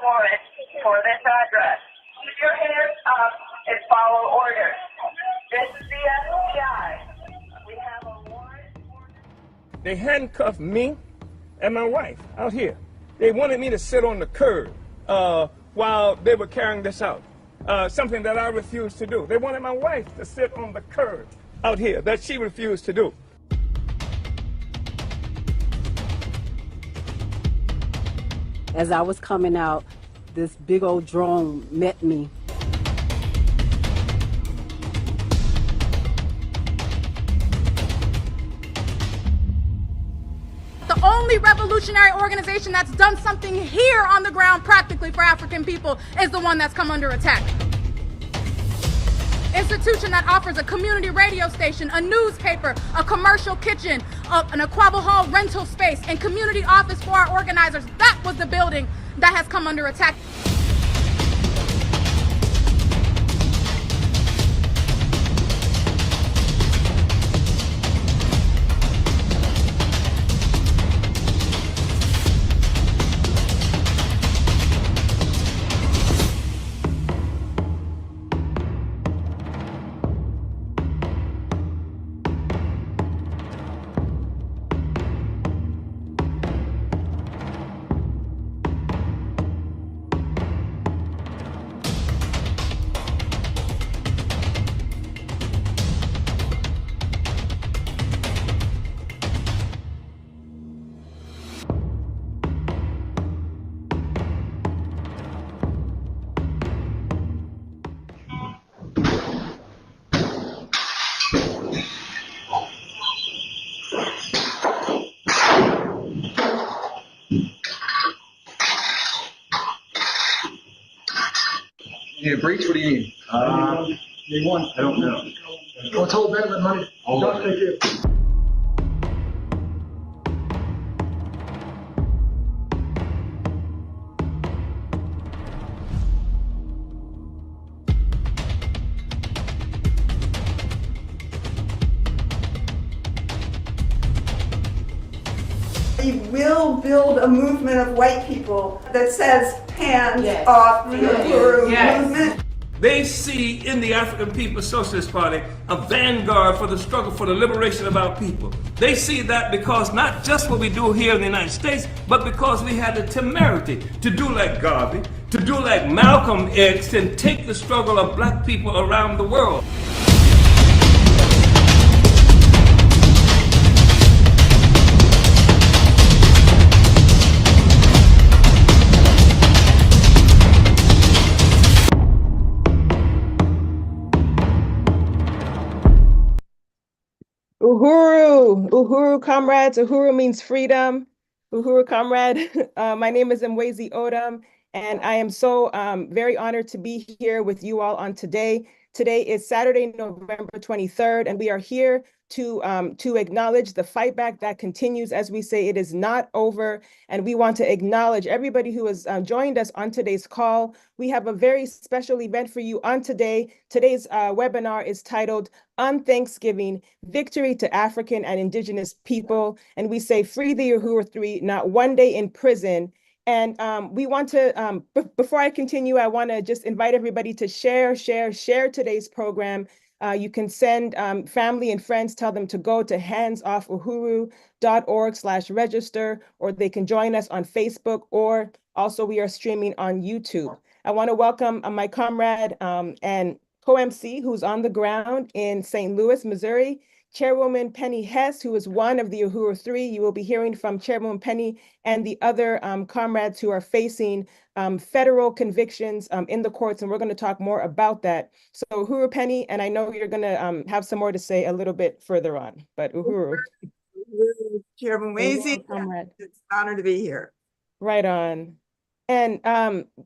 warrant for this address. Keep your hands up and follow orders. This is the FBI. We have a warrant for... They handcuffed me and my wife out here. They wanted me to sit on the curb while they were carrying this out, something that I refused to do. They wanted my wife to sit on the curb out here, that she refused to do. As I was coming out, this big old drone met me. The only revolutionary organization that's done something here on the ground practically for African people is the one that's come under attack. Institution that offers a community radio station, a newspaper, a commercial kitchen, an Aquaba Hall rental space, and community office for our organizers. That was the building that has come under attack. You need a breach? What do you need? Need one. I don't know. Let's hold that with money. Hold Thank you. We will build a movement of white people that says hands off the Uhuru Movement. They see in the African People's Socialist Party a vanguard for the struggle for the liberation of our people. They see that because not just what we do here in the United States, but because we had the temerity to do like Garvey, to do like Malcolm X, and take the struggle of black people around the world. Uhuru comrades. Uhuru means freedom. Uhuru comrade. My name is Mwezi Odom, and I am so very honored to be here with you all on today. Today is Saturday, November 23rd, and we are here to acknowledge the fight back that continues. As we say, it is not over, and we want to acknowledge everybody who has joined us on today's call. We have a very special event for you on today. Today's webinar is titled Unthanksgiving, Victory to African and Indigenous People. And we say, free the Uhuru 3, not one day in prison. And we want to, before I continue, I want to just invite everybody to share today's program. You can send family and friends, tell them to go to handsoffuhuru.org/register, or they can join us on Facebook, or also we are streaming on YouTube. I want to welcome my comrade and co-MC who's on the ground in St. Louis, Missouri, Chairwoman Penny Hess, who is one of the Uhuru 3. You will be hearing from Chairwoman Penny and the other comrades who are facing federal convictions in the courts, and we're going to talk more about that. So Uhuru Penny, and I know you're going to have some more to say a little bit further on, but Uhuru. Chairman Mwezi, it's an honor to be here. Right on. And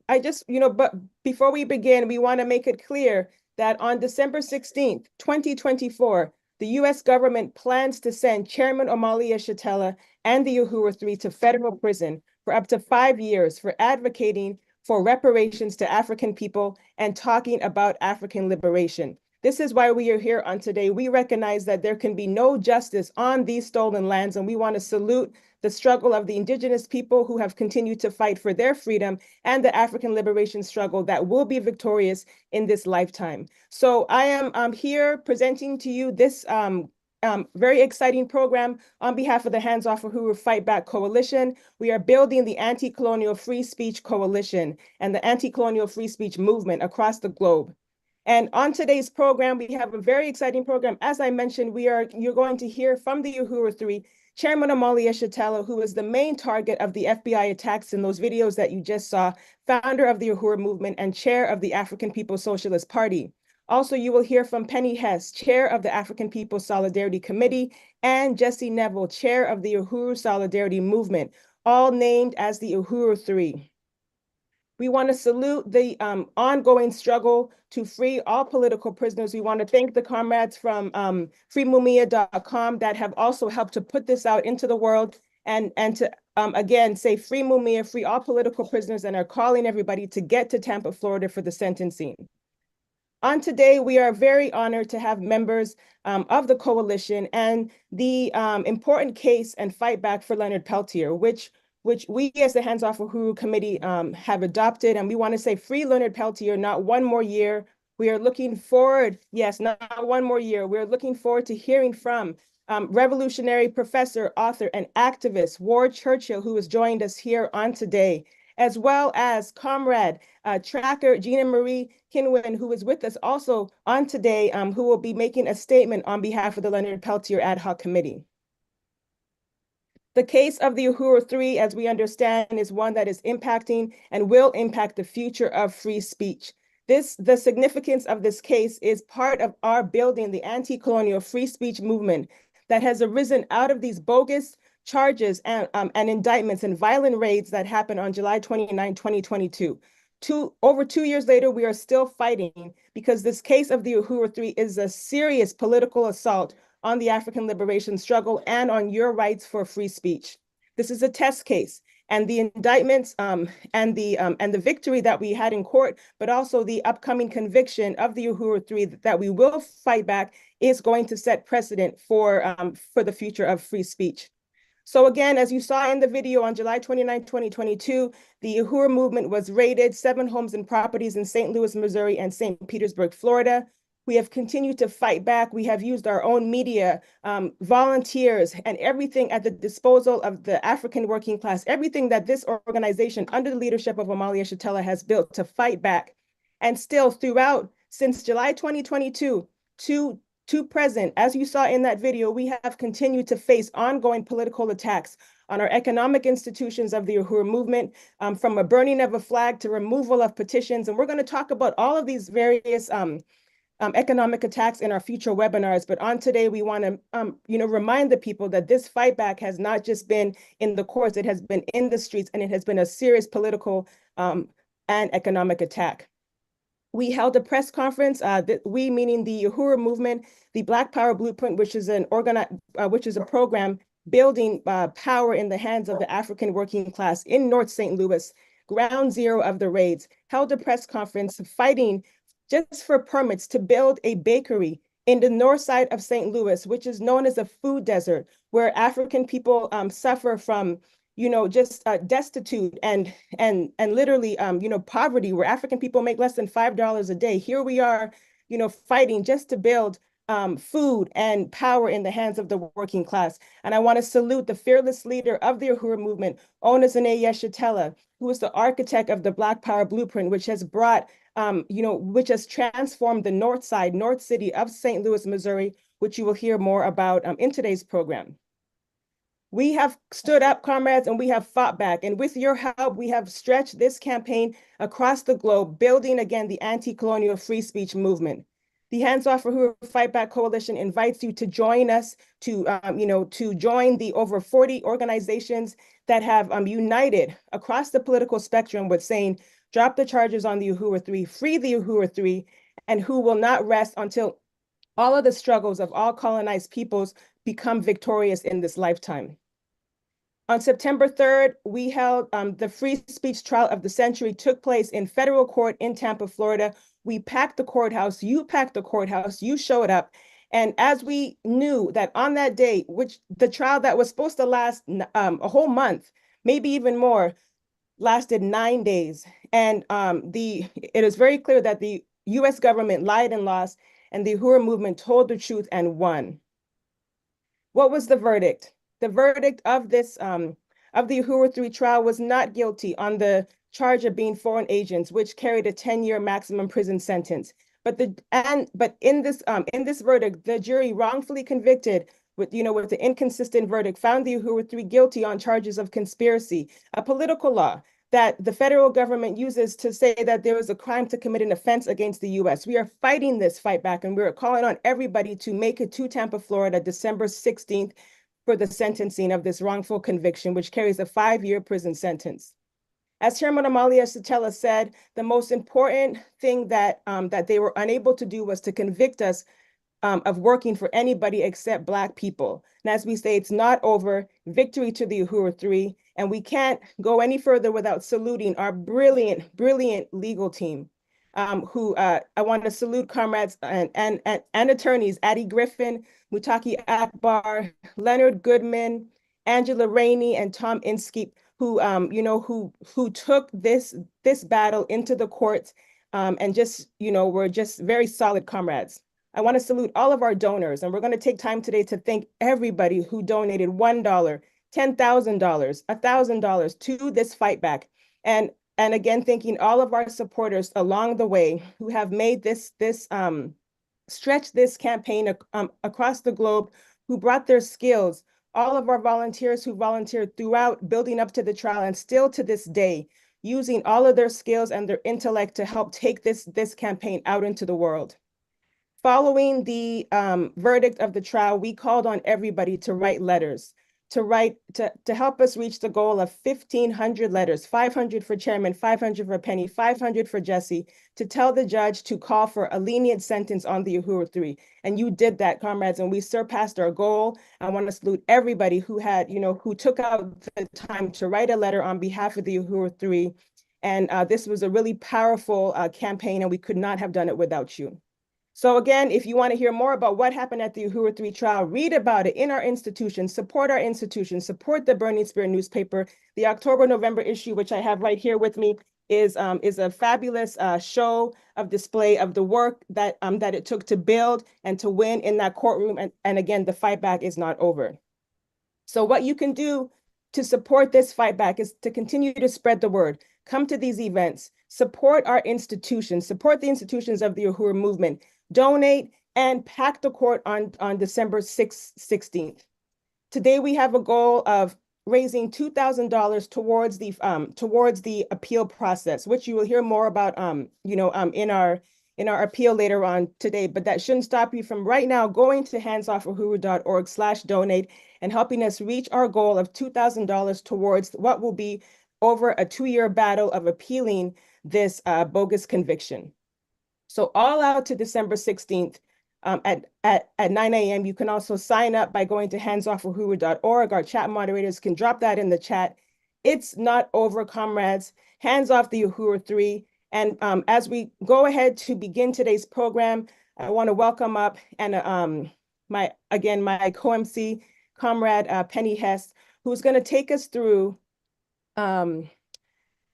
I just, but before we begin, we want to make it clear that on December 16th, 2024, the U.S. government plans to send Chairman Omali Yeshitela and the Uhuru 3 to federal prison for up to 5 years for advocating for reparations to African people and talking about African liberation. This is why we are here on today. We recognize that there can be no justice on these stolen lands, and we want to salute the struggle of the indigenous people who have continued to fight for their freedom and the African liberation struggle that will be victorious in this lifetime. So I am here presenting to you this very exciting program on behalf of the Hands Off Uhuru Fightback Coalition. We are building the Anti-Colonial Free Speech Coalition and the Anti-Colonial Free Speech Movement across the globe. And on today's program, we have a very exciting program. As I mentioned, you're going to hear from the Uhuru 3, Chairman Omali Yeshitela, who is the main target of the FBI attacks in those videos that you just saw, founder of the Uhuru Movement and chair of the African People's Socialist Party. Also, you will hear from Penny Hess, chair of the African People's Solidarity Committee, and Jesse Neville, chair of the Uhuru Solidarity Movement, all named as the Uhuru 3. We want to salute the ongoing struggle to free all political prisoners. We want to thank the comrades from freemumia.com that have also helped to put this out into the world and to, again, say free Mumia, free all political prisoners, and are calling everybody to get to Tampa, Florida for the sentencing. On today, we are very honored to have members of the coalition and the important case and fight back for Leonard Peltier, which we as the Hands Off Uhuru Committee have adopted. And we want to say free Leonard Peltier, not one more year. We are looking forward, yes, not one more year. We're looking forward to hearing from revolutionary professor, author, and activist Ward Churchill, who has joined us here on today, as well as comrade tracker Gina Marie Kinwin, who is with us also on today, who will be making a statement on behalf of the Leonard Peltier Ad Hoc Committee. The case of the Uhuru 3, as we understand, is one that is impacting and will impact the future of free speech. The significance of this case is part of our building the anti-colonial free speech movement that has arisen out of these bogus charges and indictments and violent raids that happened on July 29, 2022. Over 2 years later, we are still fighting because this case of the Uhuru 3 is a serious political assault on the African liberation struggle and on your rights for free speech. This is a test case, and the indictments and the victory that we had in court, but also the upcoming conviction of the Uhuru 3 that we will fight back is going to set precedent for the future of free speech. So again, as you saw in the video on July 29, 2022, the Uhuru Movement was raided, 7 homes and properties in St. Louis, Missouri, and St. Petersburg, Florida. We have continued to fight back. We have used our own media, volunteers, and everything at the disposal of the African working class, everything that this organization under the leadership of Omali Yeshitela has built to fight back. And still throughout, since July 2022 to present, as you saw in that video, we have continued to face ongoing political attacks on our economic institutions of the Uhuru Movement, from a burning of a flag to removal of petitions. And we're going to talk about all of these various economic attacks in our future webinars. But on today, we want to remind the people that this fight back has not just been in the courts, it has been in the streets, and it has been a serious political and economic attack. We held a press conference, we meaning the Uhuru Movement, the Black Power Blueprint, which is a program building power in the hands of the African working class in North St. Louis, ground zero of the raids, held a press conference fighting just for permits to build a bakery in the north side of St. Louis, which is known as a food desert, where African people suffer from just destitute and literally, poverty, where African people make less than $5 a day. Here we are, fighting just to build food and power in the hands of the working class. And I want to salute the fearless leader of the Uhuru Movement, Onezene Yeshitela, who is the architect of the Black Power Blueprint, which has brought, which has transformed the north city of St. Louis, Missouri, which you will hear more about in today's program. We have stood up, comrades, and we have fought back. And with your help, we have stretched this campaign across the globe, building again the anti-colonial free speech movement. The Hands Off Uhuru Fight Back Coalition invites you to join us, to join the over 40 organizations that have united across the political spectrum with saying, drop the charges on the Uhuru 3, free the Uhuru 3, and who will not rest until all of the struggles of all colonized peoples become victorious in this lifetime. On September 3rd, we held the free speech trial of the century took place in federal court in Tampa, Florida. We packed the courthouse, you packed the courthouse, you showed up. And as we knew that on that day, which the trial that was supposed to last a whole month, maybe even more, lasted 9 days. And it is very clear that the US government lied and lost, and the Uhuru movement told the truth and won. What was the verdict? The verdict of this of the Uhuru 3 trial was not guilty on the charge of being foreign agents, which carried a 10-year maximum prison sentence. But in this verdict, the jury wrongfully convicted with the inconsistent verdict found the Uhuru 3 guilty on charges of conspiracy, a political law that the federal government uses to say that there is a crime to commit an offense against the US. We are fighting this fight back, and we're calling on everybody to make it to Tampa, Florida, December 16th for the sentencing of this wrongful conviction, which carries a 5-year prison sentence. As Chairman Amalia Yeshitela said, the most important thing that they were unable to do was to convict us of working for anybody except Black people. And as we say, it's not over. Victory to the Uhuru 3. And we can't go any further without saluting our brilliant, brilliant legal team, who I want to salute comrades and attorneys, Addie Griffin, Mutaki Akbar, Leonard Goodman, Angela Rainey, and Tom Inskeep, who took this battle into the courts and were just very solid comrades. I want to salute all of our donors, and we're going to take time today to thank everybody who donated $1, $10,000, $1,000 to this fight back. And again, thanking all of our supporters along the way who have made stretch this campaign across the globe, who brought their skills, all of our volunteers who volunteered throughout building up to the trial and still to this day, using all of their skills and their intellect to help take this campaign out into the world. Following the verdict of the trial, we called on everybody to write letters, to help us reach the goal of 1,500 letters, 500 for Chairman, 500 for Penny, 500 for Jesse, to tell the judge to call for a lenient sentence on the Uhuru 3. And you did that, comrades, and we surpassed our goal. I want to salute everybody who took out the time to write a letter on behalf of the Uhuru 3. And this was a really powerful campaign, and we could not have done it without you. So again, if you want to hear more about what happened at the Uhuru 3 trial, read about it in our institutions, support our institutions, support the Burning Spear newspaper. The October-November issue, which I have right here with me, is a fabulous show of display of the work that it took to build and to win in that courtroom. And again, the fight back is not over. So what you can do to support this fight back is to continue to spread the word. Come to these events, support our institutions, support the institutions of the Uhuru movement, donate, and pack the court on December 16th. Today, we have a goal of raising $2,000 towards the appeal process, which you will hear more about in our appeal later on today. But that shouldn't stop you from right now going to handsoffuhuru.org/donate and helping us reach our goal of $2,000 towards what will be over a 2-year battle of appealing this bogus conviction. So all out to December 16th at 9 a.m. You can also sign up by going to handsoffuhuru.org. Our chat moderators can drop that in the chat. It's not over, comrades. Hands off the Uhuru 3. And as we go ahead to begin today's program, I want to welcome up my co-MC, comrade Penny Hess, who's going to take us through the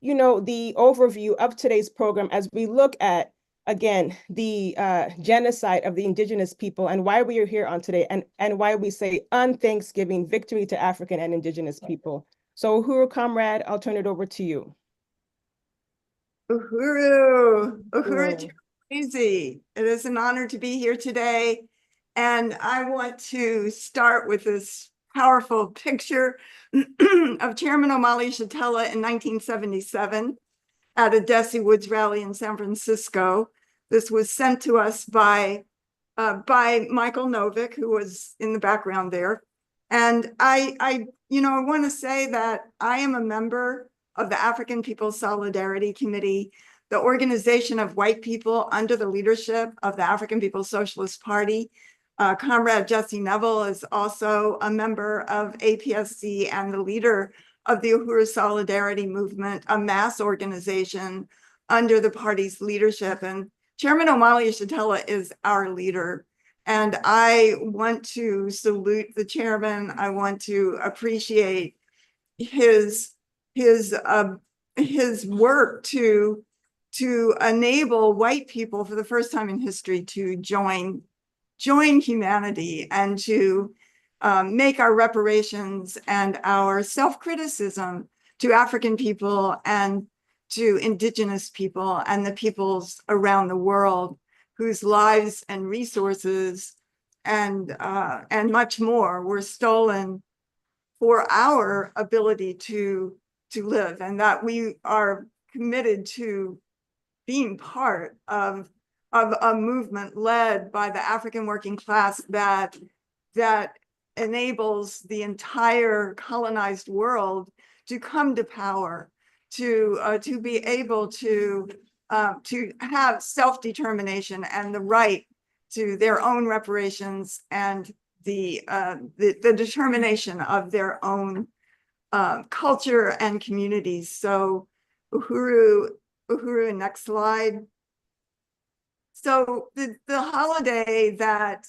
overview of today's program as we look at, again, the genocide of the indigenous people and why we are here on today and why we say Unthanksgiving, victory to African and indigenous people. So Uhuru, comrade, I'll turn it over to you. Uhuru crazy. It is an honor to be here today. And I want to start with this powerful picture of Chairman Amalia Yeshitela in 1977 at a Desi Woods rally in San Francisco. This was sent to us by Michael Novick, who was in the background there. And I want to say that I am a member of the African People's Solidarity Committee, the organization of white people under the leadership of the African People's Socialist Party, Comrade Jesse Neville is also a member of APSC and the leader of the Uhuru Solidarity Movement, a mass organization under the party's leadership. And Chairman Omali Yeshitela is our leader. And I want to salute the chairman. I want to appreciate his work to enable white people for the first time in history to join humanity and to make our reparations and our self-criticism to African people and to indigenous people and the peoples around the world whose lives and resources and much more were stolen for our ability to live, and that we are committed to being part of a movement led by the African working class that enables the entire colonized world to come to power, to be able to have self-determination and the right to their own reparations and the determination of their own culture and communities. So Uhuru, next slide. So the holiday that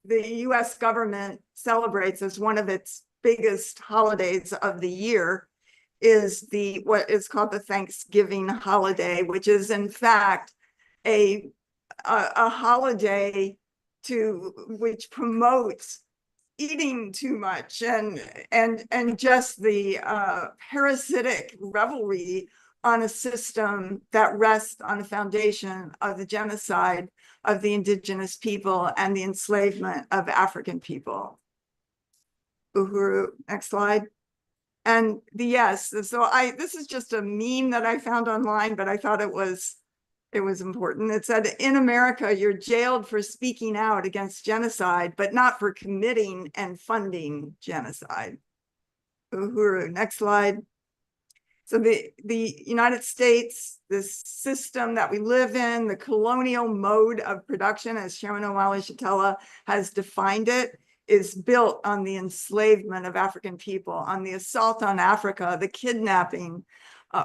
the US government celebrates as one of its biggest holidays of the year is what is called the Thanksgiving holiday, which is in fact a holiday which promotes eating too much and just the parasitic revelry on a system that rests on the foundation of the genocide of the indigenous people and the enslavement of African people. Uhuru, next slide. And this is just a meme that I found online, but I thought it was important. It said, in America, you're jailed for speaking out against genocide, but not for committing and funding genocide. Uhuru, next slide. So the United States, this system that we live in, the colonial mode of production, as Chairman Omali Yeshitela has defined it, is built on the enslavement of African people, on the assault on Africa, the kidnapping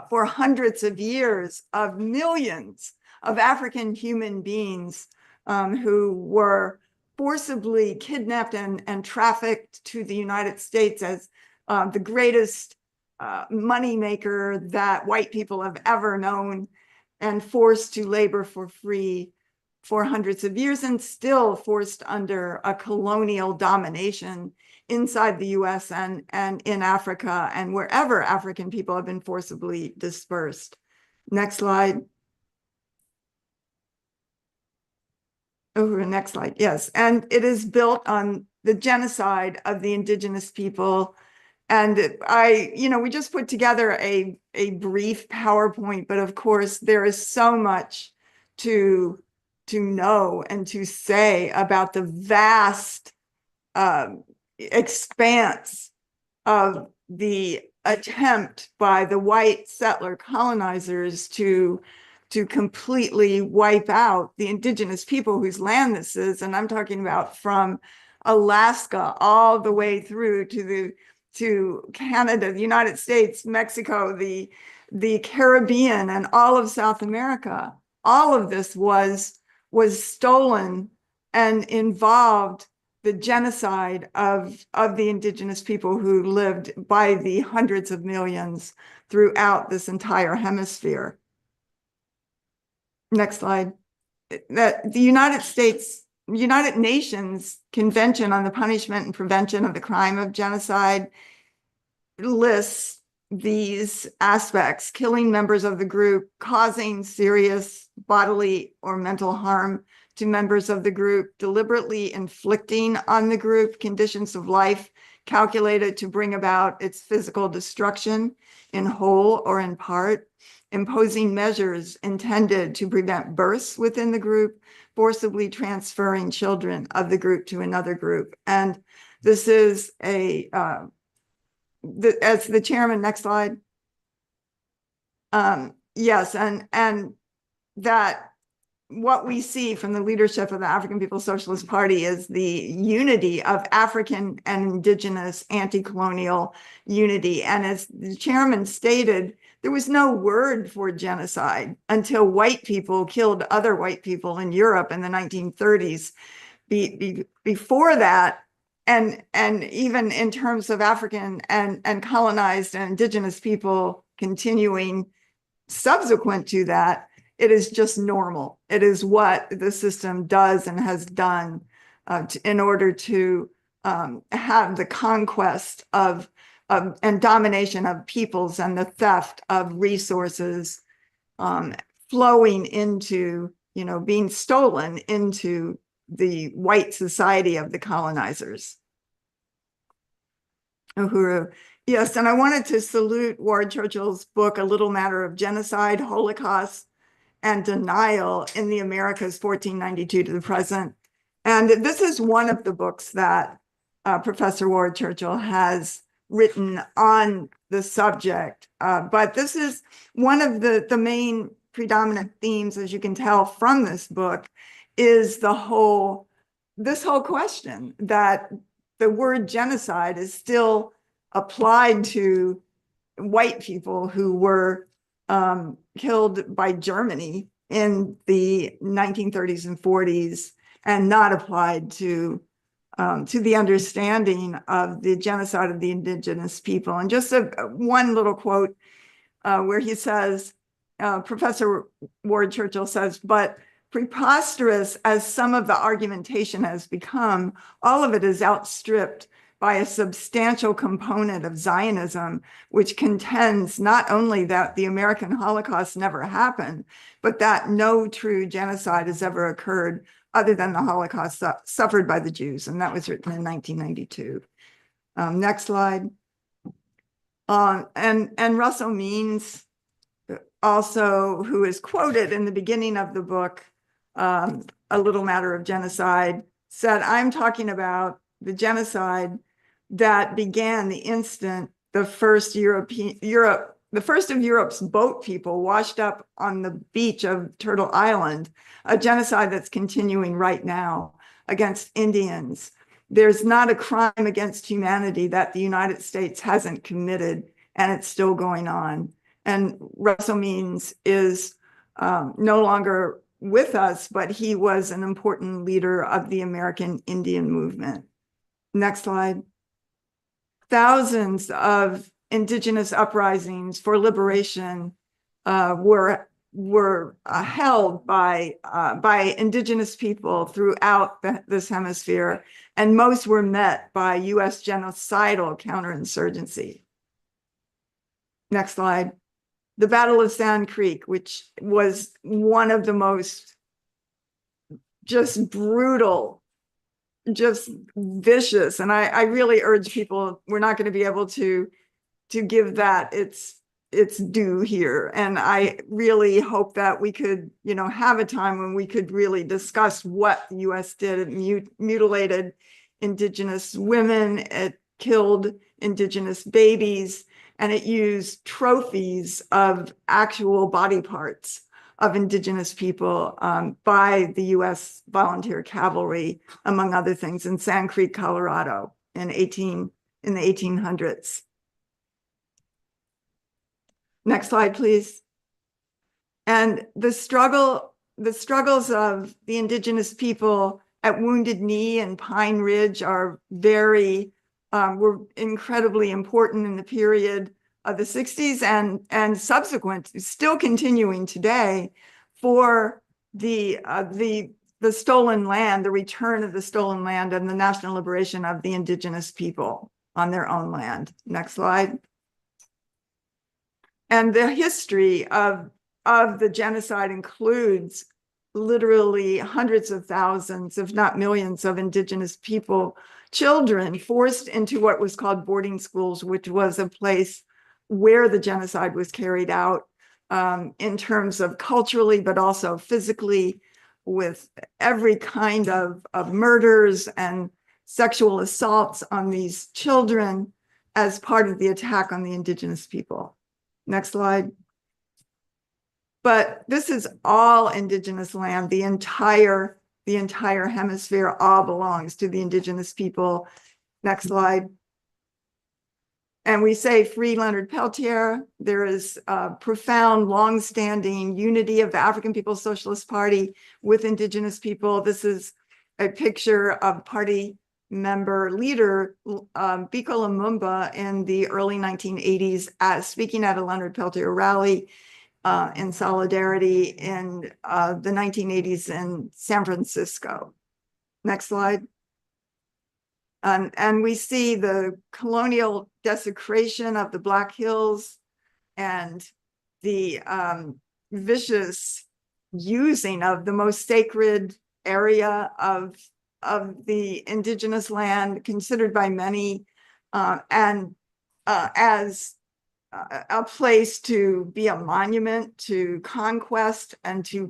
for hundreds of years of millions of African human beings who were forcibly kidnapped and trafficked to the United States as the greatest moneymaker that white people have ever known, and forced to labor for free for hundreds of years, and still forced under a colonial domination inside the US and in Africa and wherever African people have been forcibly dispersed. Next slide. Over, next slide, yes. And it is built on the genocide of the indigenous people. And we just put together a brief PowerPoint, but of course there is so much to know and to say about the vast expanse of the attempt by the white settler colonizers to completely wipe out the indigenous people whose land this is. And I'm talking about from Alaska all the way through to Canada, the United States, Mexico, the Caribbean, and all of South America. All of this was stolen and involved the genocide of the indigenous people who lived by the hundreds of millions throughout this entire hemisphere. Next slide. That the United Nations Convention on the Punishment and Prevention of the Crime of Genocide lists these aspects: killing members of the group, causing serious bodily or mental harm to members of the group, deliberately inflicting on the group conditions of life calculated to bring about its physical destruction in whole or in part, imposing measures intended to prevent births within the group, forcibly transferring children of the group to another group. And this is as the chairman, next slide. Yes, and that what we see from the leadership of the African People's Socialist Party is the unity of African and Indigenous anti-colonial unity. And as the chairman stated, there was no word for genocide until white people killed other white people in Europe in the 1930s. Before that, and even in terms of African and colonized and Indigenous people continuing subsequent to that, it is just normal. It is what the system does and has done in order to have the conquest of and domination of peoples and the theft of resources flowing into, being stolen into the white society of the colonizers. Uhuru. Yes, and I wanted to salute Ward Churchill's book, A Little Matter of Genocide, Holocaust, and Denial in the Americas, 1492 to the present. And this is one of the books that Professor Ward Churchill has written on the subject. But this is one of the main predominant themes, as you can tell from this book, is this whole question that the word genocide is still applied to white people who were killed by Germany in the 1930s and 40s, and not applied to the understanding of the genocide of the indigenous people. And just one little quote where he says, Professor Ward Churchill says, but preposterous as some of the argumentation has become, all of it is outstripped by a substantial component of Zionism, which contends not only that the American Holocaust never happened, but that no true genocide has ever occurred other than the Holocaust suffered by the Jews. And that was written in 1992. Next slide. And Russell Means, also, who is quoted in the beginning of the book, A Little Matter of Genocide, said, I'm talking about the genocide that began the instant the first of Europe's boat people washed up on the beach of Turtle Island, a genocide that's continuing right now against Indians. There's not a crime against humanity that the United States hasn't committed, and it's still going on. And Russell Means is no longer with us, but he was an important leader of the American Indian movement. Next slide. Thousands of indigenous uprisings for liberation were held by indigenous people throughout this hemisphere, and most were met by U.S. genocidal counterinsurgency. Next slide. The Battle of Sand Creek, which was one of the most just brutal, just vicious, and I really urge people, we're not going to be able to give that its due here. And I really hope that we could, have a time when we could really discuss what the U.S. did. It mutilated indigenous women, it killed indigenous babies, and it used trophies of actual body parts of indigenous people by the U.S. volunteer cavalry, among other things, in Sand Creek, Colorado in the 1800s. Next slide, please. And the struggles of the indigenous people at Wounded Knee and Pine Ridge are were incredibly important in the period of the 60s and subsequent, still continuing today, for the stolen land, the return of the stolen land, and the national liberation of the indigenous people on their own land. Next slide. And the history of the genocide includes literally hundreds of thousands, if not millions, of indigenous people, children forced into what was called boarding schools, which was a place where the genocide was carried out in terms of culturally, but also physically, with every kind of murders and sexual assaults on these children as part of the attack on the indigenous people. Next slide. But this is all indigenous land. The entire hemisphere all belongs to the indigenous people. Next slide. And we say free Leonard Peltier. There is a profound, long-standing unity of the African People's Socialist Party with indigenous people. This is a picture of party member leader Biko Lumumba in the early 1980s speaking at a Leonard Peltier rally in solidarity in the 1980s in San Francisco. Next slide. And we see the colonial desecration of the Black Hills and the vicious using of the most sacred area of the indigenous land, considered by many as a place to be a monument to conquest and to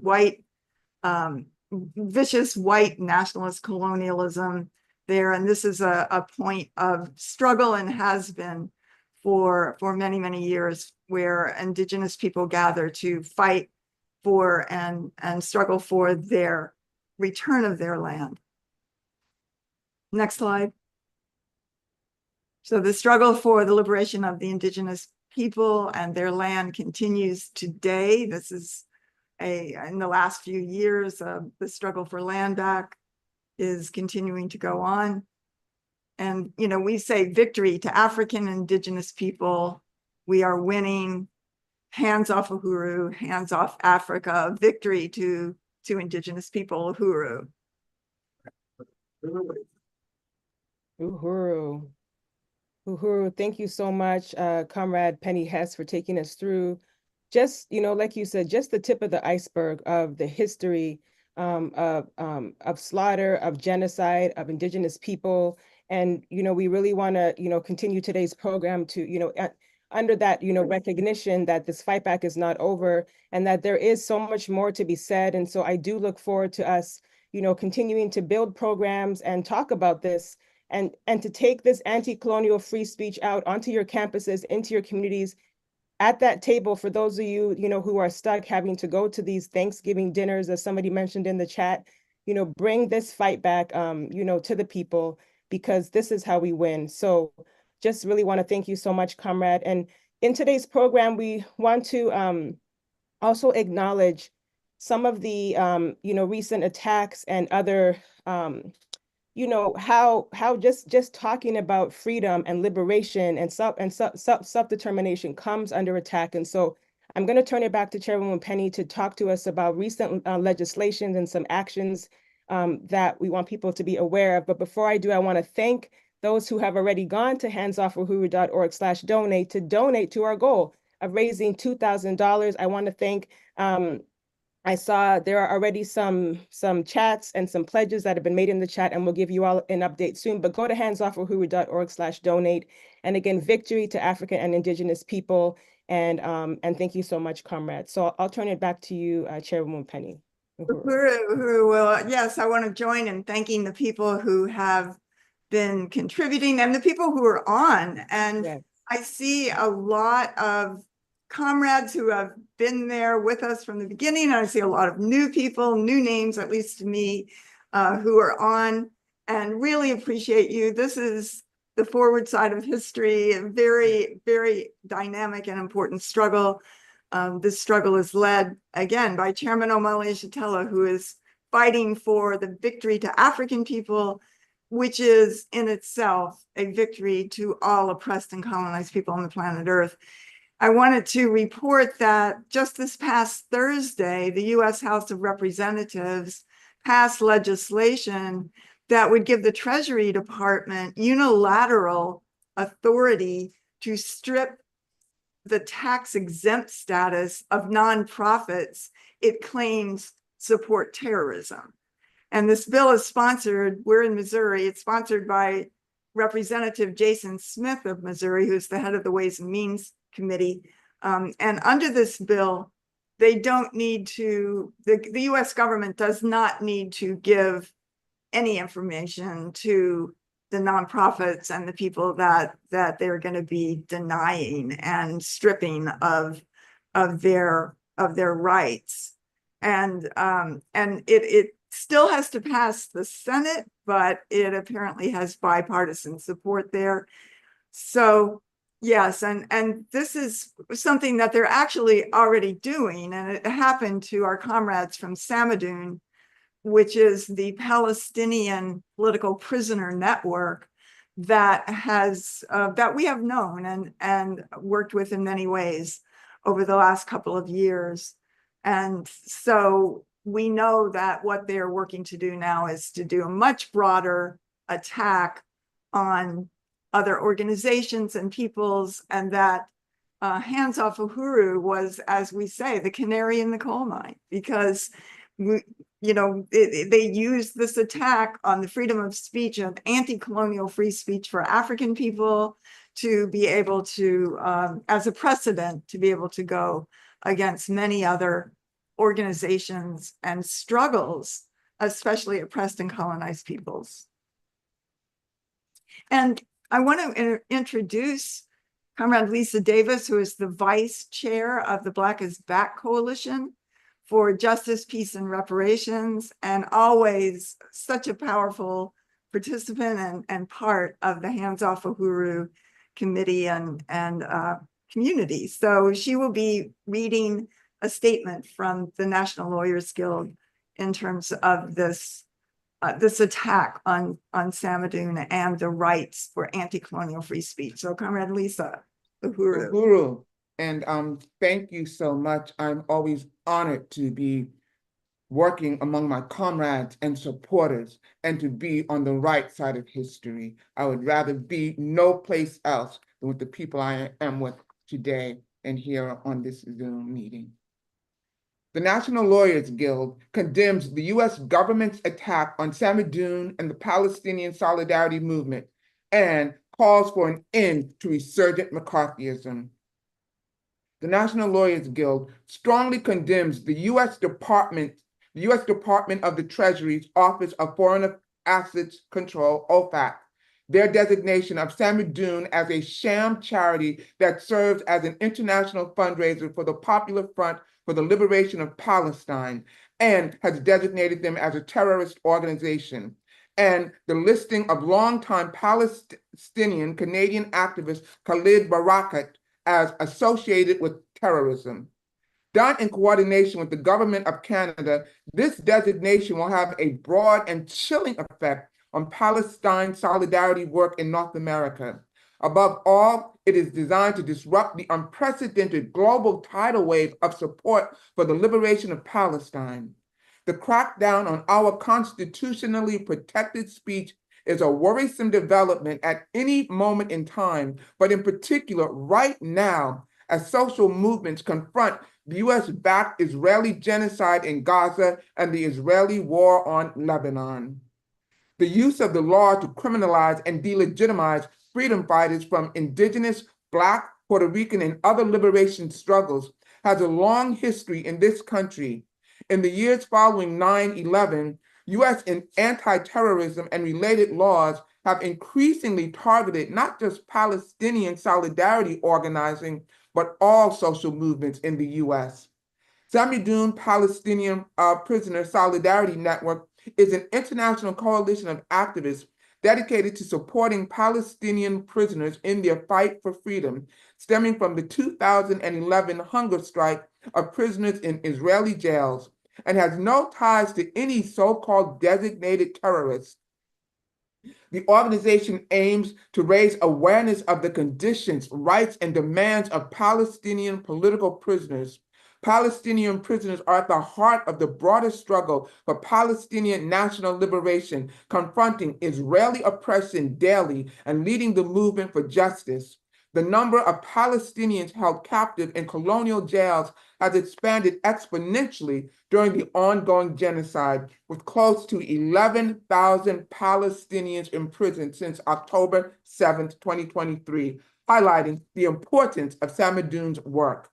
vicious white nationalist colonialism there. And this is a point of struggle and has been for many, many years, where indigenous people gather to fight for and struggle for their return of their land. Next slide. So the struggle for the liberation of the indigenous people and their land continues today. This is in the last few years, the struggle for land back is continuing to go on. And, you know, we say victory to African and Indigenous people. We are winning. Hands off Uhuru, hands off Africa. Victory to Indigenous people, Uhuru. Uhuru. Uhuru, thank you so much, Comrade Penny Hess, for taking us through just, you know, like you said, just the tip of the iceberg of the history of slaughter, of genocide, of Indigenous people. And, you know, we really want to, you know, continue today's program to, you know, under that, you know, recognition that this fight back is not over and that there is so much more to be said. And so I do look forward to us, you know, continuing to build programs and talk about this and to take this anti-colonial free speech out onto your campuses, into your communities, at that table. For those of you, you know, who are stuck having to go to these Thanksgiving dinners, as somebody mentioned in the chat, you know, bring this fight back, you know, to the people, because this is how we win. So just really want to thank you so much, Comrade. And in today's program, we want to also acknowledge some of the, you know, recent attacks and other, you know, how just talking about freedom and liberation and self-determination comes under attack. And so I'm going to turn it back to Chairwoman Penny to talk to us about recent legislation and some actions that we want people to be aware of. But before I do, I want to thank those who have already gone to handsoffuhuru.org/donate to donate to our goal of raising $2,000. I want to thank, I saw there are already some chats and some pledges that have been made in the chat, and we'll give you all an update soon. But go to handsoffuhuru.org/donate. And again, victory to African and Indigenous people. And thank you so much, Comrade. So I'll turn it back to you, Chairwoman Penny. Uhuru. Well, yes, I want to join in thanking the people who have been contributing and the people who are on. And yes, I see a lot of comrades who have been there with us from the beginning. And I see a lot of new people, new names, at least to me, who are on, and really appreciate you. This is the forward side of history, a very, very dynamic and important struggle. This struggle is led, again, by Chairman Omali Yeshitela, who is fighting for the victory to African people, which is in itself a victory to all oppressed and colonized people on the planet Earth. I wanted to report that just this past Thursday, the U.S. House of Representatives passed legislation that would give the Treasury Department unilateral authority to strip the tax-exempt status of nonprofits it claims support terrorism. And this bill is sponsored, we're in Missouri, it's sponsored by Representative Jason Smith of Missouri, who's the head of the Ways and Means Committee. And under this bill, they don't need to, the US government does not need to give any information to the nonprofits and the people that they're going to be denying and stripping of their of their rights. And it still has to pass the Senate, but it apparently has bipartisan support there. So yes, and this is something that they're actually already doing, and it happened to our comrades from Samadoun, which is the Palestinian political prisoner network that has that we have known and worked with in many ways over the last couple of years. And so we know that what they're working to do now is to do a much broader attack on other organizations and peoples, and that Hands Off Uhuru was, as we say, the canary in the coal mine, because they used this attack on the freedom of speech and anti-colonial free speech for African people to be able to, as a precedent, to be able to go against many other organizations and struggles, especially oppressed and colonized peoples. And I want to introduce Comrade Lisa Davis, who is the vice chair of the Black is Back Coalition for Justice, Peace, and Reparations, and always such a powerful participant and part of the Hands Off Uhuru committee and community. So she will be reading a statement from the National Lawyers Guild in terms of this attack on Samadoun and the rights for anti-colonial free speech. So Comrade Lisa Uhuru. Uhuru, and thank you so much. I'm always honored to be working among my comrades and supporters and to be on the right side of history. I would rather be no place else than with the people I am with today and here on this Zoom meeting. The National Lawyers Guild condemns the US government's attack on Samadoun and the Palestinian Solidarity Movement and calls for an end to resurgent McCarthyism. The National Lawyers Guild strongly condemns the US Department of the Treasury's Office of Foreign Assets Control, OFAC, their designation of Samadoun as a sham charity that serves as an international fundraiser for the Popular Front for the Liberation of Palestine, and has designated them as a terrorist organization, and the listing of longtime Palestinian Canadian activist Khalid Barakat as associated with terrorism. Done in coordination with the government of Canada, this designation will have a broad and chilling effect on Palestine solidarity work in North America. Above all, it is designed to disrupt the unprecedented global tidal wave of support for the liberation of Palestine. The crackdown on our constitutionally protected speech is a worrisome development at any moment in time, but in particular right now, as social movements confront the US-backed Israeli genocide in Gaza and the Israeli war on Lebanon. The use of the law to criminalize and delegitimize freedom fighters from indigenous, Black, Puerto Rican, and other liberation struggles has a long history in this country. In the years following 9/11, US anti-terrorism and related laws have increasingly targeted not just Palestinian solidarity organizing, but all social movements in the US. Samadoun Palestinian Prisoner Solidarity Network is an international coalition of activists dedicated to supporting Palestinian prisoners in their fight for freedom, stemming from the 2011 hunger strike of prisoners in Israeli jails, and has no ties to any so-called designated terrorists. The organization aims to raise awareness of the conditions, rights, and demands of Palestinian political prisoners. Palestinian prisoners are at the heart of the broader struggle for Palestinian national liberation, confronting Israeli oppression daily and leading the movement for justice. The number of Palestinians held captive in colonial jails has expanded exponentially during the ongoing genocide, with close to 11,000 Palestinians imprisoned since October 7, 2023, highlighting the importance of Samadoun's work.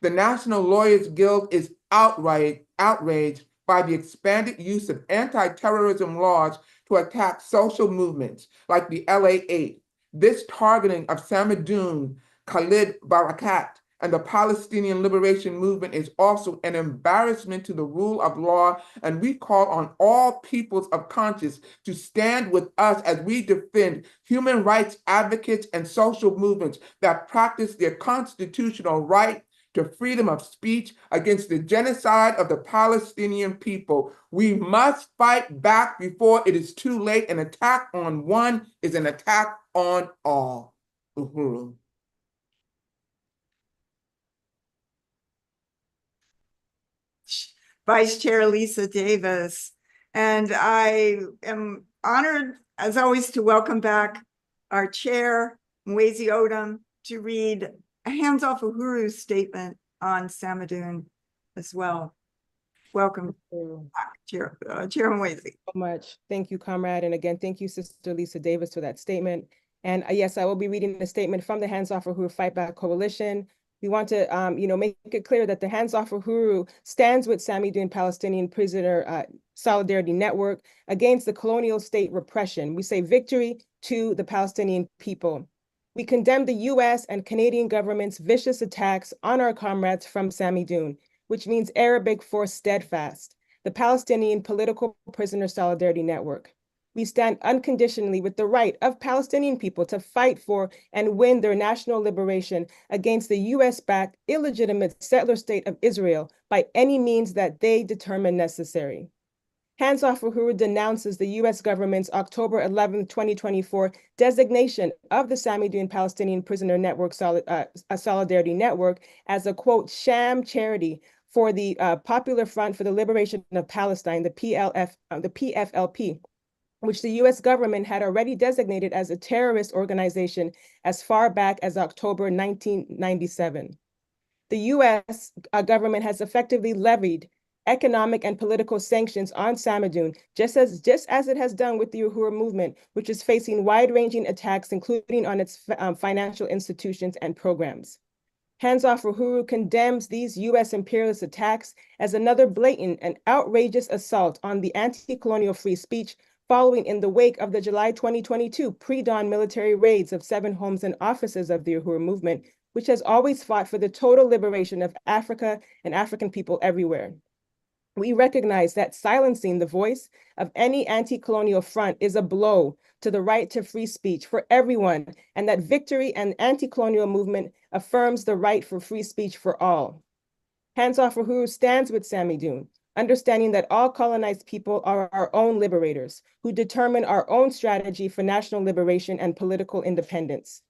The National Lawyers Guild is outraged by the expanded use of anti-terrorism laws to attack social movements like the LA 8. This targeting of Samadoun, Khalid Barakat, and the Palestinian Liberation Movement is also an embarrassment to the rule of law, and we call on all peoples of conscience to stand with us as we defend human rights advocates and social movements that practice their constitutional right to freedom of speech against the genocide of the Palestinian people. We must fight back before it is too late. An attack on one is an attack on all. Uhuru. Vice Chair Lisa Davis. And I am honored, as always, to welcome back our chair, Mwezi Odom, to read a hands-off Uhuru statement on Samadoun as well. Welcome, Chair Mwezi. So much. Thank you, comrade. And again, thank you, Sister Lisa Davis, for that statement. And yes, I will be reading a statement from the Hands Off Uhuru Fightback Coalition. We want to, make it clear that the Hands Off Uhuru stands with Samadoun Palestinian Prisoner Solidarity Network against the colonial state repression. We say victory to the Palestinian people. We condemn the US and Canadian government's vicious attacks on our comrades from Samadoun, which means Arabic for steadfast, the Palestinian Political Prisoner Solidarity Network. We stand unconditionally with the right of Palestinian people to fight for and win their national liberation against the US-backed illegitimate settler state of Israel by any means that they determine necessary. Hands Off Uhuru denounces the US government's October 11, 2024 designation of the Samadoun Palestinian Prisoner Network Solidarity Network as a, quote, sham charity for the Popular Front for the Liberation of Palestine, the PFLP, which the US government had already designated as a terrorist organization as far back as October 1997. The US government has effectively levied economic and political sanctions on Samadoun, just as it has done with the Uhuru Movement, which is facing wide-ranging attacks, including on its financial institutions and programs. Hands Off Uhuru condemns these US imperialist attacks as another blatant and outrageous assault on the anti-colonial free speech following in the wake of the July 2022 pre-dawn military raids of 7 homes and offices of the Uhuru Movement, which has always fought for the total liberation of Africa and African people everywhere. We recognize that silencing the voice of any anti-colonial front is a blow to the right to free speech for everyone, and that victory and anti-colonial movement affirms the right for free speech for all. Hands Off Uhuru stands with Samadoun, understanding that all colonized people are our own liberators who determine our own strategy for national liberation and political independence.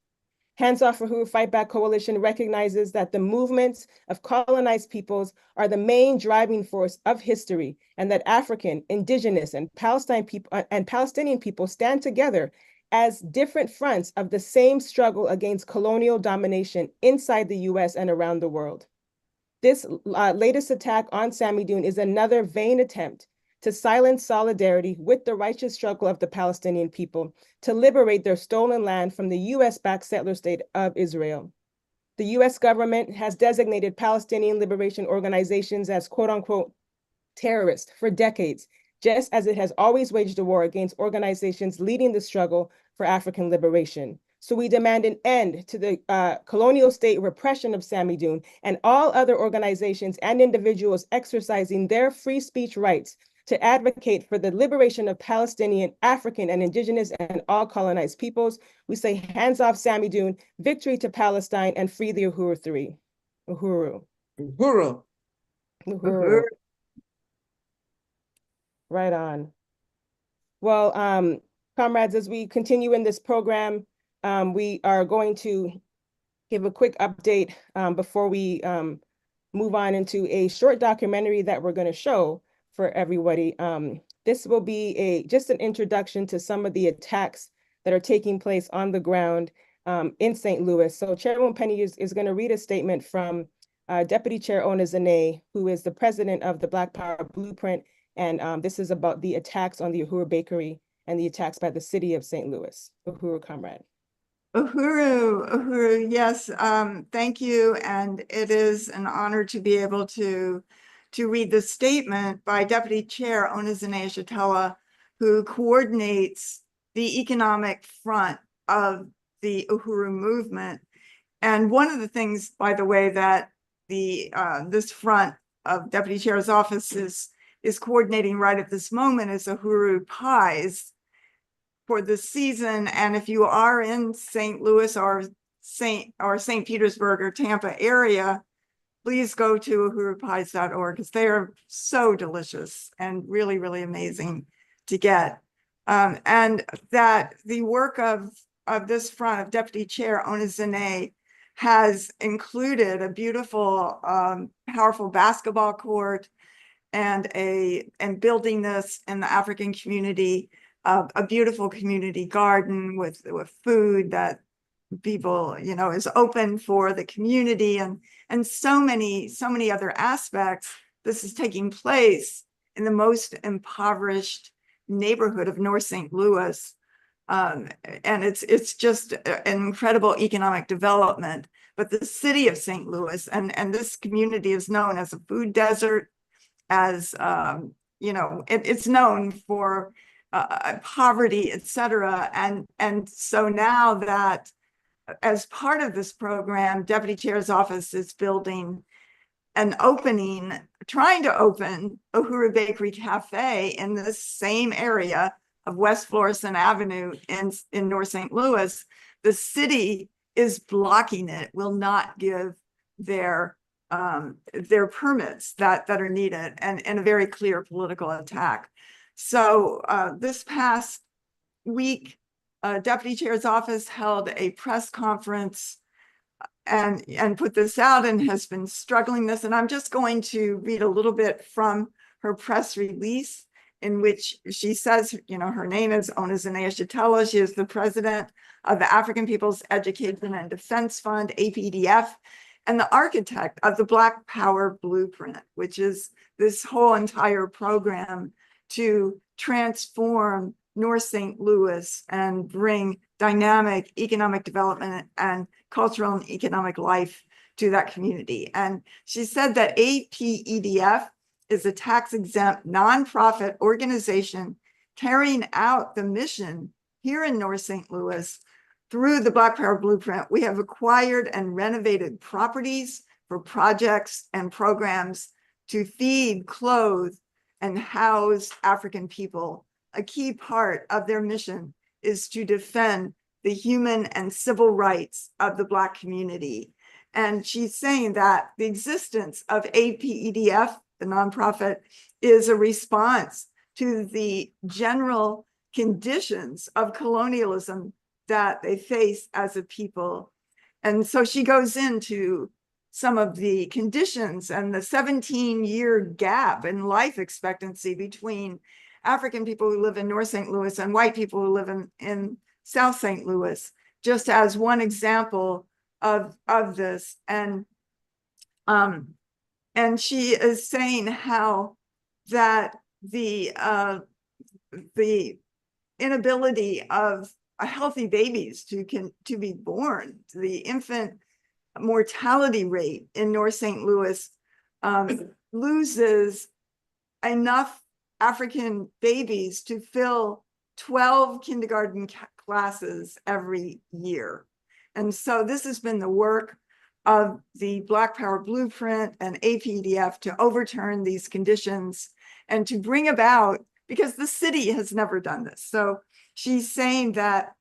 Hands Off Uhuru Fightback Coalition recognizes that the movements of colonized peoples are the main driving force of history, and that African, Indigenous, and Palestinian people stand together as different fronts of the same struggle against colonial domination inside the US and around the world. This latest attack on Samadoun is another vain attempt to silence solidarity with the righteous struggle of the Palestinian people to liberate their stolen land from the US-backed settler state of Israel. The US government has designated Palestinian liberation organizations as quote-unquote terrorists for decades, just as it has always waged a war against organizations leading the struggle for African liberation. So we demand an end to the colonial state repression of Samadoun and all other organizations and individuals exercising their free speech rights to advocate for the liberation of Palestinian, African, and Indigenous and all colonized peoples. We say hands off Samadoun, victory to Palestine, and free the Uhuru 3. Uhuru. Uhuru. Uhuru. Right on. Well, comrades, as we continue in this program, we are going to give a quick update before we move on into a short documentary that we're going to show for everybody. This will be just an introduction to some of the attacks that are taking place on the ground in St. Louis. So Chairwoman Penny is going to read a statement from Deputy Chair Ona Zane, who is the president of the Black Power Blueprint. And this is about the attacks on the Uhuru Bakery and the attacks by the city of St. Louis. Uhuru, comrade. Uhuru, yes, thank you. And it is an honor to be able to read the statement by Deputy Chair Ona Zane Yeshitela, who coordinates the economic front of the Uhuru Movement. And one of the things, by the way, that the this front of Deputy Chair's office is coordinating right at this moment is Uhuru Pies for the season. And if you are in St. Louis or St. Petersburg or Tampa area, please go to uhurupies.org because they are so delicious and really, really amazing to get. And that the work of this front of Deputy Chair Ona Zane has included a beautiful, powerful basketball court and building this in the African community, a beautiful community garden with food that people, is open for the community, and so many other aspects. This is taking place in the most impoverished neighborhood of North St. Louis. And it's just an incredible economic development. But the city of St. Louis and this community is known as a food desert, as it's known for poverty, etc. And so now that, as part of this program, Deputy Chair's office is building trying to open Uhuru Bakery Cafe in the same area of West Florissant Avenue in North St. Louis. The city is blocking it, will not give their permits that are needed, and a very clear political attack. So this past week, Deputy Chair's office held a press conference and put this out, and has been struggling this. And I'm just going to read a little bit from her press release, in which she says, her name is Ona Zane Yeshitela. She is the president of the African People's Education and Defense Fund, APEDF, and the architect of the Black Power Blueprint, which is this whole entire program to transform North St. Louis and bring dynamic economic development and cultural and economic life to that community. And she said that APEDF is a tax-exempt nonprofit organization carrying out the mission here in North St. Louis. Through the Black Power Blueprint, we have acquired and renovated properties for projects and programs to feed, clothe, and house African people. A key part of their mission is to defend the human and civil rights of the Black community. And she's saying that the existence of APEDF, the nonprofit, is a response to the general conditions of colonialism that they face as a people. And so she goes into some of the conditions and the 17-year gap in life expectancy between African people who live in North St. Louis and white people who live in South St. Louis, just as one example of this. And she is saying how that the inability of healthy babies to be born, the infant mortality rate in North St. Louis loses enough African babies to fill 12 kindergarten classes every year. And so this has been the work of the Black Power Blueprint and APEDF to overturn these conditions and to bring about, because the city has never done this. So she's saying that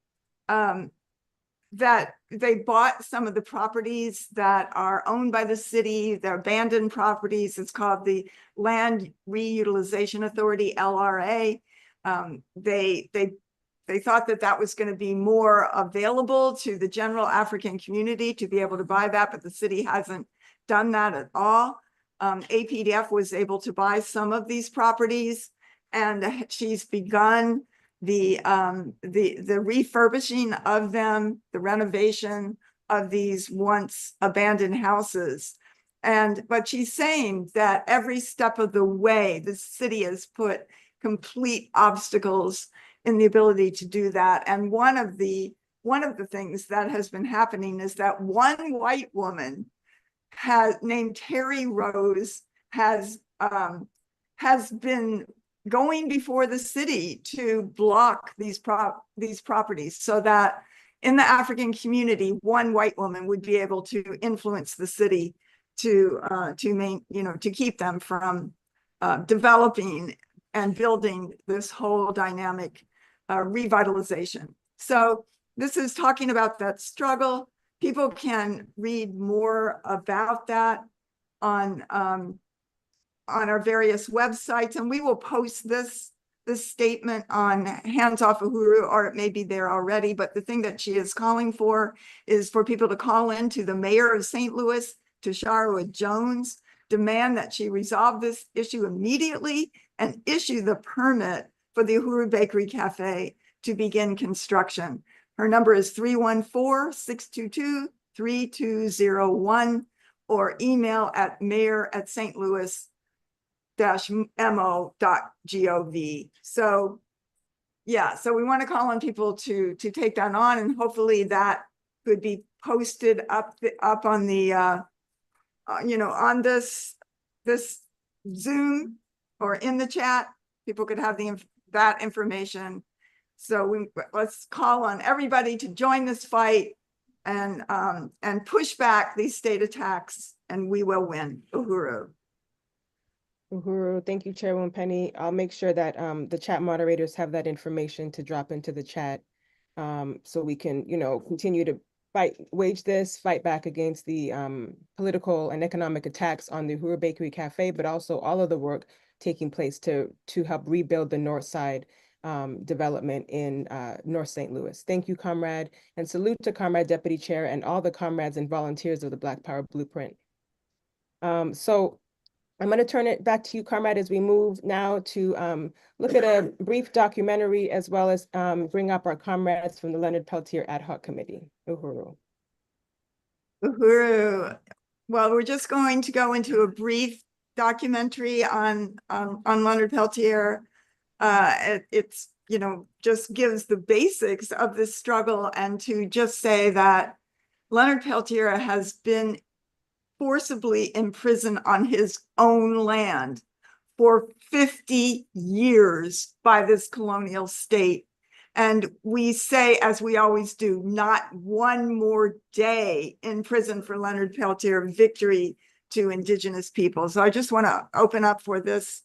that they bought some of the properties that are owned by the city, they're abandoned properties. It's called the Land Reutilization Authority, LRA. They thought that was going to be more available to the general African community to be able to buy that, but the city hasn't done that at all. APEDF was able to buy some of these properties, and she's begun the refurbishing of them, the renovation of these once abandoned houses. But she's saying that every step of the way, the city has put complete obstacles in the ability to do that. And one of the things that has been happening is that one white woman named Terry Rose has been going before the city to block these properties so that in the African community, one white woman would be able to influence the city to keep them from developing and building this whole dynamic revitalization. So this is talking about that struggle. People can read more about that on our various websites, and we will post this statement on Hands Off Uhuru, or it may be there already, but the thing that she is calling for is for people to call in to the mayor of St. Louis, Tishaura Jones, demand that she resolve this issue immediately and issue the permit for the Uhuru Bakery Cafe to begin construction. Her number is 314-622-3201 or email at mayor@stlouis-mo.gov. So yeah, so we want to call on people to take that on, and hopefully that could be posted up on the on this Zoom or in the chat. People could have that information. So let's call on everybody to join this fight and push back these state attacks, and we will win. Uhuru. Uhuru, thank you, Chairwoman Penny. I'll make sure that the chat moderators have that information to drop into the chat, so we can, continue to wage this fight back against the political and economic attacks on the Uhuru Bakery Cafe, but also all of the work taking place to help rebuild the North Side development in North St. Louis. Thank you, comrade, and salute to Comrade Deputy Chair and all the comrades and volunteers of the Black Power Blueprint. So I'm going to turn it back to you, comrade, as we move now to look at a brief documentary, as well as bring up our comrades from the Leonard Peltier Ad Hoc Committee. Uhuru. Uhuru. Well, we're just going to go into a brief documentary on Leonard Peltier. It's just gives the basics of this struggle, and to just say that Leonard Peltier has been forcibly imprisoned on his own land for 50 years by this colonial state. And we say, as we always do, not one more day in prison for Leonard Peltier, victory to Indigenous people. So I just want to open up for this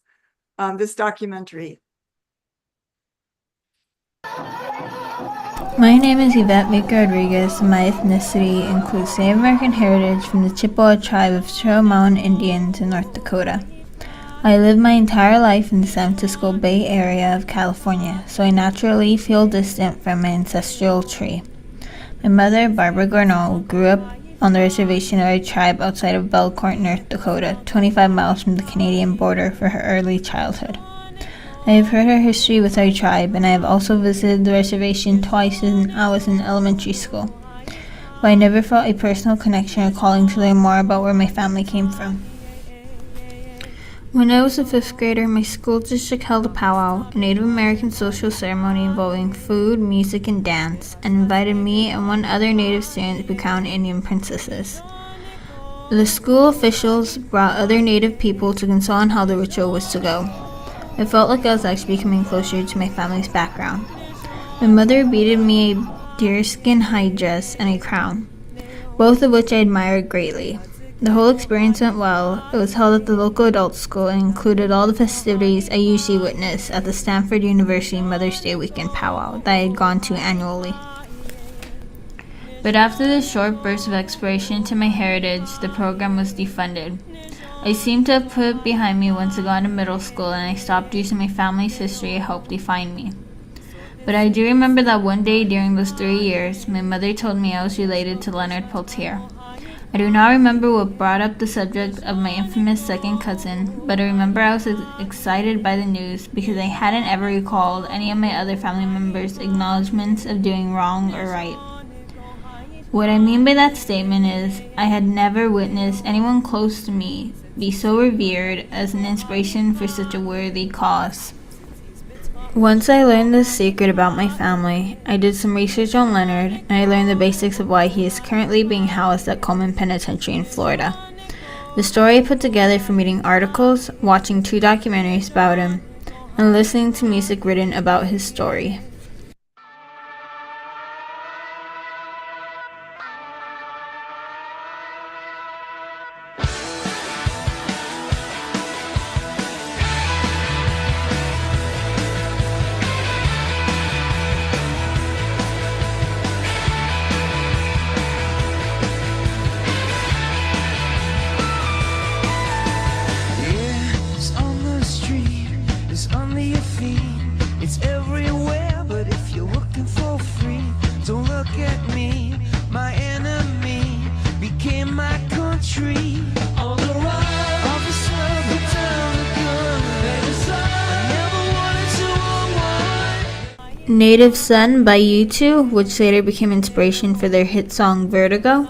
documentary. My name is Yvette Baker Rodriguez, and my ethnicity includes Native American heritage from the Chippewa tribe of Turtle Mountain Indians in North Dakota. I lived my entire life in the San Francisco Bay Area of California, so I naturally feel distant from my ancestral tree. My mother, Barbara Garneau, grew up on the reservation of a tribe outside of Belcourt, North Dakota, 25 miles from the Canadian border, for her early childhood. I have heard her history with our tribe, and I have also visited the reservation twice when I was in elementary school, but I never felt a personal connection or calling to learn more about where my family came from. When I was a 5th grader, my school district held a powwow, a Native American social ceremony involving food, music, and dance, and invited me and one other Native student to become Indian princesses. The school officials brought other Native people to console on how the ritual was to go. I felt like I was actually becoming closer to my family's background. My mother beaded me a deerskin hide dress and a crown, both of which I admired greatly. The whole experience went well. It was held at the local adult school and included all the festivities I usually witness at the Stanford University Mother's Day weekend powwow that I had gone to annually. But after this short burst of exploration into my heritage, the program was defunded. I seemed to have put it behind me once I got into middle school, and I stopped using my family's history to help define me. But I do remember that one day during those 3 years, my mother told me I was related to Leonard Peltier. I do not remember what brought up the subject of my infamous second cousin, but I remember I was excited by the news because I hadn't ever recalled any of my other family members' acknowledgments of doing wrong or right. What I mean by that statement is, I had never witnessed anyone close to me be so revered as an inspiration for such a worthy cause. Once I learned the secret about my family, I did some research on Leonard, and I learned the basics of why he is currently being housed at Coleman Penitentiary in Florida. The story I put together from reading articles, watching 2 documentaries about him, and listening to music written about his story. Native Son by U2, which later became inspiration for their hit song Vertigo.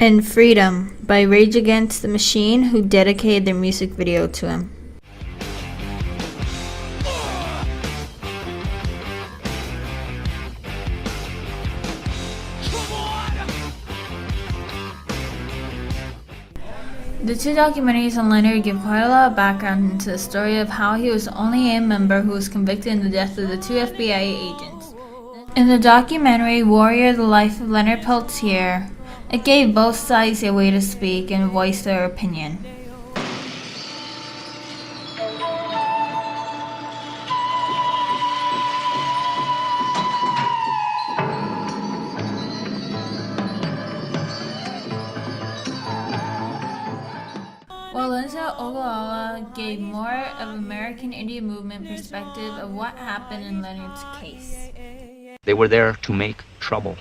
And Freedom by Rage Against the Machine, who dedicated their music video to him. The two documentaries on Leonard give quite a lot of background into the story of how he was only a member who was convicted in the death of the two FBI agents. In the documentary Warrior: The Life of Leonard Peltier, it gave both sides a way to speak and voice their opinion. While Linda Oglala gave more of American Indian movement perspective of what happened in Leonard's case. They were there to make trouble.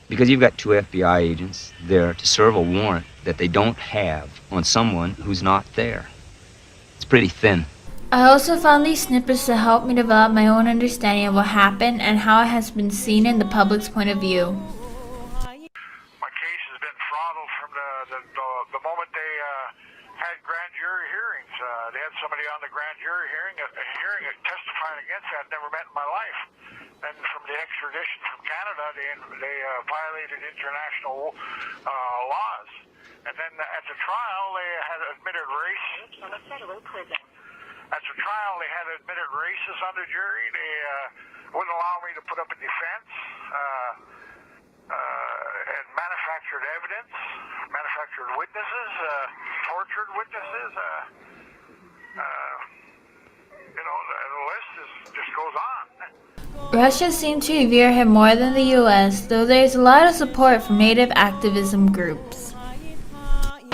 Because you've got two FBI agents there to serve a warrant that they don't have on someone who's not there. It's pretty thin. I also found these snippets to help me develop my own understanding of what happened and how it has been seen in the public's point of view. My case has been throttled from the moment they had grand jury hearings. They had somebody on the grand jury hearing testifying against that I'd never met in my life. And from the extradition from Canada, they violated international laws. And then at the trial, they had admitted race. From a federal prison. At the trial, they had admitted races on the jury. They wouldn't allow me to put up a defense. And manufactured evidence, manufactured witnesses, tortured witnesses. The list just goes on. Russia seemed to revere him more than the US, though there's a lot of support from Native activism groups.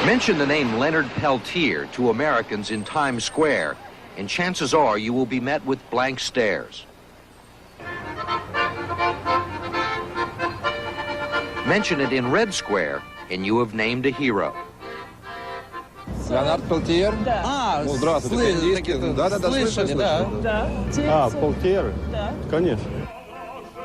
Mention the name Leonard Peltier to Americans in Times Square, and chances are you will be met with blank stares. Mention it in Red Square, and you have named a hero. Leonard Peltier? Ну, здравствуйте, индийский. Да-да-да, слышали, да. Peltier? Конечно.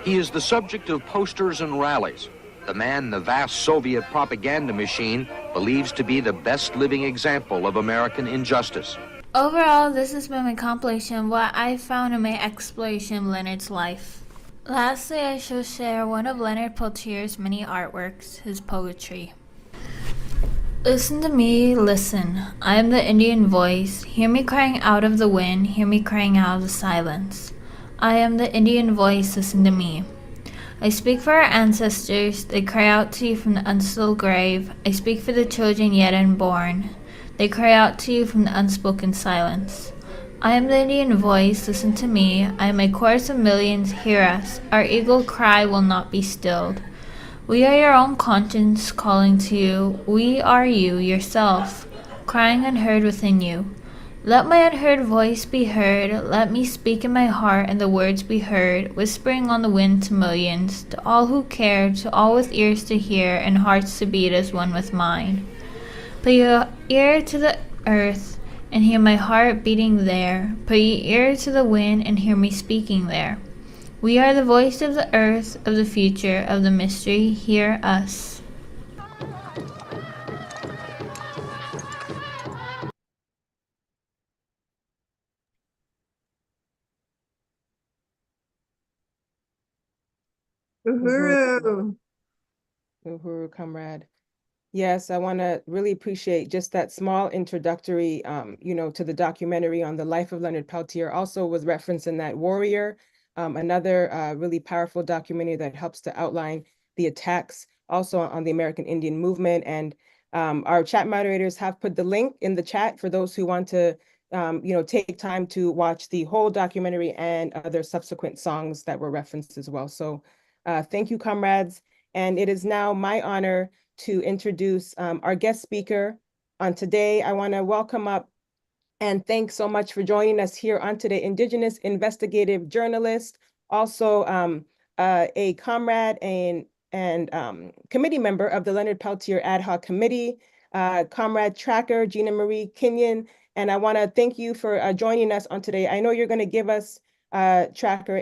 He is the subject of posters and rallies. The man the vast Soviet propaganda machine believes to be the best living example of American injustice. Overall, this has been my compilation of what I found in my exploration of Leonard's life. Lastly, I shall share one of Leonard Peltier's many artworks, his poetry. Listen to me, listen. I am the Indian voice. Hear me crying out of the wind, hear me crying out of the silence. I am the Indian voice, listen to me. I speak for our ancestors, they cry out to you from the unstill grave. I speak for the children yet unborn. They cry out to you from the unspoken silence. I am the Indian voice, listen to me. I am a chorus of millions, hear us. Our eagle cry will not be stilled. We are your own conscience calling to you. We are you, yourself, crying unheard within you. Let my unheard voice be heard. Let me speak in my heart and the words be heard, whispering on the wind to millions, to all who care, to all with ears to hear and hearts to beat as one with mine. Put your ear to the earth and hear my heart beating there. Put your ear to the wind and hear me speaking there. We are the voice of the earth, of the future, of the mystery. Hear us. Uhuru. Uhuru, comrade. Yes, I want to really appreciate just that small introductory, to the documentary on the life of Leonard Peltier. Also was referenced in that Warrior, another really powerful documentary that helps to outline the attacks also on the American Indian movement and Our chat moderators have put the link in the chat for those who want to take time to watch the whole documentary and other subsequent songs that were referenced as well. So thank you, comrades. And it is now my honor to introduce our guest speaker on today. I want to welcome up and thanks so much for joining us here on today, Indigenous investigative journalist, also a comrade and committee member of the Leonard Peltier Ad Hoc Committee, comrade tracker Gina Marie Kenyon. And I want to thank you for joining us on today. I know you're going to give us, Tracker,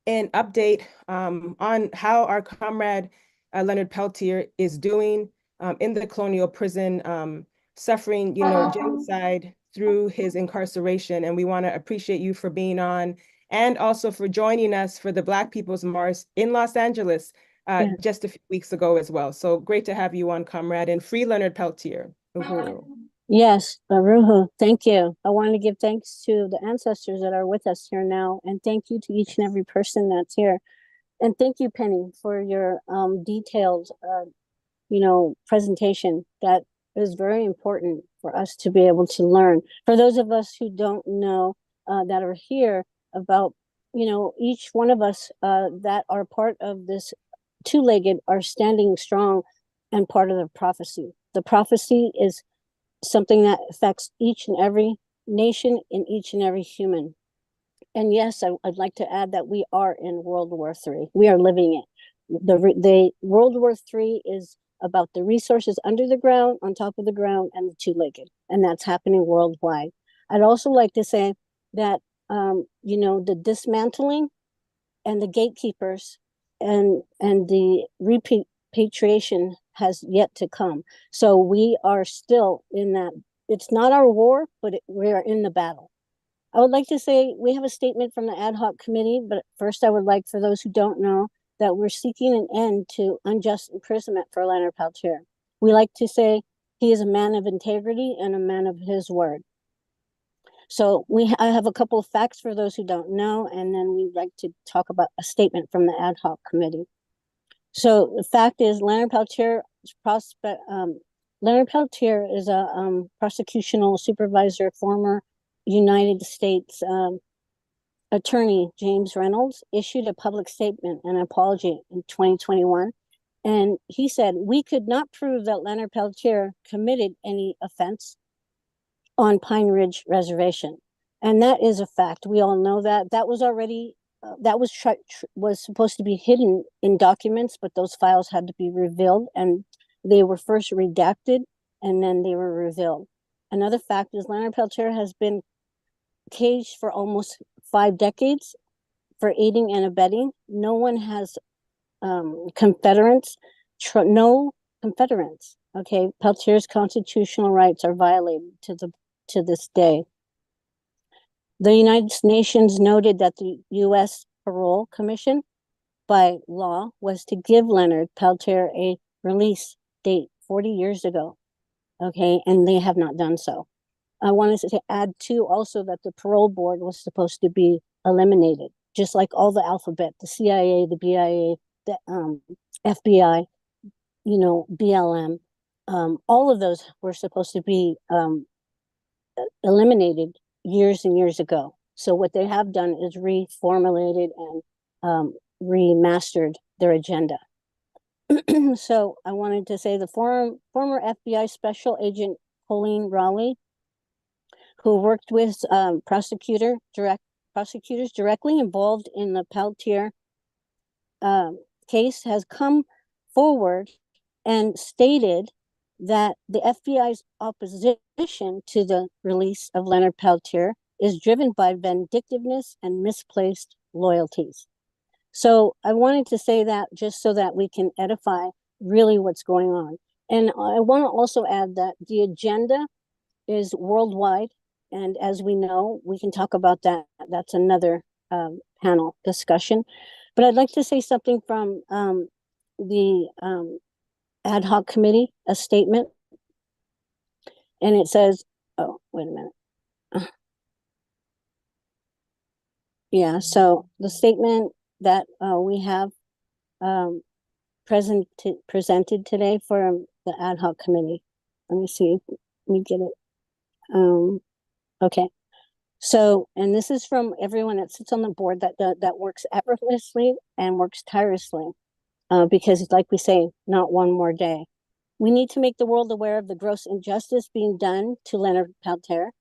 an update on how our comrade Leonard Peltier is doing in the colonial prison, suffering, genocide through his incarceration. And we want to appreciate you for being on and also for joining us for the Black People's March in Los Angeles just a few weeks ago as well. So great to have you on, comrade, and free Leonard Peltier. Uhuru. Yes, Ruhu, thank you. I want to give thanks to the ancestors that are with us here now, and thank you to each and every person that's here. And thank you, Penny, for your detailed, presentation. That is very important for us to be able to learn. For those of us who don't know that are here about, each one of us that are part of this two-legged are standing strong and part of the prophecy. The prophecy is something that affects each and every nation and each and every human. And yes, I'd like to add that we are in World War III. We are living it. The World War III is about the resources under the ground, on top of the ground, and the two-legged, and that's happening worldwide. I'd also like to say that the dismantling and the gatekeepers and the repatriation has yet to come. So we are still in that. It's not our war, but we are in the battle. I would like to say we have a statement from the ad hoc committee, but first I would like, for those who don't know, that we're seeking an end to unjust imprisonment for Leonard Peltier. We like to say he is a man of integrity and a man of his word. So I have a couple of facts for those who don't know, and then we'd like to talk about a statement from the ad hoc committee. So the fact is, Leonard Peltier is a prosecutional supervisor, former United States attorney James Reynolds issued a public statement, an apology in 2021. And he said, we could not prove that Leonard Peltier committed any offense on Pine Ridge Reservation. And that is a fact. We all know that. That was already, was supposed to be hidden in documents, but those files had to be revealed, and they were first redacted and then they were revealed. Another fact is Leonard Peltier has been caged for almost 5 decades for aiding and abetting. No one has Confederates, no Confederates. Okay, Peltier's constitutional rights are violated to this day. The United Nations noted that the U.S. Parole Commission, by law, was to give Leonard Peltier a release date 40 years ago. Okay, and they have not done so. I wanted to add too also that the parole board was supposed to be eliminated, just like all the alphabet, the CIA, the BIA, the FBI, BLM, all of those were supposed to be eliminated years and years ago. So what they have done is reformulated and remastered their agenda. So I wanted to say the former FBI Special Agent Colleen Rowley, who worked with prosecutors directly involved in the Peltier case, has come forward and stated that the FBI's opposition to the release of Leonard Peltier is driven by vindictiveness and misplaced loyalties. So I wanted to say that just so that we can edify really what's going on. And I want to also add that the agenda is worldwide. And as we know, we can talk about that. That's another panel discussion. But I'd like to say something from the ad hoc committee, a statement. And it says, oh, wait a minute. Yeah, so the statement that we have presented today from the ad hoc committee. Let me see. Let me get it. Okay. So, and this is from everyone that sits on the board that works effortlessly and works tirelessly, because like we say, not one more day. We need to make the world aware of the gross injustice being done to Leonard Peltier.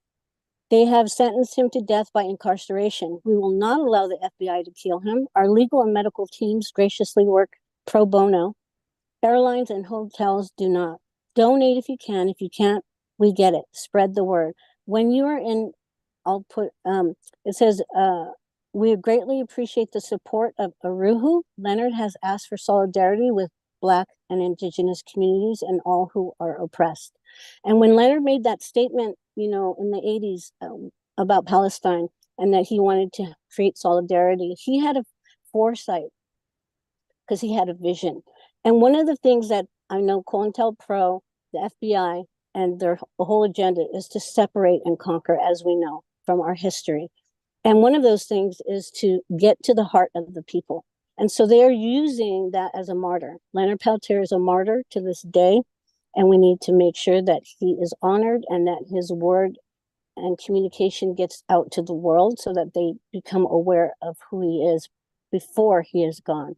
They have sentenced him to death by incarceration. We will not allow the FBI to kill him. Our legal and medical teams graciously work pro bono. Airlines and hotels do not. Donate if you can. If you can't, we get it. Spread the word. When you are in, I'll put, it says, we greatly appreciate the support of Uhuru. Leonard has asked for solidarity with Black and Indigenous communities and all who are oppressed. And when Leonard made that statement, you know, in the 80s about Palestine and that he wanted to create solidarity, he had a foresight because he had a vision. And one of the things that I know COINTELPRO, the FBI, and their whole agenda is to separate and conquer, as we know from our history. And one of those things is to get to the heart of the people. And so they are using that as a martyr. Leonard Peltier is a martyr to this day. And we need to make sure that he is honored and that his word and communication gets out to the world so that they become aware of who he is before he is gone.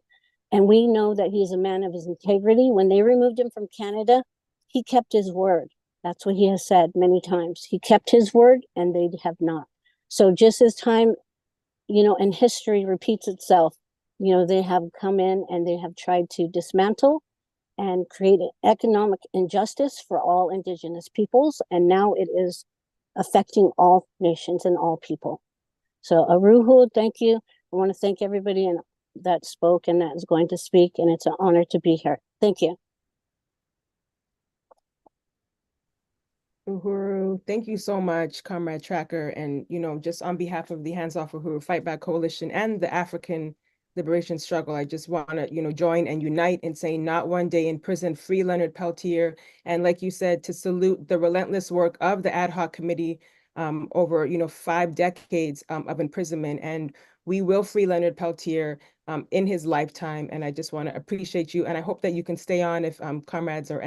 And we know that he is a man of his integrity. When they removed him from Canada, he kept his word. That's what he has said many times. He kept his word and they have not. So just as time, you know, and history repeats itself, you know, they have come in and they have tried to dismantle and create economic injustice for all Indigenous peoples. And now it is affecting all nations and all people. So Uhuru, thank you. I want to thank everybody that spoke and that is going to speak. And it's an honor to be here. Thank you. Uhuru, thank you so much, Comrade Tracker. And, you know, just on behalf of the Hands Off Uhuru Fight Back Coalition and the African liberation struggle, I just want to, you know, join and unite in saying not one day in prison, free Leonard Peltier. And like you said, to salute the relentless work of the ad hoc committee over, you know, 5 decades of imprisonment. And we will free Leonard Peltier in his lifetime. And I just want to appreciate you. And I hope that you can stay on if comrades or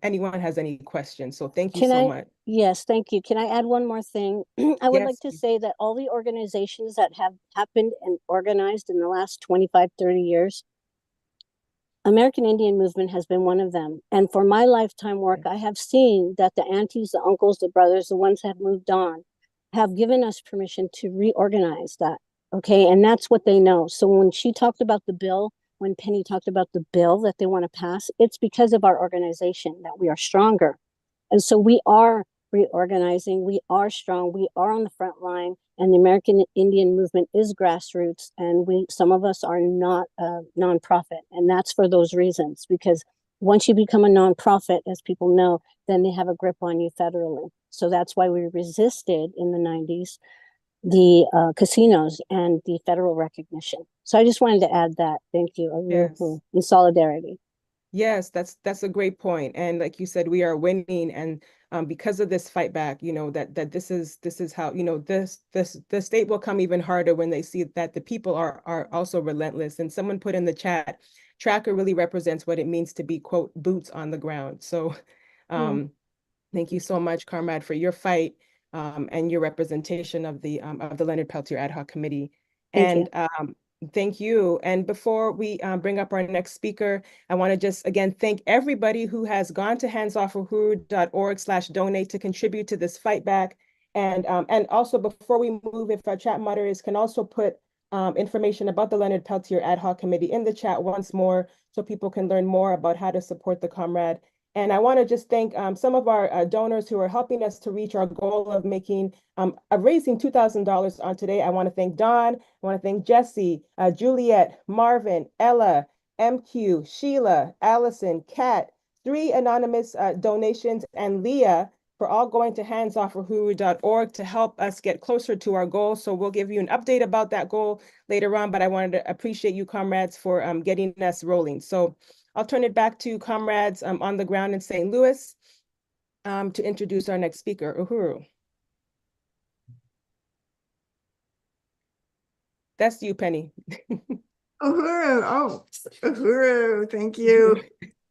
anyone has any questions. So thank you so much. Yes, thank you. Can I add one more thing? I would like to Yes. say that all the organizations that have happened and organized in the last 25, 30 years, American Indian Movement has been one of them. And for my lifetime work, I have seen that the aunties, the uncles, the brothers, the ones that have moved on, have given us permission to reorganize that. Okay. And that's what they know. So when she talked about the bill, when Penny talked about the bill that they want to pass, it's because of our organization that we are stronger. And so we are reorganizing, we are strong, we are on the front line, and the American Indian Movement is grassroots, and some of us are not a nonprofit, and that's for those reasons, because once you become a nonprofit, as people know, then they have a grip on you federally. So that's why we resisted in the 90s the casinos and the federal recognition. So I just wanted to add that. Thank you. Yes. In solidarity. Yes, that's a great point. And like you said, we are winning. And because of this fight back, you know, that this is how, you know, the state will come even harder when they see that the people are also relentless. And someone put in the chat, Tracker really represents what it means to be, quote, boots on the ground. So thank you so much, Comrade, for your fight and your representation of the Leonard Peltier Ad Hoc Committee. And thank you. And before we bring up our next speaker, I want to just again thank everybody who has gone to handsoffuhuru.org/donate to contribute to this fight back. And also before we move, if our chat moderators can also put information about the Leonard Peltier Ad Hoc Committee in the chat once more so people can learn more about how to support the comrade. And I want to just thank some of our donors who are helping us to reach our goal of making, of raising $2,000 on today. I want to thank Don. I want to thank Jesse, Juliet, Marvin, Ella, MQ, Sheila, Allison, Kat, 3 anonymous donations, and Leah for all going to handsoffuhuru.org to help us get closer to our goal. So we'll give you an update about that goal later on, but I wanted to appreciate you, comrades, for getting us rolling. So I'll turn it back to comrades on the ground in St. Louis to introduce our next speaker, Uhuru. That's you, Penny. Uhuru, Uhuru, thank you.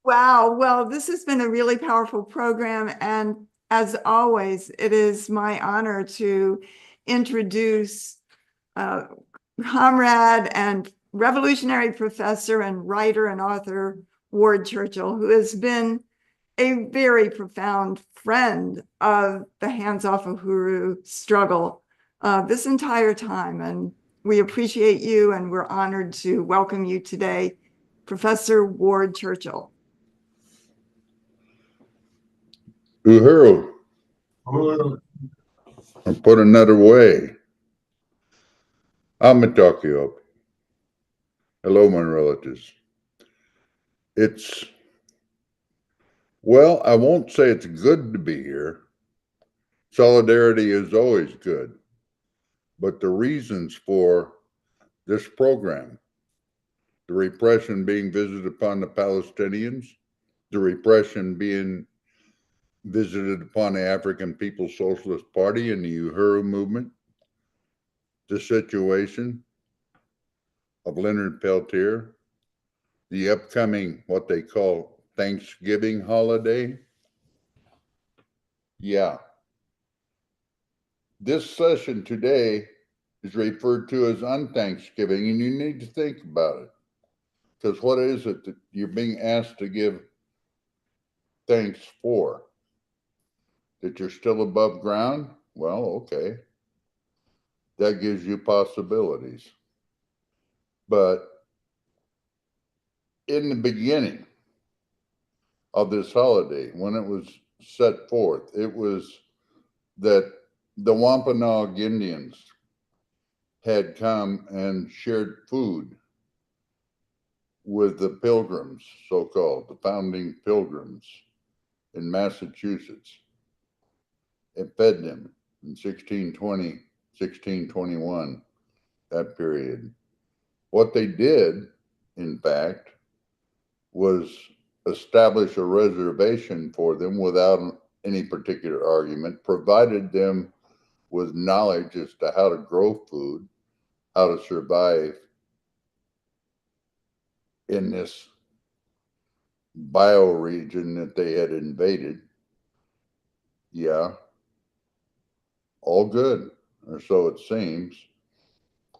Wow. Well, this has been a really powerful program. And as always, it is my honor to introduce comrade and revolutionary professor and writer and author Ward Churchill, who has been a very profound friend of the Hands Off Uhuru struggle this entire time. And we appreciate you, and we're honored to welcome you today, Professor Ward Churchill. Uhuru. Or put another way, Amatakio. Hello, my relatives. Well, I won't say it's good to be here. Solidarity is always good. But the reasons for this program, the repression being visited upon the Palestinians, the repression being visited upon the African People's Socialist Party and the Uhuru Movement, the situation of Leonard Peltier, the upcoming, what they call Thanksgiving holiday. Yeah. This session today is referred to as Unthanksgiving, and you need to think about it. Because what is it that you're being asked to give thanks for? That you're still above ground? Well, okay. That gives you possibilities. But in the beginning of this holiday, when it was set forth, it was that the Wampanoag Indians had come and shared food with the Pilgrims, so-called, the founding Pilgrims in Massachusetts, and fed them in 1620, 1621, that period. What they did, in fact, was establish a reservation for them without any particular argument, provided them with knowledge as to how to grow food, how to survive in this bioregion that they had invaded. Yeah, all good, or so it seems,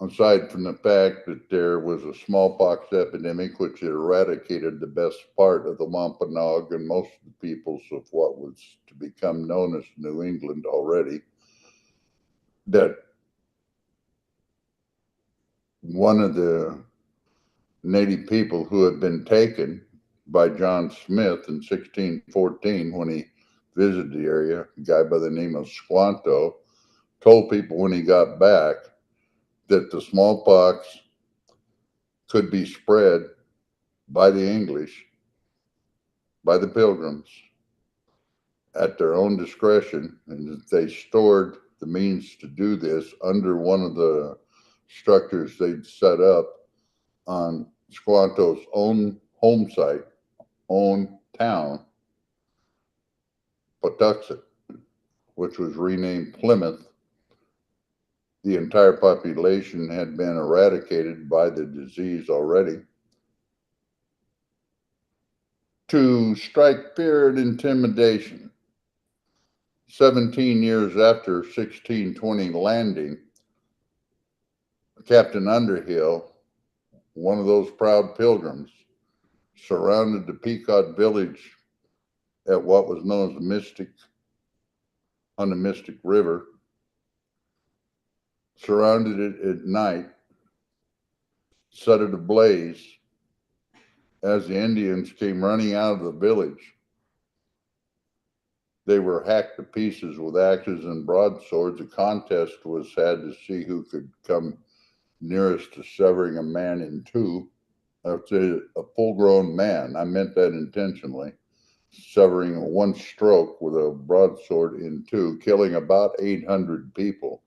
aside from the fact that there was a smallpox epidemic which had eradicated the best part of the Wampanoag and most of the peoples of what was to become known as New England already, that one of the native people who had been taken by John Smith in 1614 when he visited the area, a guy by the name of Squanto, told people when he got back that the smallpox could be spread by the English, by the Pilgrims, at their own discretion, and that they stored the means to do this under one of the structures they'd set up on Squanto's own home site, own town, Patuxet, which was renamed Plymouth. The entire population had been eradicated by the disease already. To strike fear and intimidation. 17 years after 1620 landing, Captain Underhill, one of those proud pilgrims, surrounded the Pequot village at what was known as the Mystic, on the Mystic River, surrounded it at night, set it ablaze as the Indians came running out of the village. They were hacked to pieces with axes and broadswords. A contest was had to see who could come nearest to severing a man in two. I would say a full-grown man. I meant that intentionally. Severing one stroke with a broadsword in two, killing about 800 people.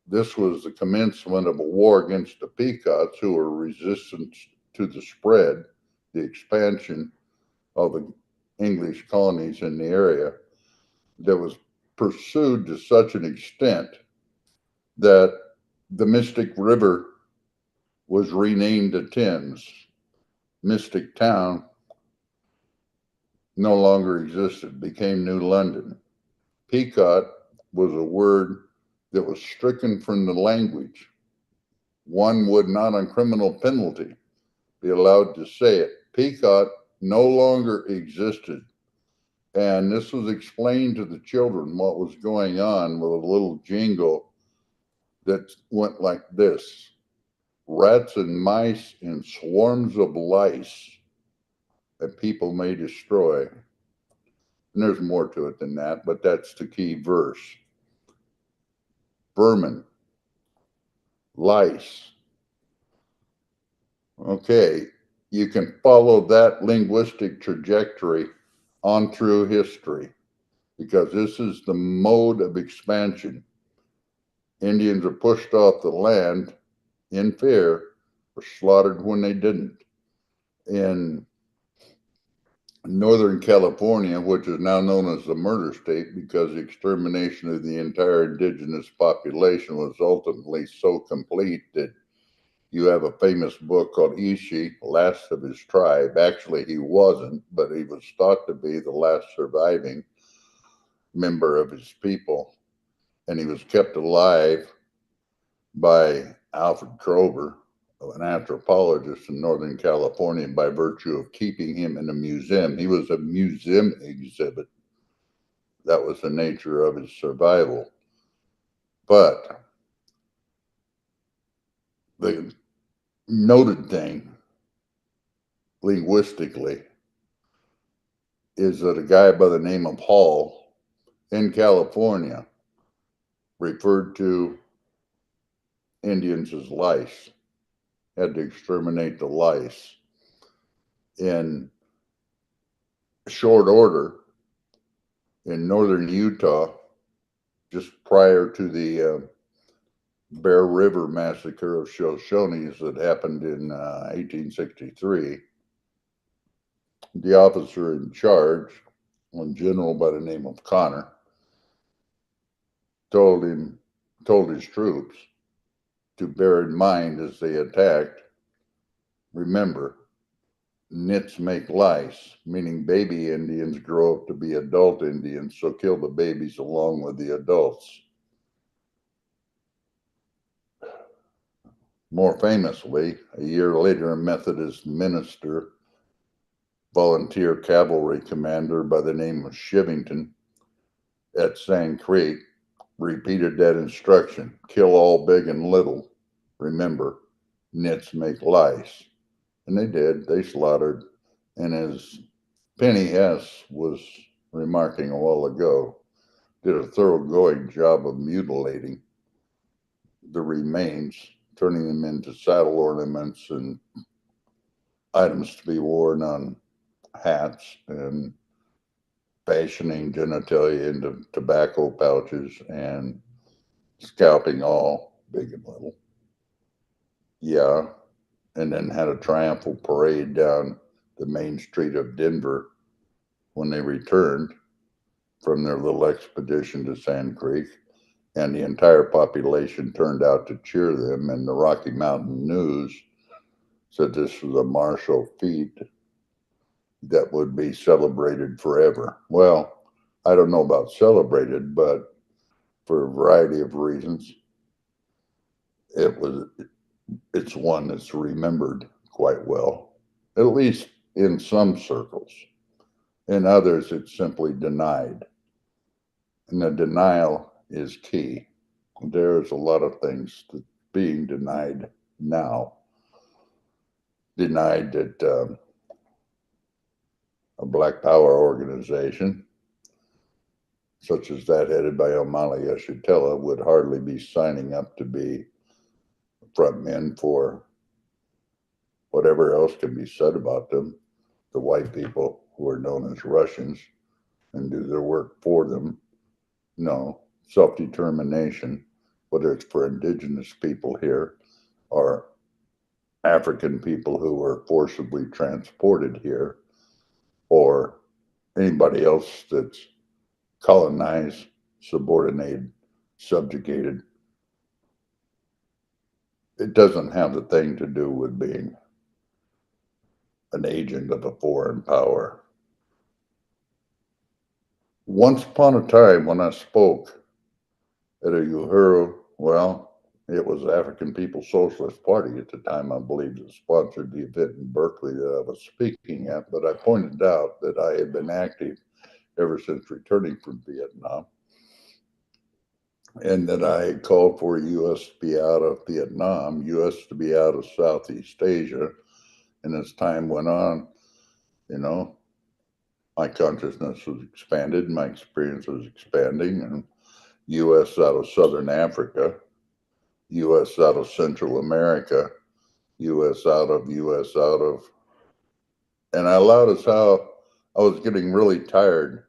This was the commencement of a war against the Pequots, who were resistant to the spread, the expansion of the English colonies in the area, that was pursued to such an extent that the Mystic River was renamed the Thames. Mystic Town no longer existed, became New London. Pequot was a word that was stricken from the language. One would not, on criminal penalty, be allowed to say it. Pequot no longer existed. And this was explained to the children what was going on with a little jingle that went like this: rats and mice and swarms of lice that people may destroy. And there's more to it than that, but that's the key verse. Vermin, lice. Okay, you can follow that linguistic trajectory on through history, because this is the mode of expansion. Indians are pushed off the land in fear, or slaughtered when they didn't. In Northern California, which is now known as the murder state because the extermination of the entire indigenous population was ultimately so complete that you have a famous book called Ishi, Last of His Tribe. Actually, he wasn't, but he was thought to be the last surviving member of his people. And he was kept alive by Alfred Kroeber, an anthropologist in Northern California, by virtue of keeping him in a museum. He was a museum exhibit. That was the nature of his survival. But the noted thing linguistically is that a guy by the name of Hall in California referred to Indians as lice, had to exterminate the lice. In short order, in northern Utah, just prior to the Bear River massacre of Shoshones that happened in 1863, the officer in charge, a general by the name of Connor, told his troops to bear in mind as they attacked, remember, nits make lice, meaning baby Indians grow up to be adult Indians, so kill the babies along with the adults. More famously, a year later, a Methodist minister, volunteer cavalry commander by the name of Shivington at Sand Creek, repeated that instruction: kill all big and little. Remember, nits make lice. And they did. They slaughtered. And as Penny Hess was remarking a while ago, did a thoroughgoing job of mutilating the remains, turning them into saddle ornaments and items to be worn on hats, and fashioning genitalia into tobacco pouches and scalping all, big and little. Yeah. And then had a triumphal parade down the main street of Denver when they returned from their little expedition to Sand Creek. And the entire population turned out to cheer them. And the Rocky Mountain News said this was a martial feat that would be celebrated forever. Well, I don't know about celebrated, but for a variety of reasons, it's one that's remembered quite well, at least in some circles. In others, it's simply denied. And the denial is key. There's a lot of things that being denied now. Denied that a Black Power organization, such as that headed by Omali Yeshitela, would hardly be signing up to be front men for whatever else can be said about them, the white people who are known as Russians, and do their work for them. No, self-determination, whether it's for indigenous people here or African people who were forcibly transported here, or anybody else that's colonized, subordinated, subjugated. It doesn't have a thing to do with being an agent of a foreign power. Once upon a time when I spoke at a Uhuru, well, it was the African People's Socialist Party at the time, I believe, that sponsored the event in Berkeley that I was speaking at, but I pointed out that I had been active ever since returning from Vietnam, and that I had called for U.S. to be out of Vietnam, U.S. to be out of Southeast Asia, and as time went on, you know, my consciousness was expanded, my experience was expanding, and U.S. out of Southern Africa, U.S. out of Central America, U.S. out of, and I allowed us how I was getting really tired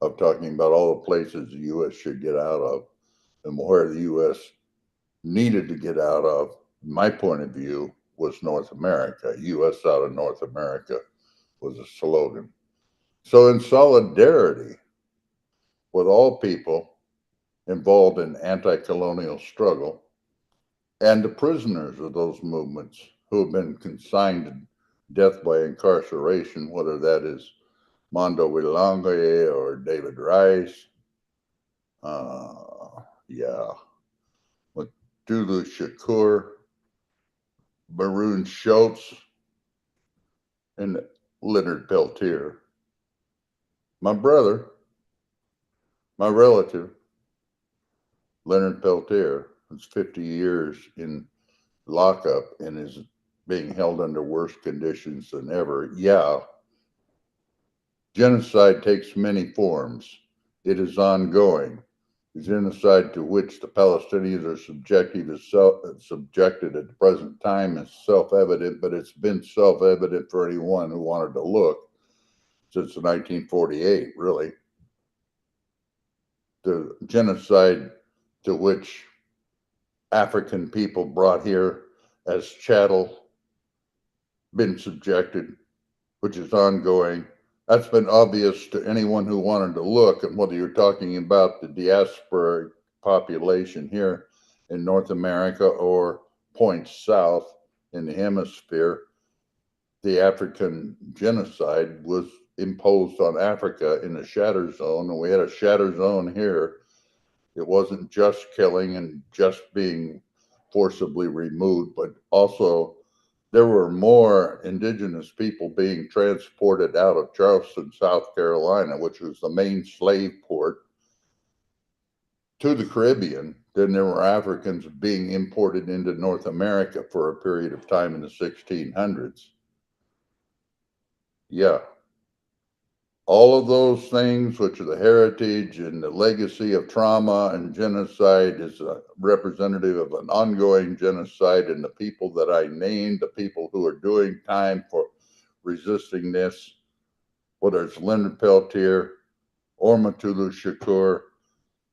of talking about all the places the U.S. should get out of and where the U.S. needed to get out of. My point of view was North America. U.S. out of North America was a slogan. So in solidarity with all people involved in anti-colonial struggle and the prisoners of those movements who have been consigned to death by incarceration, whether that is Mondo Wilonge or David Rice, Dulu Shakur, Maroon Schultz, and Leonard Peltier. My brother, my relative, Leonard Peltier, is 50 years in lockup and is being held under worse conditions than ever. Yeah, genocide takes many forms. It is ongoing. The genocide to which the Palestinians are subjected at the present time is self-evident, but it's been self-evident for anyone who wanted to look since 1948, really. The genocide to which African people brought here as chattel been subjected, which is ongoing. That's been obvious to anyone who wanted to look, and whether you're talking about the diaspora population here in North America or points south in the hemisphere, the African genocide was imposed on Africa in a shatter zone, and we had a shatter zone here. It wasn't just killing and just being forcibly removed, but also there were more indigenous people being transported out of Charleston, South Carolina, which was the main slave port, to the Caribbean than there were Africans being imported into North America for a period of time in the 1600s. Yeah. All of those things, which are the heritage and the legacy of trauma and genocide, is a representative of an ongoing genocide, and the people that I named, the people who are doing time for resisting this, whether it's Leonard Peltier or Matulu Shakur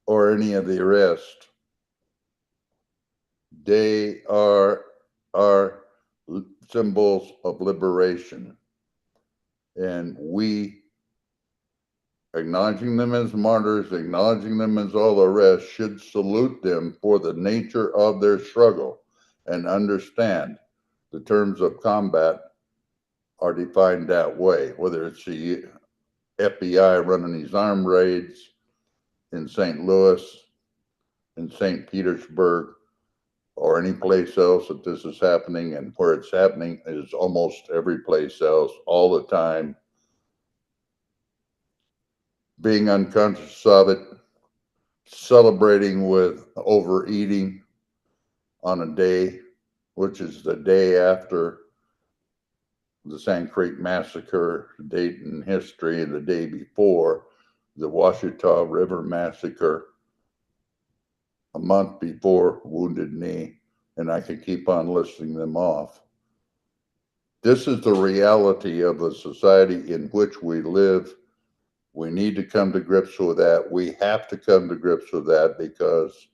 or any of the rest, they are symbols of liberation. And we, acknowledging them as martyrs, acknowledging them as all the rest, should salute them for the nature of their struggle and understand the terms of combat are defined that way, whether it's the FBI running these armed raids in St. Louis, in St. Petersburg, or any place else that this is happening, and where it's happening is almost every place else all the time. Being unconscious of it, celebrating with overeating on a day, which is the day after the Sand Creek Massacre, the date in history, and the day before the Washita River Massacre, a month before Wounded Knee, and I could keep on listing them off. This is the reality of the society in which we live. We need to come to grips with that. We have to come to grips with that because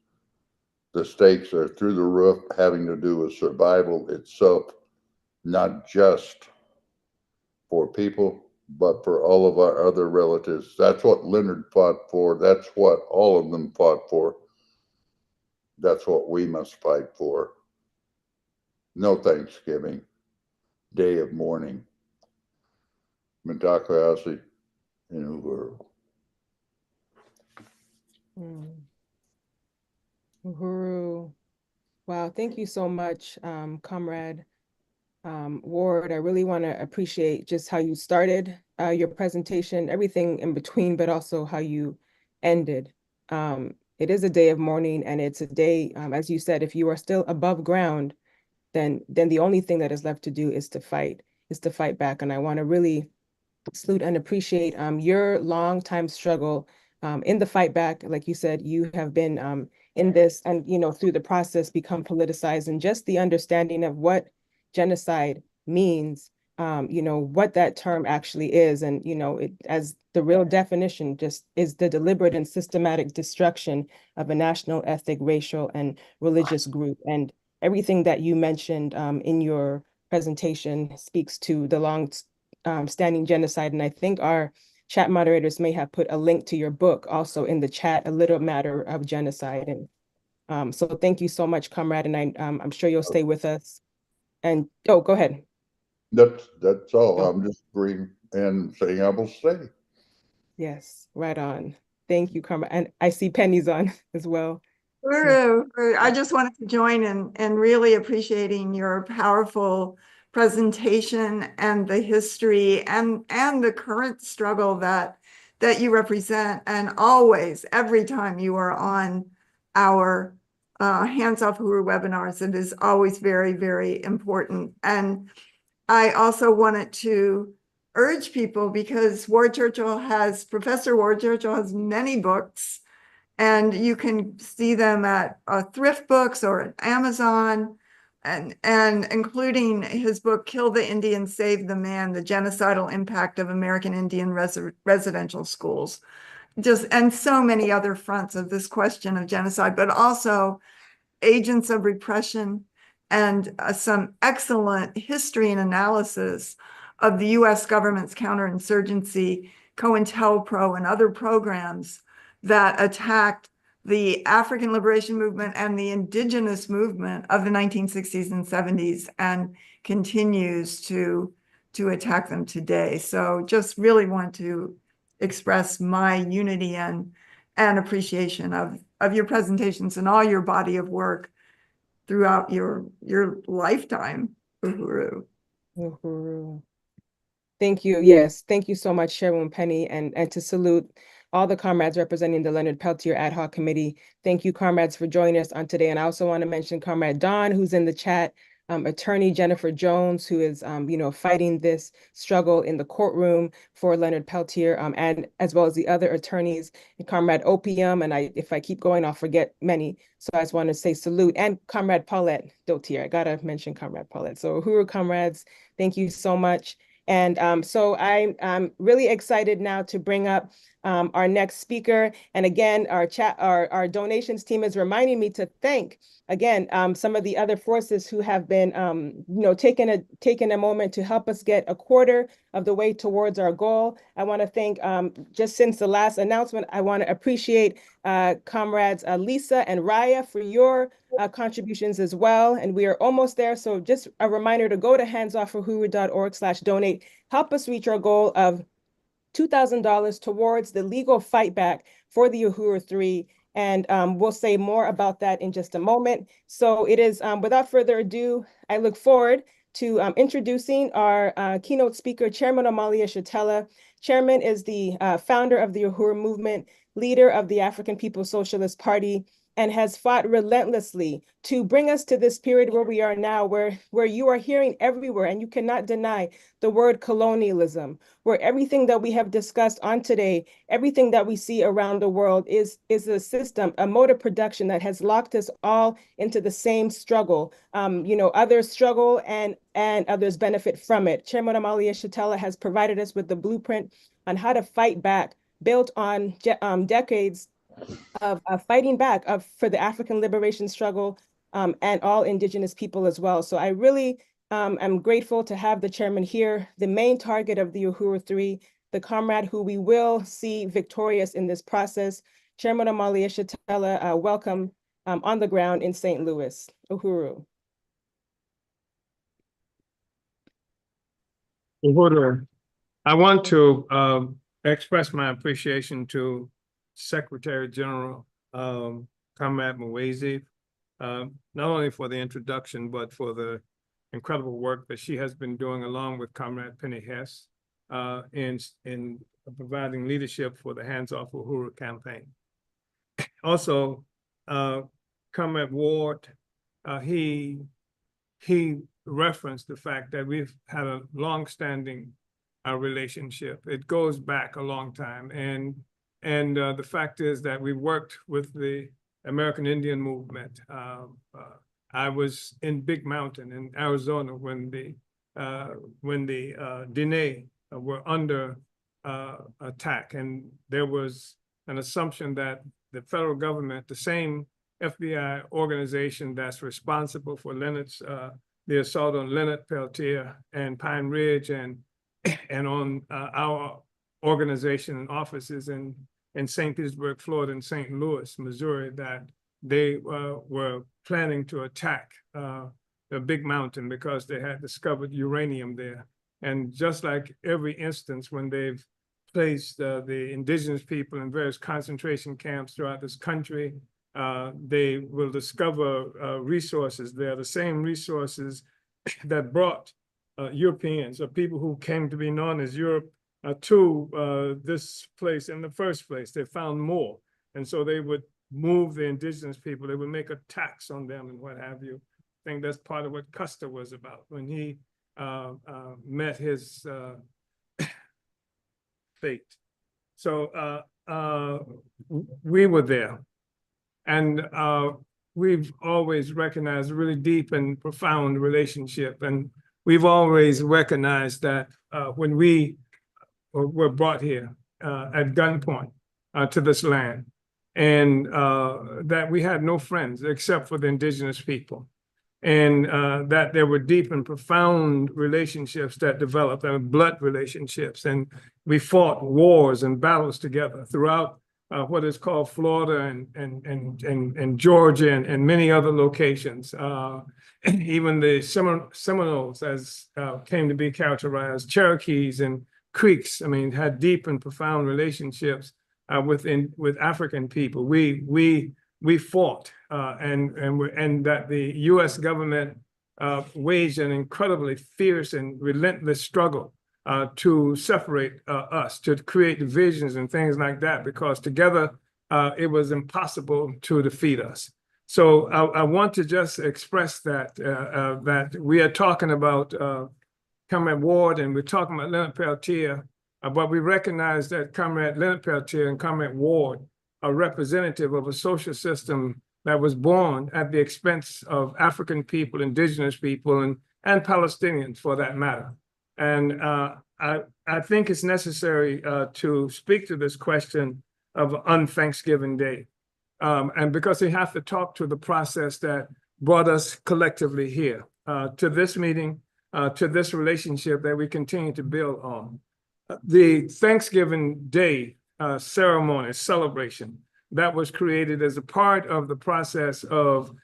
the stakes are through the roof, having to do with survival itself, not just for people, but for all of our other relatives. That's what Leonard fought for. That's what all of them fought for. That's what we must fight for. No Thanksgiving, day of mourning. Mitakoyasi in Uhuru. Uhuru. Wow, thank you so much, Comrade Ward. I really want to appreciate just how you started your presentation, everything in between, but also how you ended. It is a day of mourning, and it's a day, as you said, if you are still above ground, then the only thing that is left to do is to fight back. And I want to really salute and appreciate your long time struggle in the fight back. Like you said, you have been in this and, through the process become politicized, and just the understanding of what genocide means, what that term actually is. And, it, as the real definition just is the deliberate and systematic destruction of a national, ethnic, racial, and religious group. And everything that you mentioned in your presentation speaks to the long standing genocide. And I think our chat moderators may have put a link to your book also in the chat, A Little Matter of Genocide. And so thank you so much, Comrade. And I'm sure you'll stay with us. And go ahead. That's all. I'm just agreeing and saying I will stay. Yes, right on. Thank you, Comrade. And I see Penny's on as well. I just wanted to join in really appreciating your powerful presentation and the history and the current struggle that you represent. And always, every time you are on our Hands Off Uhuru webinars, it is always very, very important. And I also wanted to urge people, because Professor Ward Churchill has many books, and you can see them at thrift books or at Amazon, and including his book, Kill the Indian, Save the Man, The Genocidal Impact of American Indian Residential Schools. And so many other fronts of this question of genocide, but also Agents of Repression, and some excellent history and analysis of the US government's counterinsurgency, COINTELPRO, and other programs that attacked the African liberation movement and the indigenous movement of the 1960s and 70s, and continues to attack them today. So just really want to express my unity and appreciation of your presentations and all your body of work throughout your lifetime, Uhuru. Uhuru. Thank you. Yes, thank you so much, Sherwin Penny, and to salute all the comrades representing the Leonard Peltier Ad Hoc Committee. Thank you, comrades, for joining us on today. And I also want to mention Comrade Don, who's in the chat, Attorney Jennifer Jones, who is, fighting this struggle in the courtroom for Leonard Peltier, and as well as the other attorneys, and Comrade Opium. And if I keep going, I'll forget many. So I just want to say salute, and Comrade Paulette Dotier. I gotta mention Comrade Paulette. So Uhuru comrades, thank you so much. And so I'm really excited now to bring up our next speaker. And again, our donations team is reminding me to thank again some of the other forces who have been taking a moment to help us get a quarter of the way towards our goal. I want to thank, just since the last announcement, I want to appreciate comrades Lisa and Raya for your contributions as well. And we are almost there. So just a reminder to go to handsoffuhuru.org/donate. Help us reach our goal of $2,000 towards the legal fight back for the Uhuru 3. And we'll say more about that in just a moment. So it is, without further ado, I look forward to introducing our keynote speaker, Chairman Omali Yeshitela. Chairman is the founder of the Uhuru Movement, leader of the African People's Socialist Party, and has fought relentlessly to bring us to this period where we are now, where you are hearing everywhere, and you cannot deny the word colonialism, where everything that we have discussed on today, everything that we see around the world is a system, a mode of production that has locked us all into the same struggle. Others struggle and others benefit from it. Chairman Omali Yeshitela has provided us with the blueprint on how to fight back, built on decades of fighting back for the African liberation struggle and all indigenous people as well. So I really am grateful to have the chairman here, the main target of the Uhuru 3, the comrade who we will see victorious in this process. Chairman Omali Yeshitela, welcome on the ground in St. Louis. Uhuru. Uhuru, I want to express my appreciation to Secretary General, Comrade Mwezi, not only for the introduction, but for the incredible work that she has been doing along with Comrade Penny Hess in providing leadership for the Hands Off Uhuru campaign. Also, Comrade Ward, he referenced the fact that we've had a long-standing relationship. It goes back a long time, and the fact is that we worked with the American Indian movement. I was in Big Mountain in Arizona when the Diné were under attack, and there was an assumption that the federal government, the same FBI organization that's responsible for the assault on Leonard Peltier and Pine Ridge and on our organization and offices in St. Petersburg, Florida, and St. Louis, Missouri, that they were planning to attack the Big Mountain because they had discovered uranium there. And just like every instance when they've placed the indigenous people in various concentration camps throughout this country, they will discover resources there, the same resources that brought Europeans or people who came to be known as Europe to this place in the first place. They found more. And so they would move the indigenous people. They would make a tax on them and what have you. I think that's part of what Custer was about when he met his fate. So we were there. And we've always recognized a really deep and profound relationship. And we've always recognized that when we were brought here at gunpoint to this land, and that we had no friends except for the indigenous people, and that there were deep and profound relationships that developed, and blood relationships, and we fought wars and battles together throughout what is called Florida and Georgia and many other locations. Even the Seminoles, as came to be characterized, Cherokees and Creeks, I mean, had deep and profound relationships with African people. We fought, and that the U.S. government waged an incredibly fierce and relentless struggle to separate us, to create divisions and things like that, because together it was impossible to defeat us. So I want to just express that that we are talking about Comrade Ward, and we're talking about Leonard Peltier, but we recognize that Comrade Leonard Peltier and Comrade Ward are representative of a social system that was born at the expense of African people, indigenous people, and Palestinians for that matter. And I think it's necessary to speak to this question of Unthanksgiving Day. And because we have to talk to the process that brought us collectively here, to this meeting, to this relationship that we continue to build on. The Thanksgiving Day ceremony, celebration, that was created as a part of the process of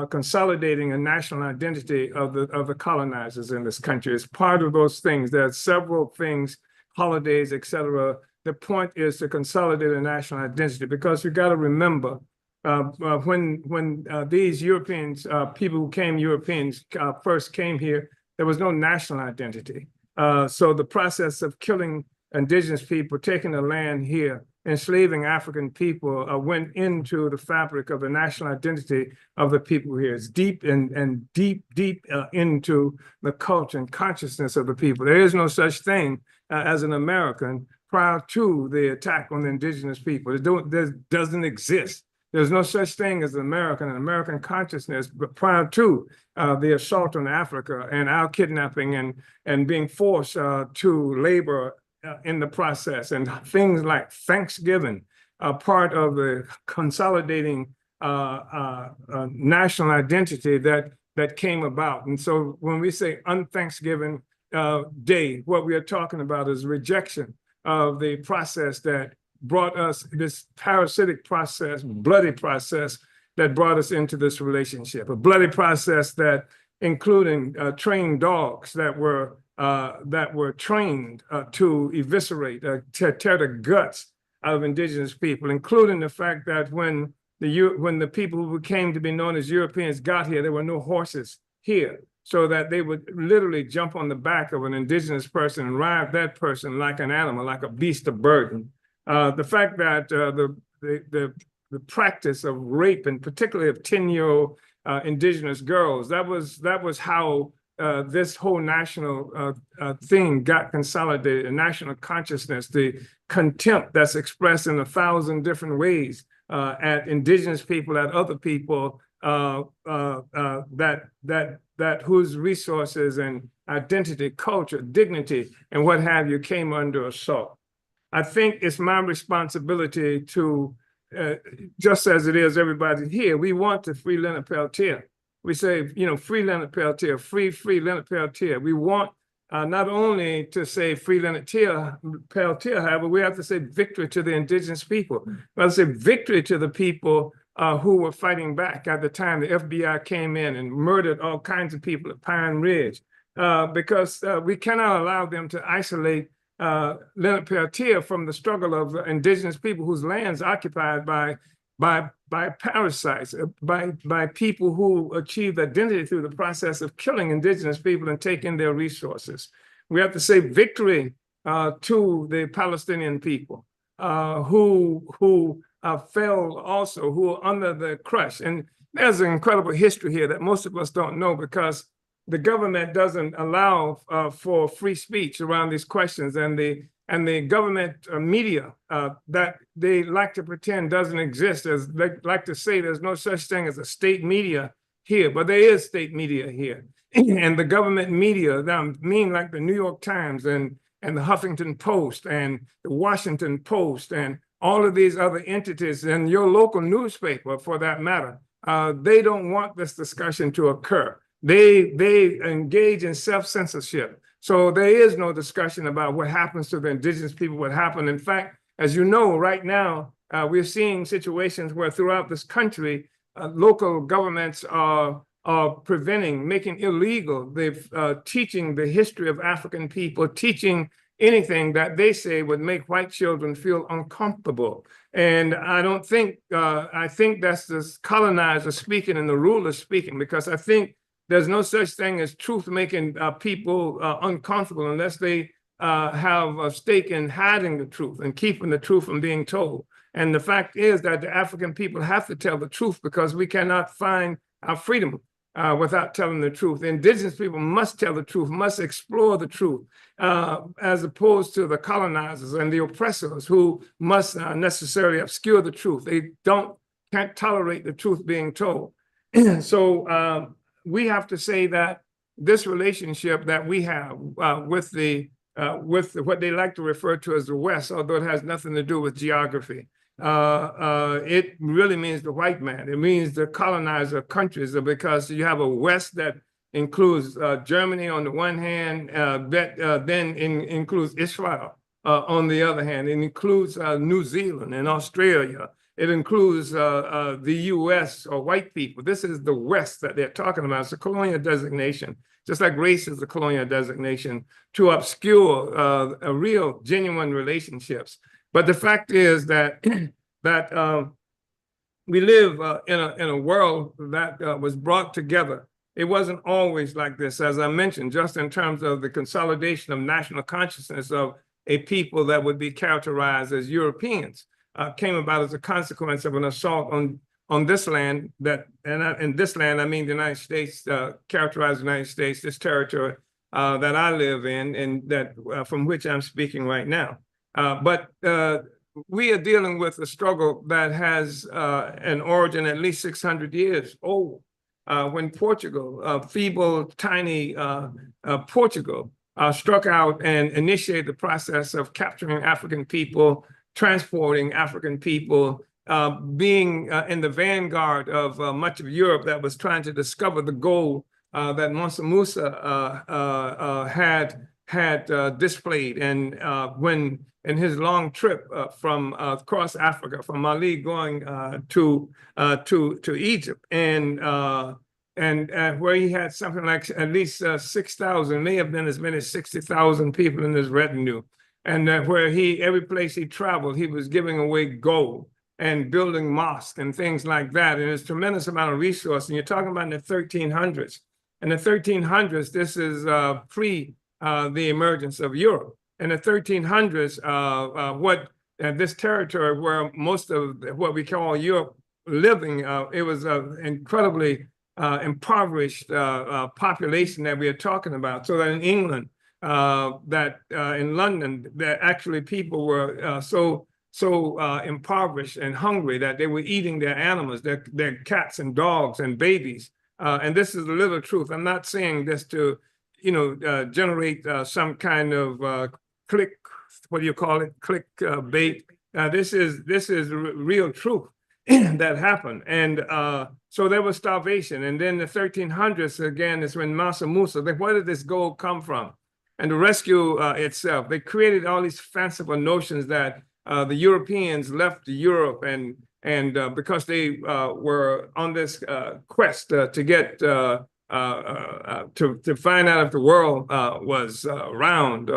consolidating a national identity of the colonizers in this country. It's part of those things. There are several things, holidays, et cetera. The point is to consolidate a national identity, because you got to remember when these Europeans, people who came, Europeans first came here, there was no national identity. So the process of killing indigenous people, taking the land here, enslaving African people went into the fabric of the national identity of the people here. It's deep and deep into the culture and consciousness of the people. There is no such thing as an American prior to the attack on the indigenous people. It doesn't exist. There's no such thing as an American consciousness, but prior to the assault on Africa and our kidnapping and being forced to labor in the process, and things like Thanksgiving are part of the consolidating national identity that came about. And so when we say Unthanksgiving Day, what we are talking about is rejection of the process that brought us, this parasitic process, bloody process that brought us into this relationship, a bloody process that including trained dogs that were trained to eviscerate, to tear the guts of indigenous people, including the fact that when the people who came to be known as Europeans got here, there were no horses here, so that they would literally jump on the back of an indigenous person and ride that person like an animal, like a beast of burden. The fact that the practice of rape, and particularly of 10-year-old indigenous girls, that was how this whole national thing got consolidated, a national consciousness, the contempt that's expressed in 1,000 different ways at indigenous people, at other people, that whose resources and identity, culture, dignity, and what have you came under assault. I think it's my responsibility to, just as it is everybody here, we want to free Leonard Peltier. We say, free Leonard Peltier, free Leonard Peltier. We want not only to say free Leonard Peltier, however, we have to say victory to the indigenous people. We have to say victory to the people who were fighting back at the time the FBI came in and murdered all kinds of people at Pine Ridge, because we cannot allow them to isolate Leonard Peltier from the struggle of indigenous people whose lands occupied by parasites, by people who achieved identity through the process of killing indigenous people and taking their resources. We have to say victory to the Palestinian people who fell also, who are under the crush. And there's an incredible history here that most of us don't know, because the government doesn't allow for free speech around these questions, and the government media that they like to pretend doesn't exist, as they like to say there's no such thing as a state media here, but there is state media here. And the government media, I mean, like the New York Times and the Huffington Post and the Washington Post and all of these other entities, and your local newspaper for that matter, they don't want this discussion to occur. They engage in self-censorship. So there is no discussion about what happens to the indigenous people, what happened. In fact, as you know, right now, we're seeing situations where throughout this country, local governments are preventing, making illegal, teaching the history of African people, teaching anything that they say would make white children feel uncomfortable. And I don't think, I think that's the colonizer speaking and the ruler speaking, because I think there's no such thing as truth making people uncomfortable unless they have a stake in hiding the truth and keeping the truth from being told. And the fact is that the African people have to tell the truth, because we cannot find our freedom without telling the truth. The indigenous people must tell the truth, must explore the truth, as opposed to the colonizers and the oppressors who must necessarily obscure the truth. They can't tolerate the truth being told. So we have to say that this relationship that we have with what they like to refer to as the West, although it has nothing to do with geography, it really means the white man. It means the colonizer countries, because you have a West that includes Germany on the one hand, then includes Israel on the other hand. It includes New Zealand and Australia. It includes the US or white people. This is the West that they're talking about. It's a colonial designation, just like race is a colonial designation to obscure real, genuine relationships. But the fact is that we live in a world that was brought together. It wasn't always like this, as I mentioned, just in terms of the consolidation of national consciousness of a people that would be characterized as Europeans. Came about as a consequence of an assault on this land, and this land, I mean the United States, characterized the United States, this territory that I live in, and that from which I'm speaking right now. But we are dealing with a struggle that has an origin at least 600 years old, when Portugal, feeble, tiny Portugal, struck out and initiated the process of capturing African people, transporting African people, being in the vanguard of much of Europe that was trying to discover the gold that Mansa Musa had displayed. And when in his long trip from across Africa, from Mali going to Egypt, and where he had something like at least 6,000, may have been as many as 60,000 people in his retinue. And that where every place he traveled, he was giving away gold and building mosques and things like that. And there's a tremendous amount of resource. And you're talking about in the 1300s. In the 1300s, this is pre the emergence of Europe. In the 1300s, this territory where most of what we call Europe living, it was incredibly impoverished population that we are talking about. So that in England, in London, that actually people were so impoverished and hungry that they were eating their animals, their cats and dogs and babies. And this is a little truth. I'm not saying this to, generate some kind of click, what do you call it? Click bait. This is real truth that happened. And so there was starvation. And then the 1300s, again, is when Mansa Musa, where did this gold come from? And to rescue itself, they created all these fanciful notions that the Europeans left Europe and because they were on this quest to get to find out if the world was round,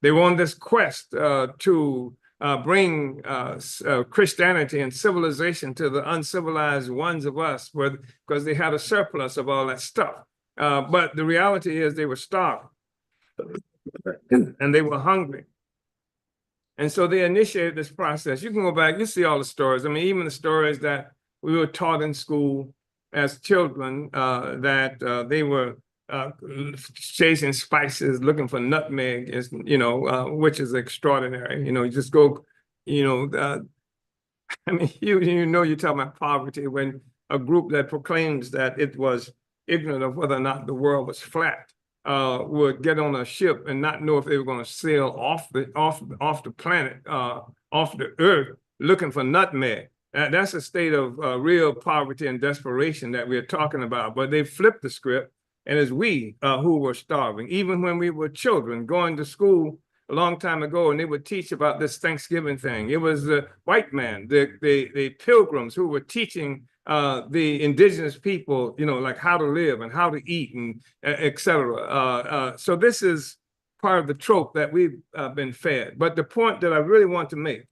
they were on this quest to bring Christianity and civilization to the uncivilized ones of us, because they had a surplus of all that stuff. But the reality is they were starved and they were hungry. And so they initiated this process. You can go back, you see all the stories. I mean, even the stories that we were taught in school as children, that they were chasing spices, looking for nutmeg, which is extraordinary. You just go, I mean, you're talking about poverty when a group that proclaims that it was ignorant of whether or not the world was flat would get on a ship and not know if they were going to sail off the planet, off the earth, looking for nutmeg. That's a state of real poverty and desperation that we're talking about. But they flipped the script, and it's we who were starving. Even when we were children going to school a long time ago, and they would teach about this Thanksgiving thing. It was the white man, the pilgrims who were teaching the indigenous people, like how to live and how to eat and et cetera. So this is part of the trope that we've been fed. But the point that I really want to make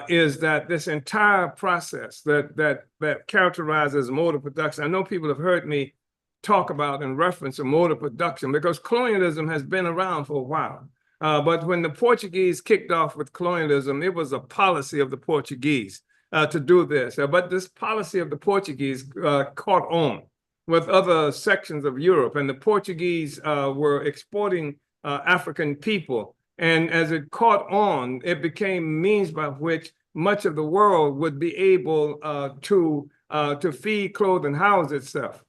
is that this entire process that characterizes mode of production, I know people have heard me talk about and reference a mode of production because colonialism has been around for a while. But when the Portuguese kicked off with colonialism, it was a policy of the Portuguese to do this. But this policy of the Portuguese caught on with other sections of Europe, and the Portuguese were exporting African people. And as it caught on, it became means by which much of the world would be able to feed, clothe, and house itself.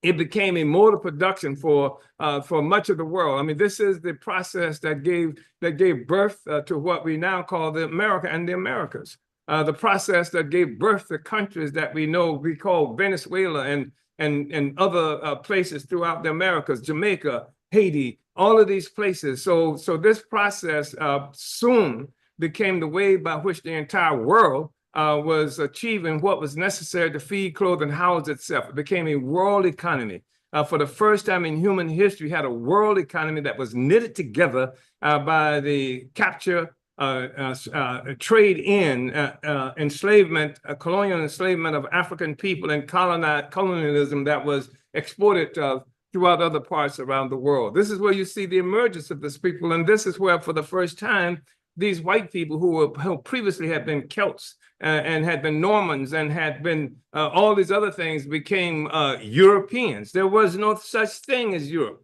It became a mode of production for much of the world. I mean, this is the process that gave birth to what we now call the America and the Americas. The process that gave birth to countries that we call Venezuela and other places throughout the Americas, Jamaica, Haiti, all of these places. So this process soon became the way by which the entire world was achieving what was necessary to feed, clothe, and house itself. It became a world economy. For the first time in human history, had a world economy that was knitted together by the capture, trade in, enslavement, colonial enslavement of African people, and colonialism that was exported throughout other parts around the world. This is where you see the emergence of this people, and this is where, for the first time, these white people who previously had been Celts and had been Normans and had been all these other things became Europeans. There was no such thing as Europe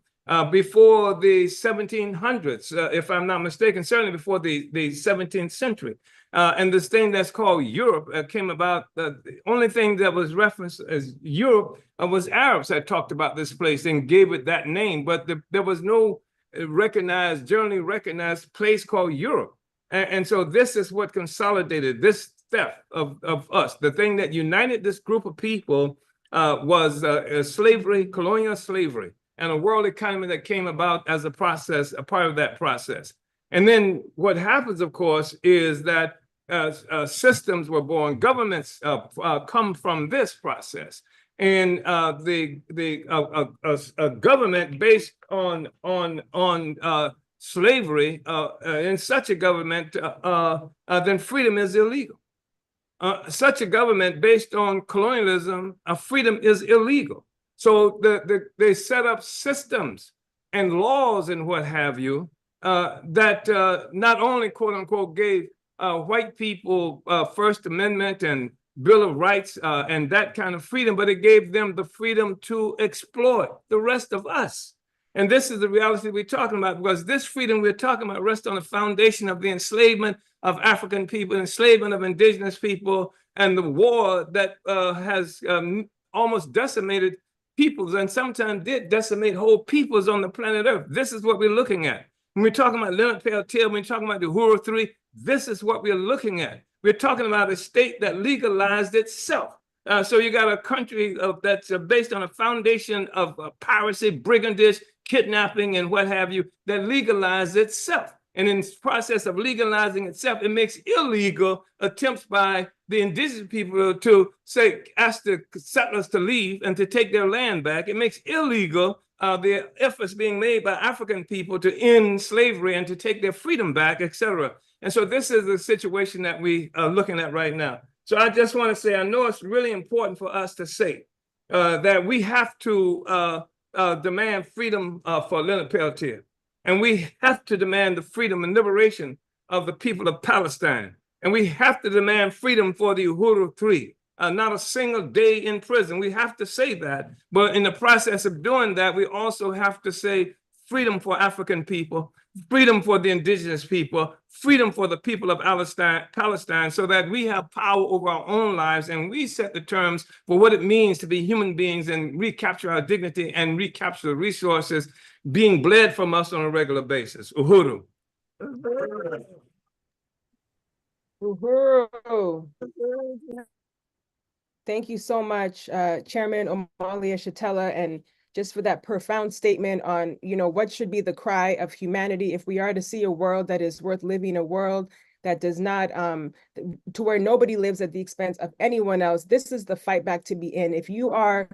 before the 1700s, if I'm not mistaken, certainly before the 17th century. And this thing that's called Europe came about. The only thing that was referenced as Europe was Arabs that talked about this place and gave it that name, but there was no generally recognized place called Europe. And so this is what consolidated this theft of us. The thing that united this group of people was slavery, colonial slavery, and a world economy that came about as a process, a part of that process. And then what happens, of course, is that systems were born, governments come from this process. And a government based on slavery in such a government, then freedom is illegal. Such a government based on colonialism, freedom is illegal. So they set up systems and laws and what have you that not only, quote unquote, gave white people First Amendment and Bill of Rights and that kind of freedom, but it gave them the freedom to exploit the rest of us. And this is the reality we're talking about, because this freedom we're talking about rests on the foundation of the enslavement of African people, enslavement of indigenous people, and the war that has almost decimated peoples and sometimes did decimate whole peoples on the planet Earth. This is what we're looking at. When we're talking about Leonard Peltier, when we're talking about the Uhuru 3, this is what we're looking at. We're talking about a state that legalized itself. So you got a country that's based on a foundation of piracy, brigandage, kidnapping, and what have you, that legalized itself. And in the process of legalizing itself, it makes illegal attempts by the indigenous people to say, ask the settlers to leave and to take their land back. It makes illegal the efforts being made by African people to end slavery and to take their freedom back, etc. And so this is the situation that we are looking at right now. So I just want to say, I know it's really important for us to say that we have to demand freedom for Leonard Peltier. And we have to demand the freedom and liberation of the people of Palestine. And we have to demand freedom for the Uhuru 3. Not a single day in prison. We have to say that. But in the process of doing that, we also have to say freedom for African people, freedom for the indigenous people, freedom for the people of Palestine, so that we have power over our own lives and we set the terms for what it means to be human beings and recapture our dignity and recapture the resources being bled from us on a regular basis. Uhuru. Uhuru. Thank you so much, Chairman Omali Yeshitela, and just for that profound statement on, what should be the cry of humanity if we are to see a world that is worth living, a world that does not, to where nobody lives at the expense of anyone else. This is the fight back to be in. If you are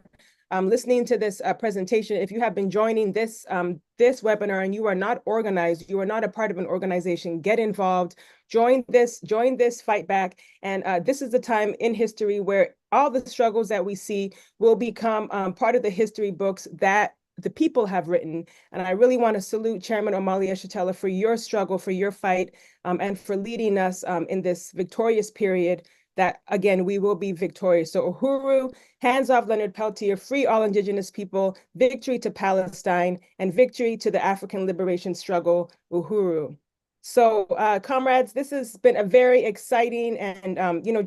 listening to this presentation, if you have been joining this webinar and you are not organized, you are not a part of an organization, get involved, join this fight back. And this is the time in history where all the struggles that we see will become part of the history books that the people have written. And I really want to salute Chairman Omali Yeshitela for your struggle, for your fight, and for leading us in this victorious period that, again, we will be victorious. So Uhuru, hands off Leonard Peltier, free all indigenous people, victory to Palestine, and victory to the African liberation struggle, Uhuru. So comrades, this has been a very exciting and,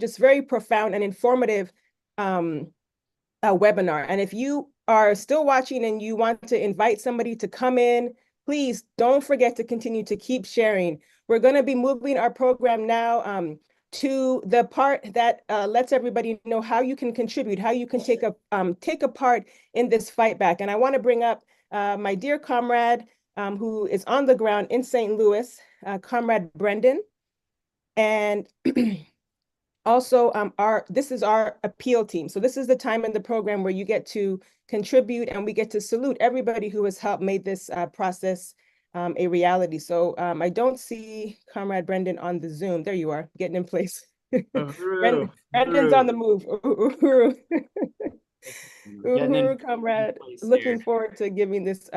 just very profound and informative webinar. And if you are still watching and you want to invite somebody to come in, please don't forget to continue to keep sharing. We're going to be moving our program now to the part that lets everybody know how you can contribute, how you can take a part in this fight back. And I want to bring up my dear comrade who is on the ground in St. Louis, Comrade Brendan. And also this is our appeal team. So this is the time in the program where you get to contribute and we get to salute everybody who has helped make this process a reality. So I don't see Comrade Brendan on the Zoom. There you are, getting in place. Brendan's on the move. Uhuru. Uhuru, comrade, looking forward to giving this,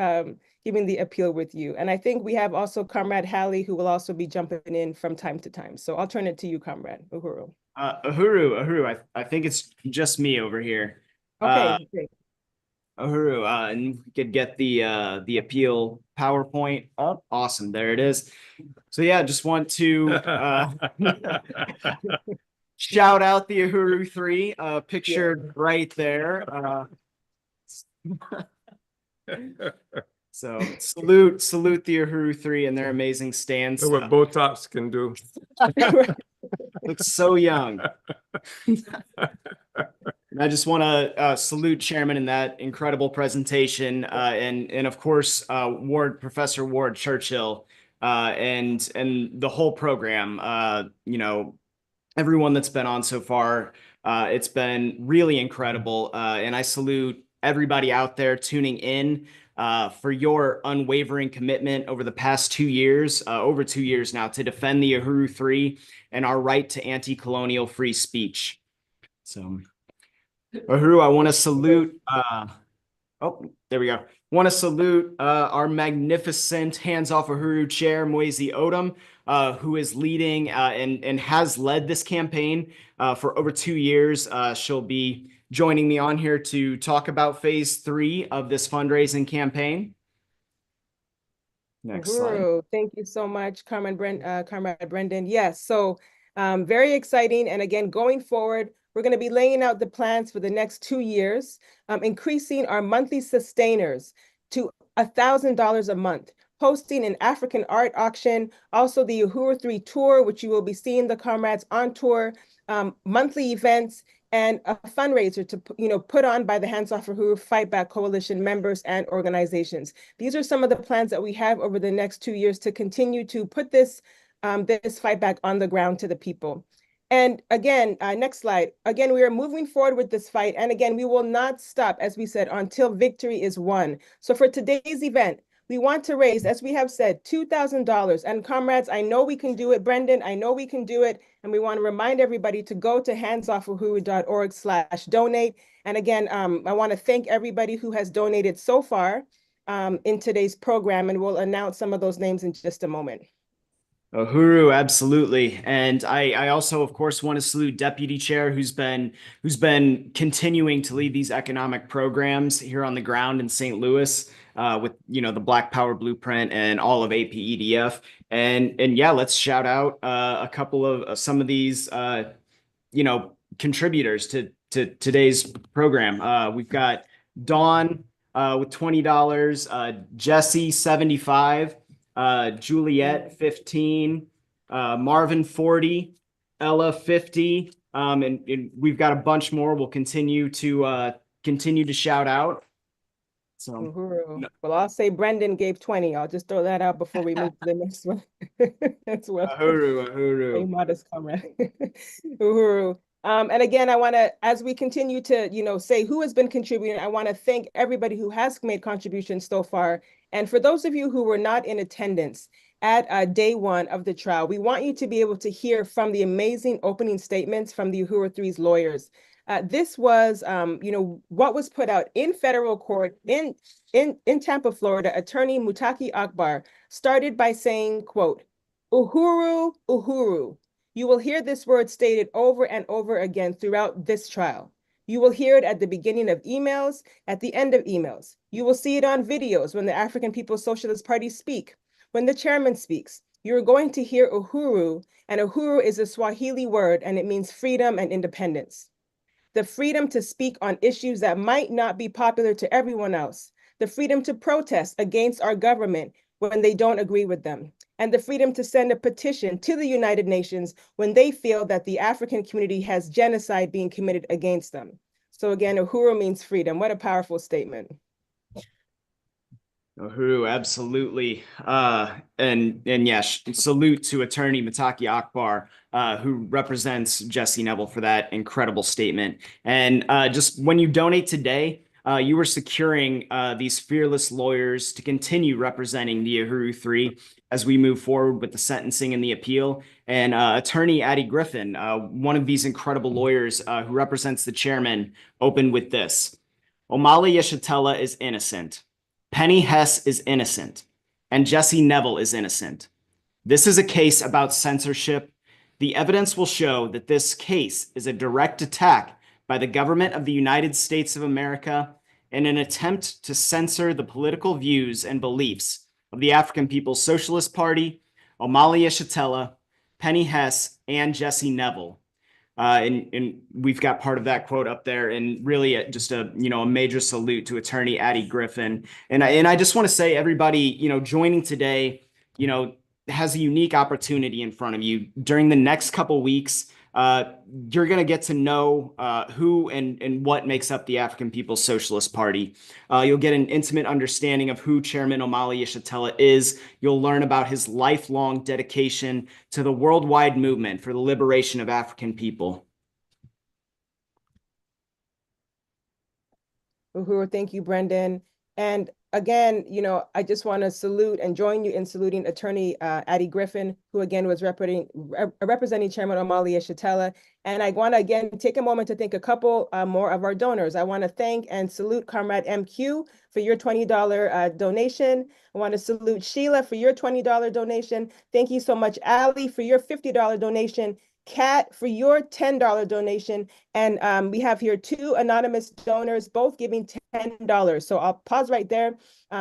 giving the appeal with you. And I think we have also Comrade Hallie, who will also be jumping in from time to time. So I'll turn it to you, Comrade Uhuru. Uhuru, I think it's just me over here. Okay, great. Uhuru, and we could get the appeal PowerPoint up. Awesome, there it is. So yeah, just want to shout out the Uhuru 3, pictured right there. So salute the Uhuru 3 and their amazing stance. Look what Botox can do. Looks so young. And I just want to salute Chairman in that incredible presentation, and of course Professor Ward Churchill, and the whole program. Everyone that's been on so far, it's been really incredible, and I salute everybody out there tuning in. for your unwavering commitment over the past 2 years, over 2 years now, to defend the Uhuru 3 and our right to anti-colonial free speech. So, Uhuru, I want to salute, oh, there we go. Want to salute our magnificent Hands Off Uhuru chair, Moise Odom, who is leading and has led this campaign for over 2 years. She'll be joining me on here to talk about phase 3 of this fundraising campaign. Next slide. Thank you so much, Comrade Brendan. Yes, so very exciting. And again, going forward, we're going to be laying out the plans for the next 2 years, increasing our monthly sustainers to $1,000 a month, hosting an African art auction, also the Uhuru 3 tour, which you will be seeing the comrades on tour, monthly events, and a fundraiser to put on by the Hands Off Uhuru Fightback Coalition members and organizations. These are some of the plans that we have over the next 2 years to continue to put this fight back on the ground to the people. And again, next slide. Again, we are moving forward with this fight. And again, we will not stop, as we said, until victory is won. So for today's event, we want to raise, as we have said, $2,000. And comrades, I know we can do it. Brendan, I know we can do it. And we want to remind everybody to go to handsoffuhuru.org/donate. And again, I want to thank everybody who has donated so far in today's program. And we'll announce some of those names in just a moment. Uhuru, absolutely. And I also, of course, want to salute Deputy Chair who's been continuing to lead these economic programs here on the ground in St. Louis with the Black Power Blueprint and all of APEDF. And yeah, let's shout out a couple of some of these contributors to today's program. We've got Dawn with $20, Jesse $75. Juliet 15, Marvin 40, Ella 50, and we've got a bunch more. We'll continue to shout out. So, Uhuru. Well, I'll say Brendan gave 20. I'll just throw that out before we move to the next one. That's well. Uhuru. A modest comrade. Uhuru. And again, I want to, as we continue to, say who has been contributing, I want to thank everybody who has made contributions so far. And for those of you who were not in attendance at day 1 of the trial, we want you to be able to hear from the amazing opening statements from the Uhuru 3's lawyers. This was, what was put out in federal court in Tampa, Florida. Attorney Mutaki Akbar started by saying, quote, "Uhuru, Uhuru. You will hear this word stated over and over again throughout this trial. You will hear it at the beginning of emails, at the end of emails. You will see it on videos when the African People's Socialist Party speak, when the chairman speaks. You're going to hear Uhuru, and Uhuru is a Swahili word, and it means freedom and independence. The freedom to speak on issues that might not be popular to everyone else. The freedom to protest against our government when they don't agree with them. And the freedom to send a petition to the United Nations when they feel that the African community has genocide being committed against them." So again, Uhuru means freedom. What a powerful statement. Uhuru, absolutely. And yes, salute to Attorney Mutaki Akbar, who represents Jesse Neville, for that incredible statement. And just when you donate today, you are securing these fearless lawyers to continue representing the Uhuru 3 as we move forward with the sentencing and the appeal. And Attorney Addie Griffin, one of these incredible lawyers who represents the chairman, opened with this: "Omali Yeshitela is innocent. Penny Hess is innocent. And Jesse Neville is innocent. This is a case about censorship. The evidence will show that this case is a direct attack by the government of the United States of America in an attempt to censor the political views and beliefs of the African People's Socialist Party, Omali Yeshitela, Penny Hess, and Jesse Neville." And we've got part of that quote up there, and really just a major salute to Attorney Addie Griffin. And I just want to say, everybody, joining today, has a unique opportunity in front of you. During the next couple weeks, you're going to get to know who and what makes up the African People's Socialist Party. You'll get an intimate understanding of who Chairman Omali Yeshitela is. You'll learn about his lifelong dedication to the worldwide movement for the liberation of African people. Uhuru, thank you, Brendan. And again, I just want to salute and join you in saluting Attorney Addie Griffin, who again was representing Chairman Omali Yeshitela. And I want to again take a moment to thank a couple more of our donors. I want to thank and salute Comrade MQ for your $20 donation. I want to salute Sheila for your $20 donation. Thank you so much, Ali, for your $50 donation. Kat, for your $10 donation. And we have here 2 anonymous donors, both giving $10. So I'll pause right there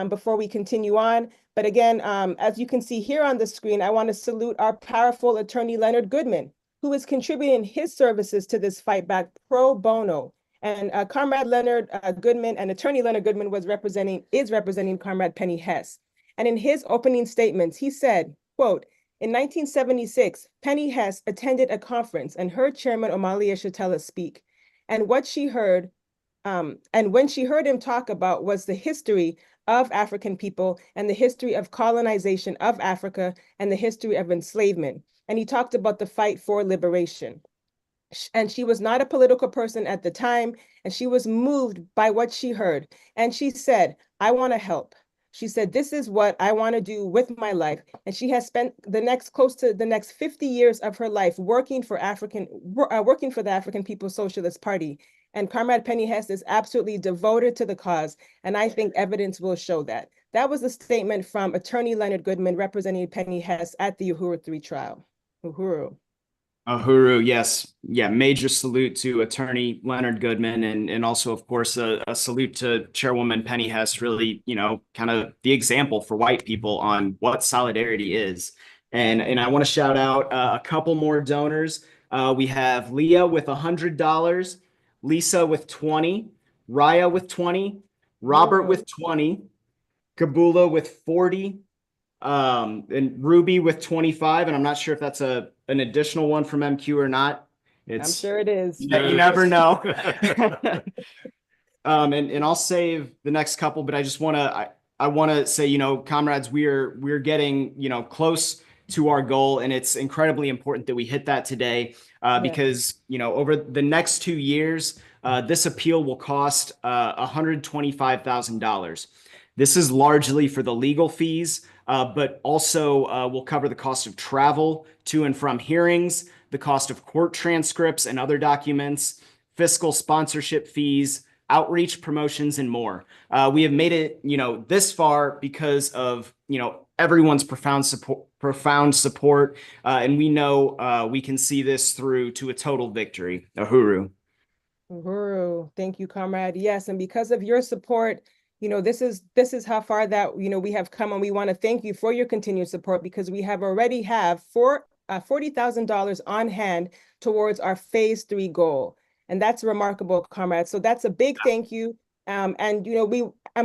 before we continue on. But again, as you can see here on the screen, I want to salute our powerful attorney, Leonard Goodman, who is contributing his services to this fight back pro bono. And Comrade Leonard Goodman and attorney Leonard Goodman is representing Comrade Penny Hess. And in his opening statements, he said, quote, in 1976, Penny Hess attended a conference and heard Chairman Omali Yeshitela speak. And what she heard, and when she heard him talk about was the history of African people and the history of colonization of Africa and the history of enslavement. And he talked about the fight for liberation. And she was not a political person at the time, and she was moved by what she heard. And she said, I want to help. She said, this is what I want to do with my life. And she has spent close to the next 50 years of her life working for the African People's Socialist Party. And Comrade Penny Hess is absolutely devoted to the cause. And I think evidence will show that. That was a statement from attorney Leonard Goodman representing Penny Hess at the Uhuru 3 trial. Uhuru. Uhuru, yes. Yeah, major salute to attorney Leonard Goodman and also, of course, a salute to Chairwoman Penny Hess, really, kind of the example for white people on what solidarity is. And I want to shout out a couple more donors. We have Leah with $100, Lisa with 20, Raya with 20, Robert with 20, Kabula with 40, and Ruby with 25. And I'm not sure if that's an additional one from MQ or not. I'm sure it is. You never know. And I'll save the next couple, but I just want to, I want to say, comrades, we're getting, close to our goal, and it's incredibly important that we hit that today, because, over the next 2 years, this appeal will cost $125,000. This is largely for the legal fees, but also will cover the cost of travel to and from hearings, the cost of court transcripts and other documents, fiscal sponsorship fees, outreach, promotions, and more. We have made it, this far because of, everyone's profound support, and we know we can see this through to a total victory. Uhuru. Uhuru. Thank you, comrade. Yes, and because of your support, this is how far that we have come, and we want to thank you for your continued support, because we already have $40,000 on hand towards our phase 3 goal, and that's remarkable, comrades. So that's a big thank you, and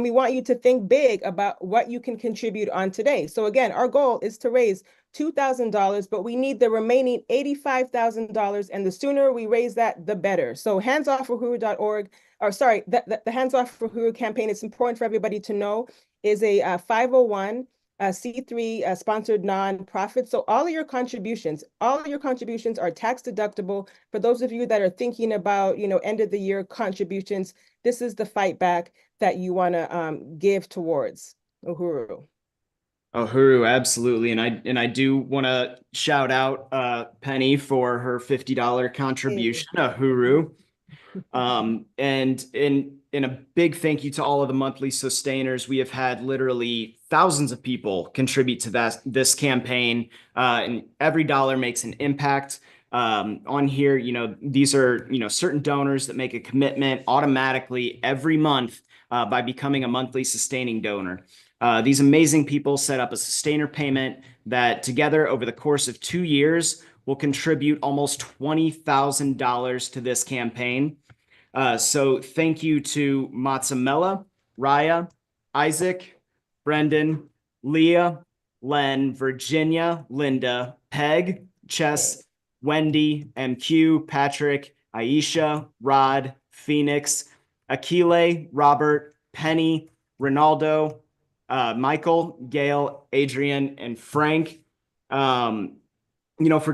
we want you to think big about what you can contribute on today. So again, our goal is to raise $2,000, but we need the remaining $85,000, and the sooner we raise that, the better. So handsoffuhuru.org. Or sorry, the Hands Off Uhuru campaign, it's important for everybody to know, is a 501c3 sponsored nonprofit. So all of your contributions are tax deductible. For those of you that are thinking about, end of the year contributions, this is the fight back that you want to give towards Uhuru. Uhuru, absolutely. And I do want to shout out Penny for her $50 contribution. Uhuru. And a big thank you to all of the monthly sustainers. We have had literally thousands of people contribute to this campaign, and every dollar makes an impact. On here, these are, certain donors that make a commitment automatically every month by becoming a monthly sustaining donor. These amazing people set up a sustainer payment that together over the course of 2 years will contribute almost $20,000 to this campaign. So thank you to Matsamela, Raya, Isaac, Brendan, Leah, Len, Virginia, Linda, Peg, Chess, Wendy, MQ, Patrick, Aisha, Rod, Phoenix, Akile, Robert, Penny, Ronaldo, Michael, Gail, Adrian, and Frank, for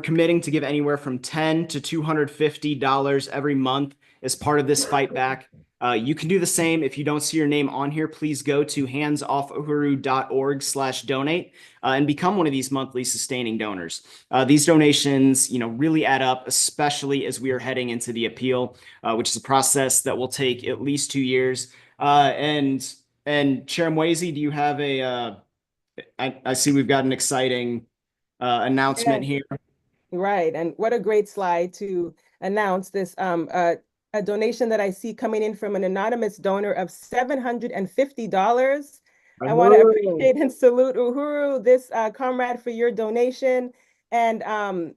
committing to give anywhere from $10 to $250 every month as part of this fight back. You can do the same. If you don't see your name on here, please go to handsoffuhuru.org/donate and become one of these monthly sustaining donors. These donations, really add up, especially as we are heading into the appeal, which is a process that will take at least 2 years. And Chair Mwezi, do you have I see we've got an exciting announcement here. Right. And what a great slide to announce this a donation that I see coming in from an anonymous donor of $750. I want to appreciate and salute Uhuru, this comrade, for your donation. And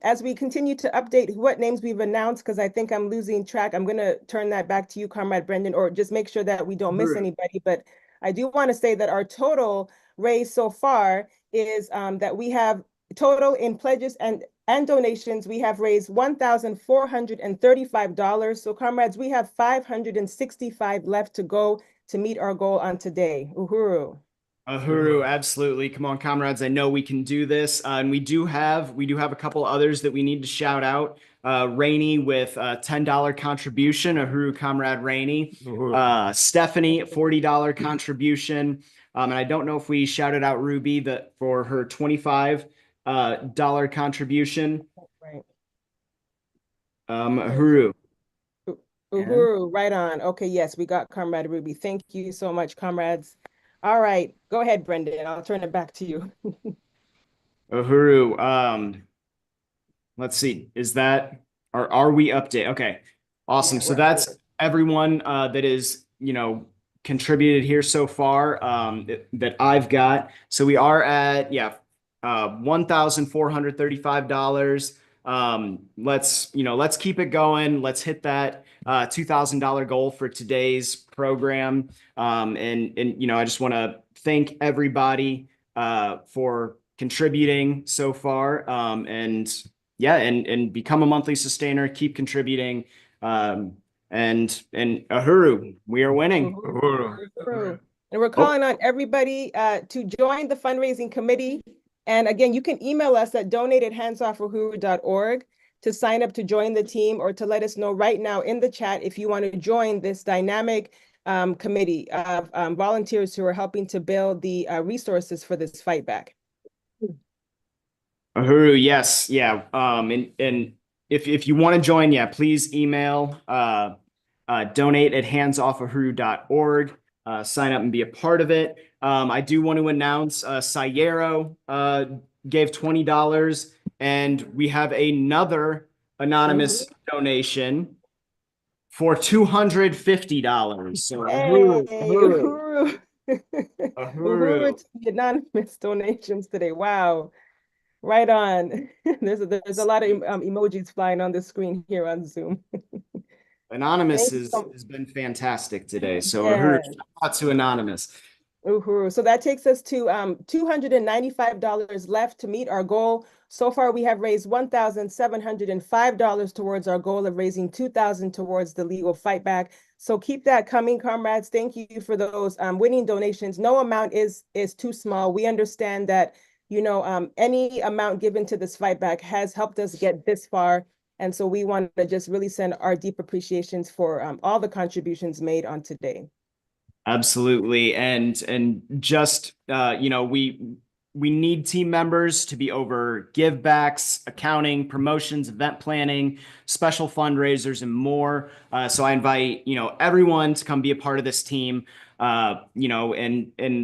as we continue to update what names we've announced, because I think I'm losing track, I'm going to turn that back to you, Comrade Brendan, or just make sure that we don't miss anybody. But I do want to say that our total raise so far is that we have total in pledges and donations, we have raised $1,435. So comrades, we have 565 left to go to meet our goal on today. Uhuru. Uhuru, absolutely. Come on, comrades. I know we can do this. And we do have a couple others that we need to shout out. Rainey with a $10 contribution, Uhuru comrade Rainey. Stephanie, $40 contribution. And I don't know if we shouted out Ruby for her $25 contribution. Right. Uhuru. Uhuru, right on. Okay, yes, we got Comrade Ruby. Thank you so much, comrades. All right, go ahead, Brendan. I'll turn it back to you. Uhuru, let's see. Are we update? Okay, awesome. So that's everyone that is, contributed here so far that I've got. So we are at, $1,435. Let's keep it going. Let's hit that $2,000 goal for today's program. I just want to thank everybody for contributing so far. And become a monthly sustainer. Keep contributing. And Uhuru, we are winning. Uhuru. And we're calling on everybody to join the fundraising committee. And again, you can email us at donate@handsoffuhuru.org to sign up to join the team, or to let us know right now in the chat if you want to join this dynamic committee of volunteers who are helping to build the resources for this fight back. Uhuru, yes, yeah. And if you want to join, please email donate@handsoffuhuru.org. Sign up and be a part of it. I do want to announce Sayero gave $20, and we have another anonymous donation for $250. So Uhuru. Uhuru to the anonymous donations today. Wow. Right on. There's a lot of emojis flying on the screen here on Zoom. Anonymous has been fantastic today. So Uhuru, shout out to Anonymous. Uhuru. So that takes us to $295 left to meet our goal. So far, we have raised $1,705 towards our goal of raising $2,000 towards the legal fight back. So keep that coming, comrades. Thank you for those winning donations. No amount is too small. We understand that, any amount given to this fight back has helped us get this far. And so we want to just really send our deep appreciations for all the contributions made on today. Absolutely. And just, we need team members to be over give backs, accounting, promotions, event planning, special fundraisers, and more. So I invite, everyone to come be a part of this team, and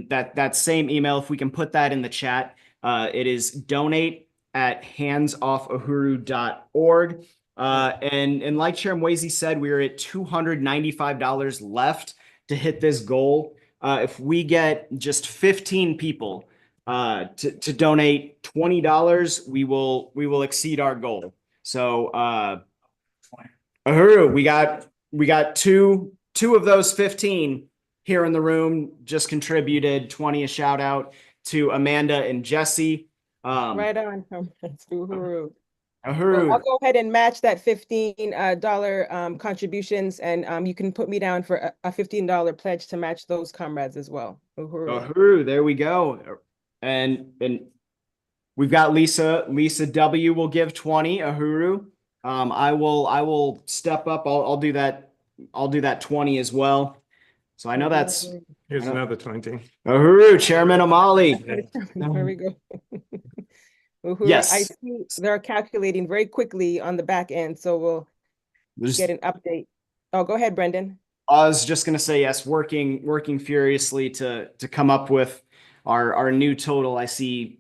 that same email, if we can put that in the chat, it is donate@handsoffuhuru.org. And like Chair Mwezi said, we are at $295 left to hit this goal. If we get just 15 people to donate $20, we will exceed our goal. So Uhuru, we got two of those 15 here in the room just contributed 20. A shout out to Amanda and Jesse. Right on, Uhuru. Uhuru. So I'll go ahead and match that $15 contributions, and you can put me down for a $15 pledge to match those comrades as well. Uhuru, there we go. And we've got Lisa W will give 20. Uhuru. I will step up. I'll do that I'll do that 20 as well. So I know that's Here's another 20. Uhuru, Chairman O'Malley. There we go. Uhuru, Yes. I see they're calculating very quickly on the back end, so we'll get an update. Oh, go ahead, Brendan. I was just going to say, yes, working furiously to come up with our new total. I think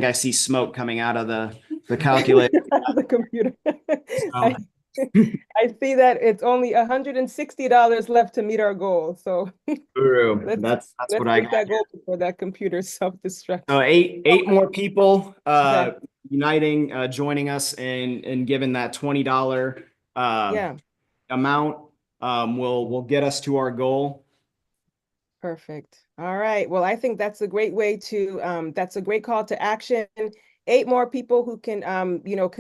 I see smoke coming out of the calculator. The computer. I see that it's only $160 left to meet our goal. So Uhuru, that's what I got. got. That goal before that computer self-destruct. So eight more people uniting, joining us and giving that $20 amount will get us to our goal. Perfect. All right. Well, I think that's a great way to, that's a great call to action. 8 more people who can,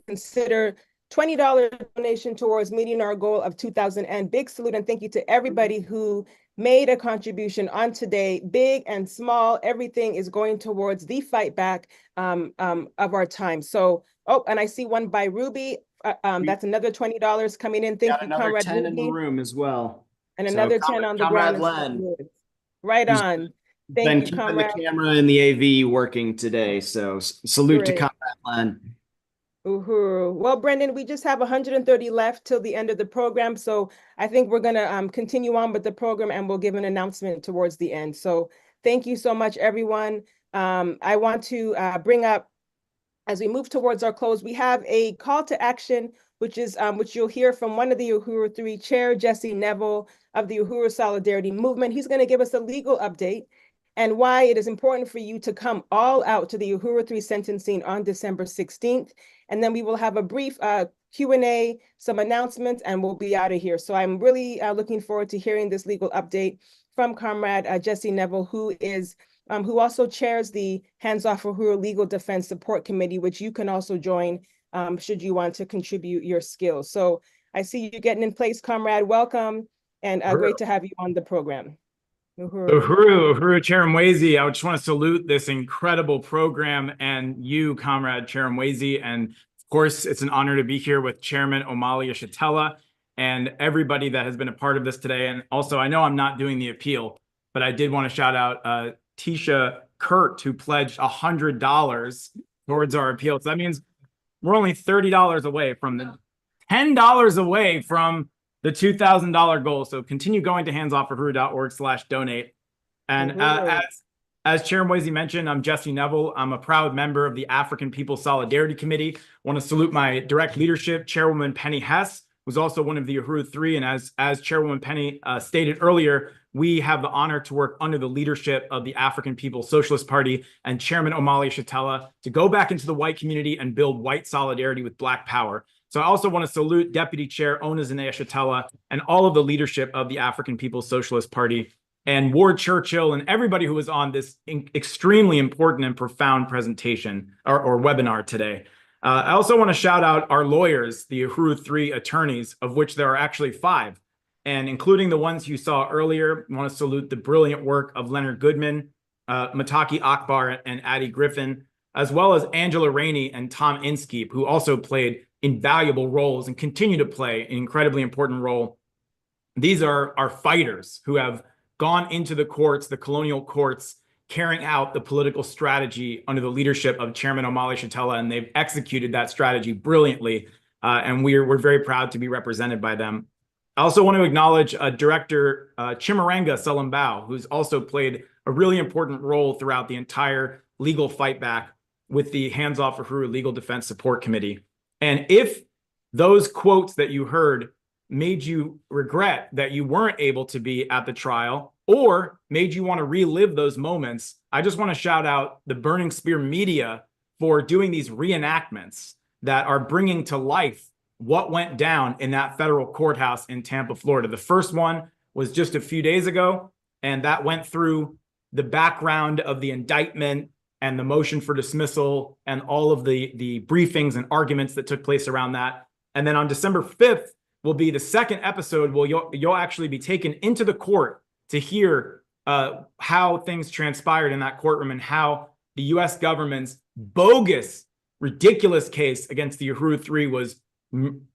consider $20 donation towards meeting our goal of 2,000. And big salute and thank you to everybody who made a contribution on today, big and small. Everything is going towards the fight back of our time. So, and I see one by Ruby. That's another $20 coming in. Thank you, Comrade 10 in the room as well. And another 10 on the ground. Right on. Thank you, Comrade. The camera and the AV working today. So salute to Comrade Len. Uhuru. Well, Brendan, we just have 130 left till the end of the program. So I think we're going to continue on with the program and we'll give an announcement towards the end. So thank you so much, everyone. I want to bring up, as we move towards our close, we have a call to action, which you'll hear from one of the Uhuru 3 Chair, Jesse Neville of the Uhuru Solidarity Movement. He's going to give us a legal update and why it is important for you to come all out to the Uhuru 3 sentencing on December 16th. And then we will have a brief Q&A, some announcements, and we'll be out of here. So I'm really looking forward to hearing this legal update from Comrade Jesse Neville, who also chairs the Hands Off Uhuru Legal Defense Support Committee, which you can also join should you want to contribute your skills. So I see you getting in place, Comrade. Welcome, and great to have you on the program. Uhuru, Chair Mwezi, I just want to salute this incredible program and you, Comrade Chair Mwezi. And of course, it's an honor to be here with Chairman Omali Yeshitela and everybody that has been a part of this today. And also, I know I'm not doing the appeal, but I did want to shout out Tisha Kurt, who pledged $100 towards our appeal. So that means we're only $30 away from the $10 away from the $2,000 goal. So continue going to handsoffahuru.org/donate. And as Chair Mwezi mentioned, I'm Jesse Neville. I'm a proud member of the African People's Solidarity Committee. I want to salute my direct leadership, Chairwoman Penny Hess, who's also one of the Uhuru 3. And as Chairwoman Penny stated earlier, we have the honor to work under the leadership of the African People's Socialist Party and Chairman Omali Yeshitela to go back into the white community and build white solidarity with Black power. So I also want to salute Deputy Chair Onezene Yeshitela and all of the leadership of the African People's Socialist Party and Ward Churchill and everybody who was on this extremely important and profound presentation or webinar today. I also want to shout out our lawyers, the Uhuru 3 attorneys, of which there are actually 5. And including the ones you saw earlier, I want to salute the brilliant work of Leonard Goodman, Mataki Akbar, and Addie Griffin, as well as Angela Rainey and Tom Inskeep, who also played invaluable roles and continue to play an incredibly important role. These are our fighters who have gone into the courts, the colonial courts, carrying out the political strategy under the leadership of Chairman Omali Yeshitela, and they've executed that strategy brilliantly, and we're very proud to be represented by them. I also want to acknowledge Director Chimaranga Salambao, who's also played a really important role throughout the entire legal fight back with the Hands Off Uhuru Legal Defense Support Committee. And if those quotes that you heard made you regret that you weren't able to be at the trial or made you want to relive those moments, I just want to shout out the Burning Spear Media for doing these reenactments that are bringing to life what went down in that federal courthouse in Tampa, Florida. The first one was just a few days ago, and that went through the background of the indictment and the motion for dismissal and all of the briefings and arguments that took place around that. And then on December 5th will be the second episode where you'll actually be taken into the court to hear how things transpired in that courtroom and how the US government's bogus, ridiculous case against the Uhuru 3 was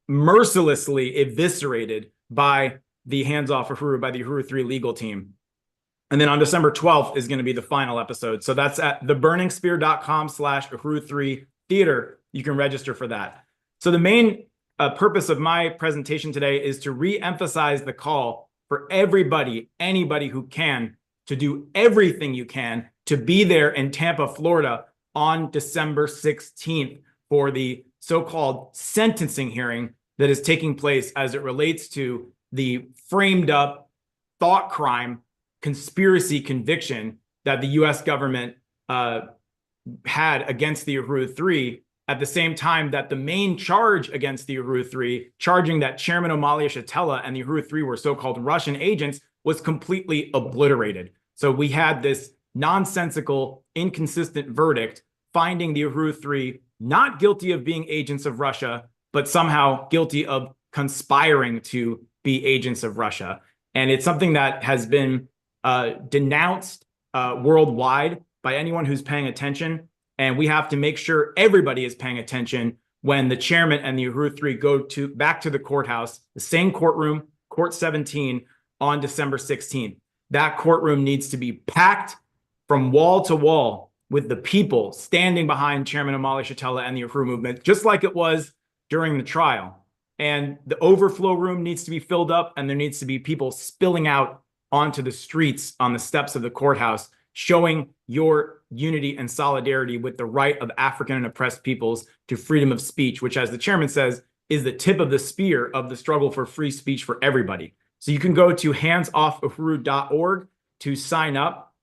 mercilessly eviscerated by the Hands Off Uhuru by the Uhuru 3 legal team. And then on December 12th is going to be the final episode. So that's at theburningspear.com/Uhuru3 theater. You can register for that. So the main purpose of my presentation today is to re-emphasize the call for everybody, anybody who can, to do everything you can to be there in Tampa, Florida on December 16th for the so-called sentencing hearing that is taking place as it relates to the framed up thought crime conspiracy conviction that the US government had against the Uhuru 3 at the same time that the main charge against the Uhuru 3, charging that Chairman Omali Yeshitela and the Uhuru 3 were so-called Russian agents, was completely obliterated. So we had this nonsensical, inconsistent verdict finding the Uhuru 3 not guilty of being agents of Russia, but somehow guilty of conspiring to be agents of Russia. And it's something that has been denounced worldwide by anyone who's paying attention. And we have to make sure everybody is paying attention when the chairman and the Uhuru 3 go back to the courthouse, the same courtroom, Court 17, on December 16th. That courtroom needs to be packed from wall to wall with the people standing behind Chairman Omali Yeshitela and the Uhuru Movement, just like it was during the trial. And the overflow room needs to be filled up, and there needs to be people spilling out onto the streets on the steps of the courthouse, showing your unity and solidarity with the right of African and oppressed peoples to freedom of speech, which, as the chairman says, is the tip of the spear of the struggle for free speech for everybody. So you can go to handsoffuhuru.org to sign up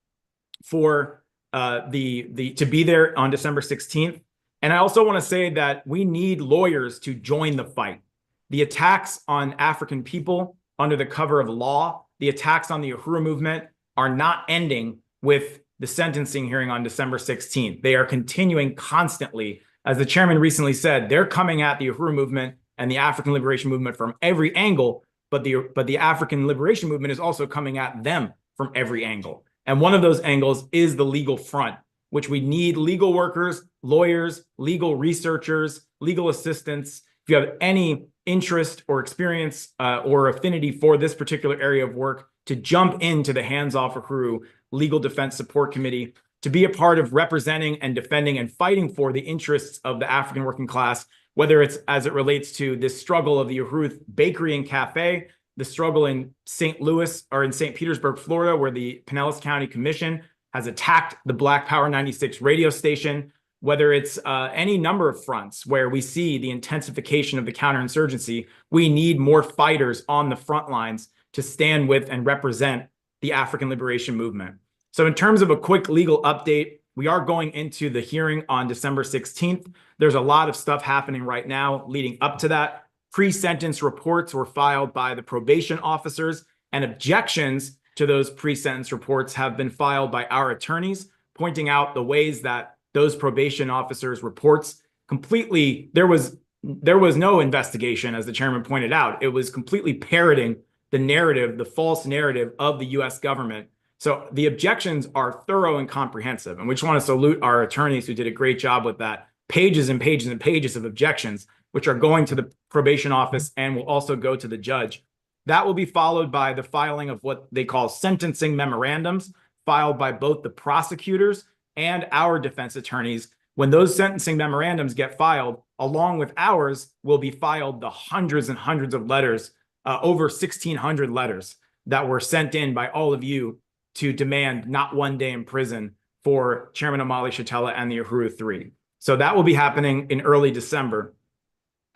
for to be there on December 16th. And I also want to say that we need lawyers to join the fight. The attacks on African people under the cover of law, the attacks on the Uhuru Movement are not ending with the sentencing hearing on December 16th. They are continuing constantly. As the chairman recently said, they're coming at the Uhuru Movement and the African Liberation Movement from every angle, but the African Liberation Movement is also coming at them from every angle. And one of those angles is the legal front, which we need legal workers, lawyers, legal researchers, legal assistants. If you have any interest or experience or affinity for this particular area of work, to jump into the Hands Off Uhuru Legal Defense Support Committee, to be a part of representing and defending and fighting for the interests of the African working class, whether it's as it relates to this struggle of the Uhuru Bakery and Cafe, the struggle in St. Louis or in St. Petersburg, Florida, where the Pinellas County Commission has attacked the Black Power 96 radio station, whether it's any number of fronts where we see the intensification of the counterinsurgency. We need more fighters on the front lines to stand with and represent the African Liberation Movement. So in terms of a quick legal update, we are going into the hearing on December 16th. There's a lot of stuff happening right now leading up to that. Pre-sentence reports were filed by the probation officers, and objections to those pre-sentence reports have been filed by our attorneys, pointing out the ways that those probation officers' reports completely, there was no investigation, as the chairman pointed out. It was completely parroting the narrative, the false narrative of the US government. So the objections are thorough and comprehensive. And we just want to salute our attorneys who did a great job with that. Pages and pages and pages of objections, which are going to the probation office and will also go to the judge. That will be followed by the filing of what they call sentencing memorandums, filed by both the prosecutors and our defense attorneys. When those sentencing memorandums get filed, along with ours, will be filed the hundreds and hundreds of letters, over 1,600 letters that were sent in by all of you to demand not one day in prison for Chairman Omali Yeshitela and the Uhuru 3. So that will be happening in early December.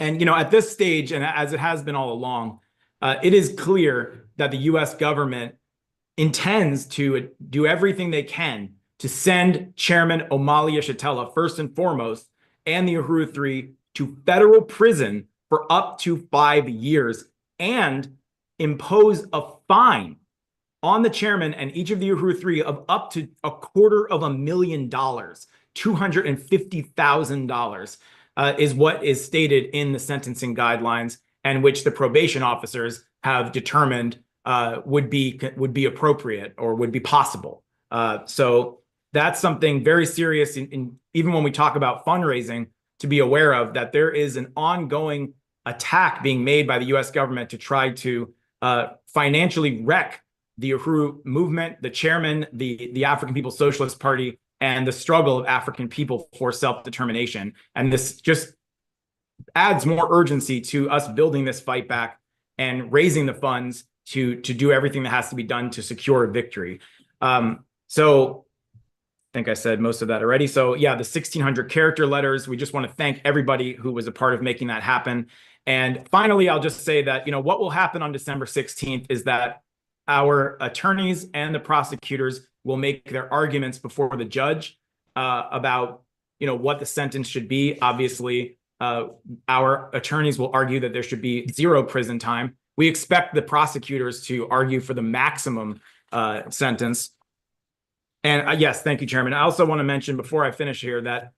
And, you know, at this stage, and as it has been all along, it is clear that the US government intends to do everything they can to send Chairman Omali Yeshitela, first and foremost, and the Uhuru 3 to federal prison for up to 5 years and impose a fine on the chairman and each of the Uhuru 3 of up to $250,000, $250,000 is what is stated in the sentencing guidelines, and which the probation officers have determined would be appropriate or would be possible. So that's something very serious. Even when we talk about fundraising, to be aware of that there is an ongoing attack being made by the U.S. government to try to financially wreck the Uhuru movement, the chairman, the African People's Socialist Party, and the struggle of African people for self-determination. And this just adds more urgency to us building this fight back and raising the funds to do everything that has to be done to secure victory. So I think I said most of that already. So yeah, the 1,600 character letters, we just want to thank everybody who was a part of making that happen. And finally, I'll just say that, what will happen on December 16th is that our attorneys and the prosecutors will make their arguments before the judge about, what the sentence should be. Obviously, our attorneys will argue that there should be 0 prison time. We expect the prosecutors to argue for the maximum sentence. And yes, thank you, Chairman. I also want to mention before I finish here that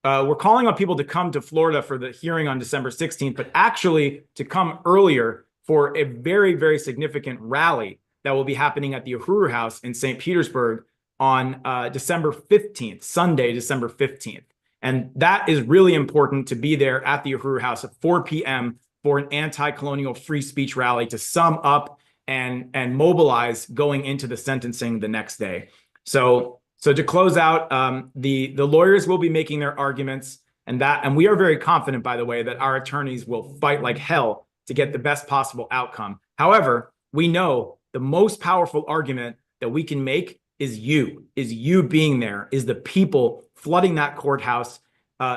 we're calling on people to come to Florida for the hearing on December 16th, but actually to come earlier for a very, very significant rally that will be happening at the Uhuru House in St. Petersburg on December 15th, Sunday, December 15th. And that is really important to be there at the Uhuru House at 4 p.m. for an anti-colonial free speech rally to sum up and mobilize going into the sentencing the next day. So to close out, the lawyers will be making their arguments, and we are very confident, by the way, that our attorneys will fight like hell to get the best possible outcome. However, we know the most powerful argument that we can make is you being there, is the people flooding that courthouse,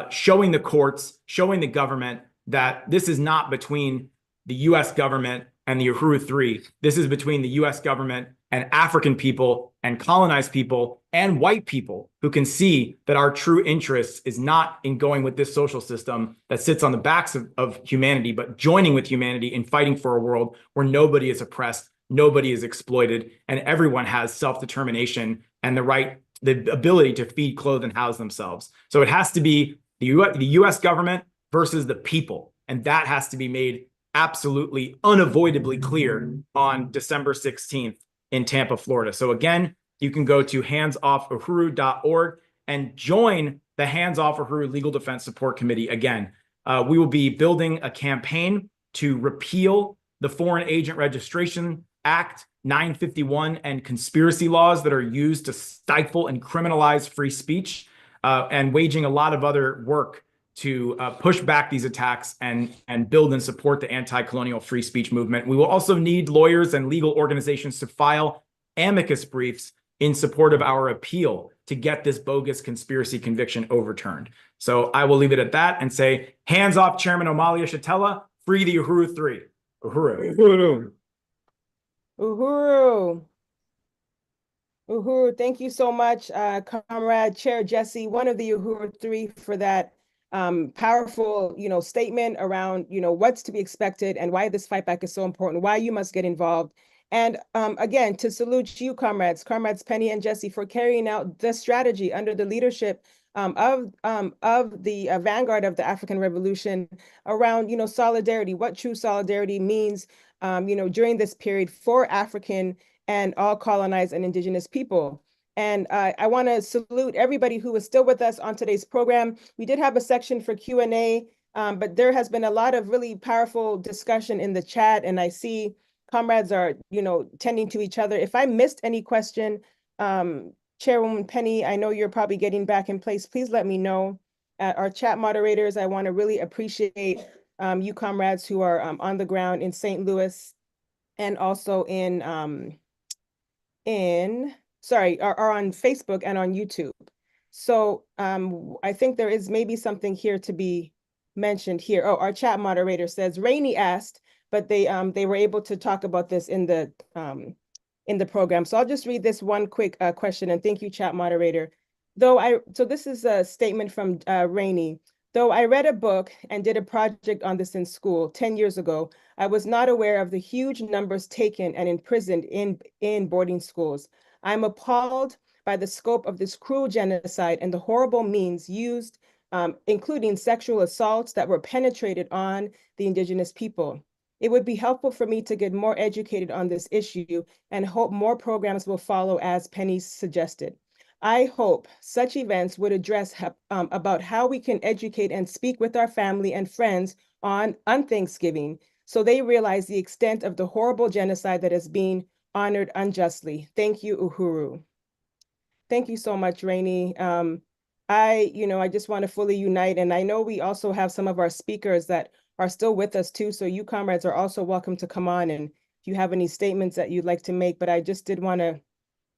showing the courts, showing the government that this is not between the U.S. government and the Uhuru Three. This is between the U.S. government and African people and colonized people and white people who can see that our true interest is not in going with this social system that sits on the backs of humanity, but joining with humanity in fighting for a world where nobody is oppressed, nobody is exploited, and everyone has self-determination and the ability to feed, clothe, and house themselves. So it has to be the U.S. government versus the people, and that has to be made absolutely unavoidably clear on December 16th in Tampa, Florida. So again, you can go to handsoffuhuru.org and join the Hands Off Uhuru Legal Defense Support Committee. Again, we will be building a campaign to repeal the Foreign Agent Registration Act 951 and conspiracy laws that are used to stifle and criminalize free speech, and waging a lot of other work to push back these attacks and build and support the anti-colonial free speech movement. We will also need lawyers and legal organizations to file amicus briefs in support of our appeal to get this bogus conspiracy conviction overturned. So I will leave it at that and say, hands off Chairman Omali Yeshitela, free the Uhuru Three. Uhuru. Uhuru. Uhuru. Uhuru, thank you so much, Comrade Chair Jesse, one of the Uhuru Three, for that powerful, statement around, what's to be expected and why this fight back is so important, why you must get involved. And again, to salute you, comrades Penny and Jesse, for carrying out the strategy under the leadership of the vanguard of the African Revolution around, solidarity, what true solidarity means, during this period for African and all colonized and indigenous people. And I want to salute everybody who is still with us on today's program. We did have a section for Q&A, but there has been a lot of really powerful discussion in the chat, and I see comrades are, tending to each other. If I missed any question, Chairwoman Penny, I know you're probably getting back in place. Please let me know. Our chat moderators, I want to really appreciate you comrades who are on the ground in St. Louis and also are on Facebook and on YouTube. So I think there is maybe something here to be mentioned here. Oh, our chat moderator says, Rainey asked, but they were able to talk about this in the program. So I'll just read this one quick question, and thank you, chat moderator. So this is a statement from Rainey. Though I read a book and did a project on this in school 10 years ago, I was not aware of the huge numbers taken and imprisoned in boarding schools. I'm appalled by the scope of this cruel genocide and the horrible means used, including sexual assaults that were penetrated on the indigenous people. It would be helpful for me to get more educated on this issue and hope more programs will follow as Penny suggested. I hope such events would address about how we can educate and speak with our family and friends on Unthanksgiving so they realize the extent of the horrible genocide that is being honored unjustly. Thank you, Uhuru. Thank you so much, Rainey. I just want to fully unite, and I know we also have some of our speakers that are still with us too, so you comrades are also welcome to come on, and if you have any statements that you'd like to make, but I just did want to,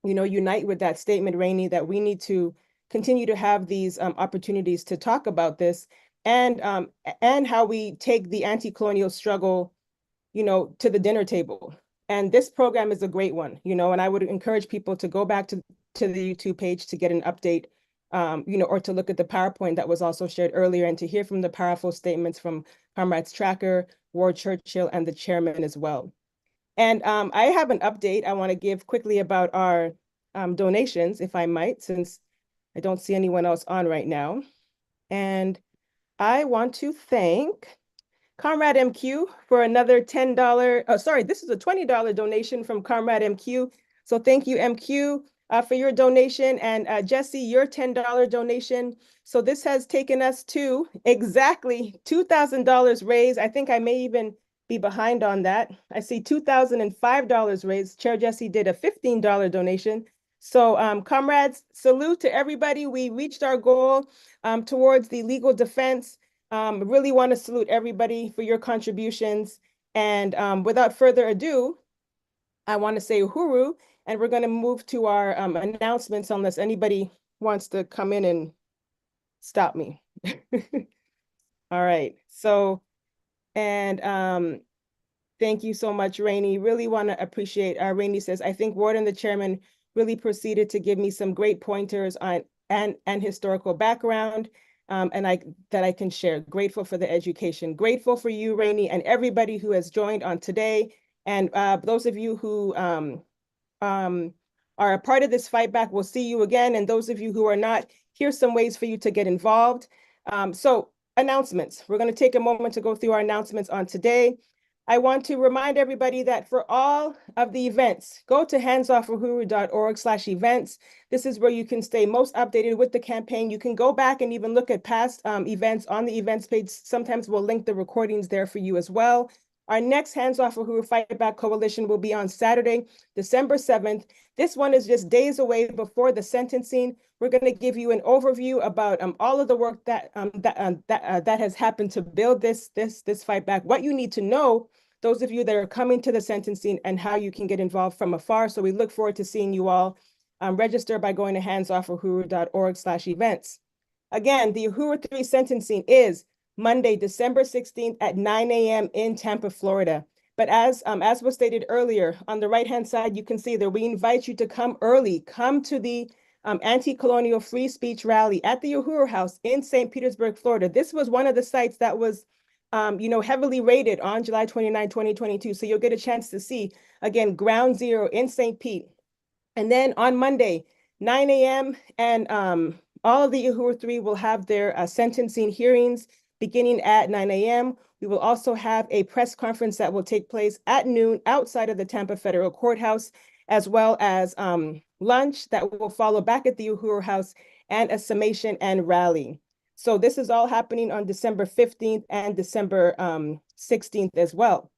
unite with that statement, Rainey, that we need to continue to have these opportunities to talk about this, and how we take the anti-colonial struggle, to the dinner table. And this program is a great one, and I would encourage people to go back to the YouTube page to get an update, or to look at the PowerPoint that was also shared earlier, and to hear from the powerful statements from Comrades Tracker, Ward Churchill, and the chairman as well. And I have an update I want to give quickly about our donations, if I might, since I don't see anyone else on right now. And I want to thank Comrade MQ for another $10. Oh, sorry, this is a $20 donation from Comrade MQ. So thank you, MQ, for your donation. And Jesse, your $10 donation. So this has taken us to exactly $2,000 raised. I think I may even be behind on that. I see $2,005 raised. Chair Jesse did a $15 donation. So comrades, salute to everybody. We reached our goal towards the legal defense. Really want to salute everybody for your contributions. And without further ado, I want to say Uhuru, and we're going to move to our announcements unless anybody wants to come in and stop me. All right. So, and thank you so much, Rainey. Really want to appreciate, Rainey says, I think Ward and the chairman really proceeded to give me some great pointers on and historical background. And that I can share. Grateful for the education. Grateful for you, Rainey, and everybody who has joined on today. And those of you who are a part of this fight back, we'll see you again. And those of you who are not, here's some ways for you to get involved. So announcements. We're going to take a moment to go through our announcements on today. I want to remind everybody that for all of the events, go to handsoffuhuru.org/events. This is where you can stay most updated with the campaign. You can go back and even look at past events on the events page. Sometimes we'll link the recordings there for you as well. Our next Hands Off Uhuru Fight Back Coalition will be on Saturday, December 7th. This one is just days away before the sentencing. We're going to give you an overview about all of the work that has happened to build this fight back, what you need to know, those of you that are coming to the sentencing, and how you can get involved from afar. So we look forward to seeing you all. Register by going to handsoffuhuru.org/events. Again, the Uhuru 3 sentencing is Monday, December 16th at 9 a.m. in Tampa, Florida. But as was stated earlier, on the right-hand side, you can see that we invite you to come early. Come to the anti-colonial free speech rally at the Uhuru House in St. Petersburg, Florida. This was one of the sites that was heavily rated on July 29, 2022. So you'll get a chance to see, again, ground zero in St. Pete. And then on Monday, 9 a.m. and all of the Uhuru 3 will have their sentencing hearings beginning at 9 a.m. We will also have a press conference that will take place at noon outside of the Tampa Federal Courthouse, as well as lunch that will follow back at the Uhuru House, and a summation and rally. So this is all happening on December 15th and December 16th as well.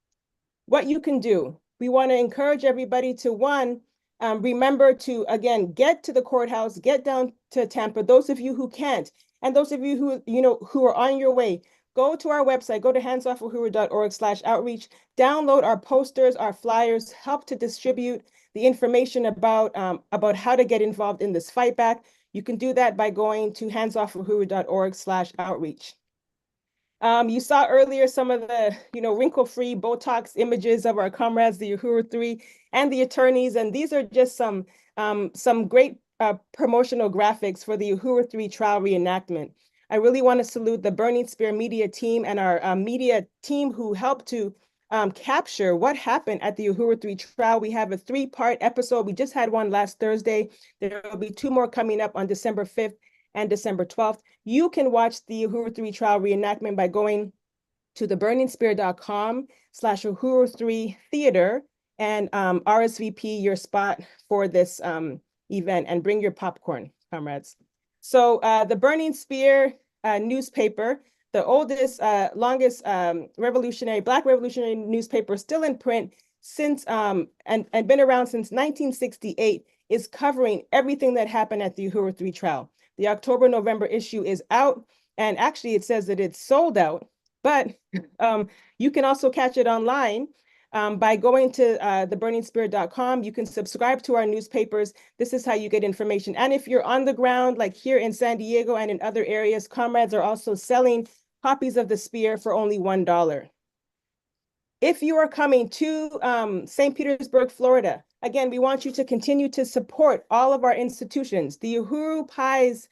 What you can do, we want to encourage everybody to, one, remember to, again, get to the courthouse, get down to Tampa, those of you who can't, and those of you who are on your way, go to our website, go to handsoffuhuru.org/outreach, download our posters, our flyers, help to distribute the information about how to get involved in this fight back. You can do that by going to handsoffuhuru.org/outreach. You saw earlier some of the, wrinkle-free Botox images of our comrades, the Uhuru 3, and the attorneys. And these are just some great promotional graphics for the Uhuru 3 trial reenactment. I really want to salute the Burning Spear media team and our media team who helped to capture what happened at the Uhuru 3 trial. We have a 3-part episode. We just had one last Thursday. There will be 2 more coming up on December 5th and December 12th. You can watch the Uhuru 3 trial reenactment by going to theburningspear.com/Uhuru 3 theater and RSVP your spot for this event, and bring your popcorn, comrades. So the Burning Spear newspaper the oldest, longest Black revolutionary newspaper still in print since and been around since 1968, is covering everything that happened at the Uhuru 3 trial. The October-November issue is out, and actually it says that it's sold out, but you can also catch it online by going to theburningspirit.com. You can subscribe to our newspapers. This is how you get information. And if you're on the ground, like here in San Diego and in other areas, comrades are also selling copies of the Spear for only $1. If you are coming to St. Petersburg, Florida, again, we want you to continue to support all of our institutions. The Uhuru Pies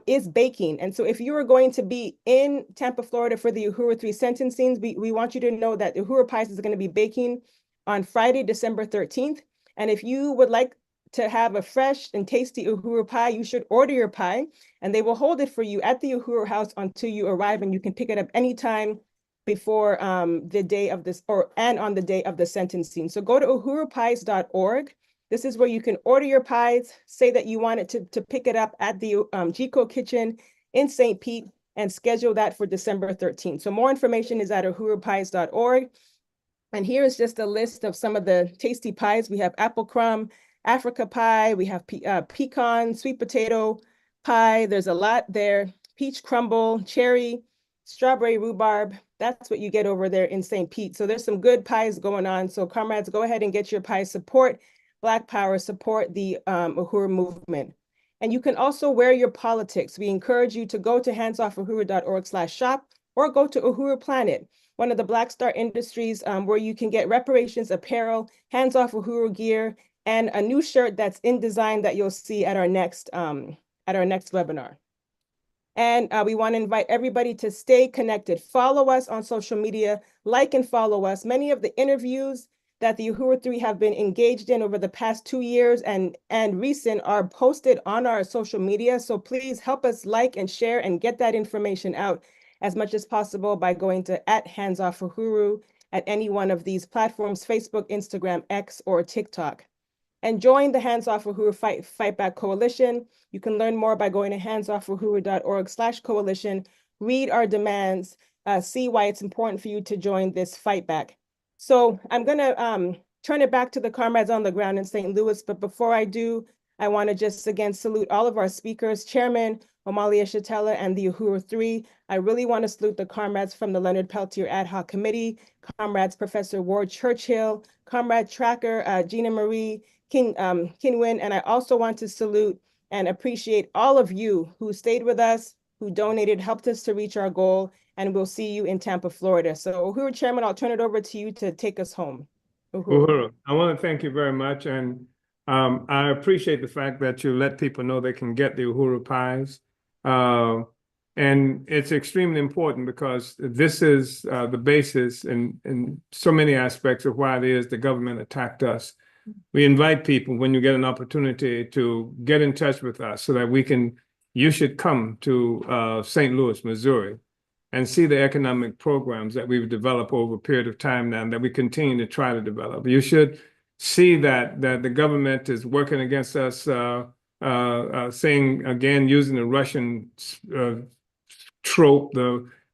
is baking. And so if you are going to be in Tampa, Florida for the Uhuru 3 sentencing, we want you to know that Uhuru Pies is going to be baking on Friday, December 13th. And if you would like to have a fresh and tasty Uhuru pie, you should order your pie, and they will hold it for you at the Uhuru house until you arrive, and you can pick it up anytime before the day of this, and on the day of the sentencing. So go to uhurupies.org. This is where you can order your pies, say that you want it to pick it up at the Jico Kitchen in St. Pete, and schedule that for December 13th. So more information is at uhurupies.org. And here is just a list of some of the tasty pies. We have apple crumb, Africa pie, we have pecan, sweet potato pie. There's a lot there. Peach crumble, cherry, strawberry rhubarb. That's what you get over there in St. Pete. So there's some good pies going on. So comrades, go ahead and get your pies. Support Black Power, support the Uhuru movement. And you can also wear your politics. We encourage you to go to handsoffuhuru.org/shop or go to Uhuru Planet, one of the Black Star Industries, where you can get reparations apparel, Hands Off Uhuru gear, and a new shirt that's in design that you'll see at our next webinar. And we want to invite everybody to stay connected. Follow us on social media, like and follow us. Many of the interviews that the Uhuru 3 have been engaged in over the past 2 years and recent are posted on our social media. So please help us like and share and get that information out as much as possible by going to @HandsOffUhuru at any one of these platforms, Facebook, Instagram, X, or TikTok. And join the Hands Off Uhuru Fightback Coalition. You can learn more by going to handsoffuhuru.org/coalition, read our demands, see why it's important for you to join this fight back. So I'm gonna turn it back to the comrades on the ground in St. Louis, but before I do, I wanna just again salute all of our speakers, Chairman Omali Yeshitela and the Uhuru 3. I really wanna salute the comrades from the Leonard Peltier Ad Hoc Committee, comrades Professor Ward Churchill, Comrade Tracker, Gina Marie Kinwin, and I also want to salute and appreciate all of you who stayed with us, who donated, helped us to reach our goal, and we'll see you in Tampa, Florida. So Uhuru Chairman, I'll turn it over to you to take us home. Uhuru, I want to thank you very much, and I appreciate the fact that you let people know they can get the Uhuru pies. And it's extremely important because this is the basis in so many aspects of why it is the government attacked us. We invite people, when you get an opportunity, to get in touch with us so that you should come to St. Louis, Missouri, and see the economic programs that we've developed over a period of time now, and that we continue to try to develop. You should see that the government is working against us, saying, again, using the Russian trope,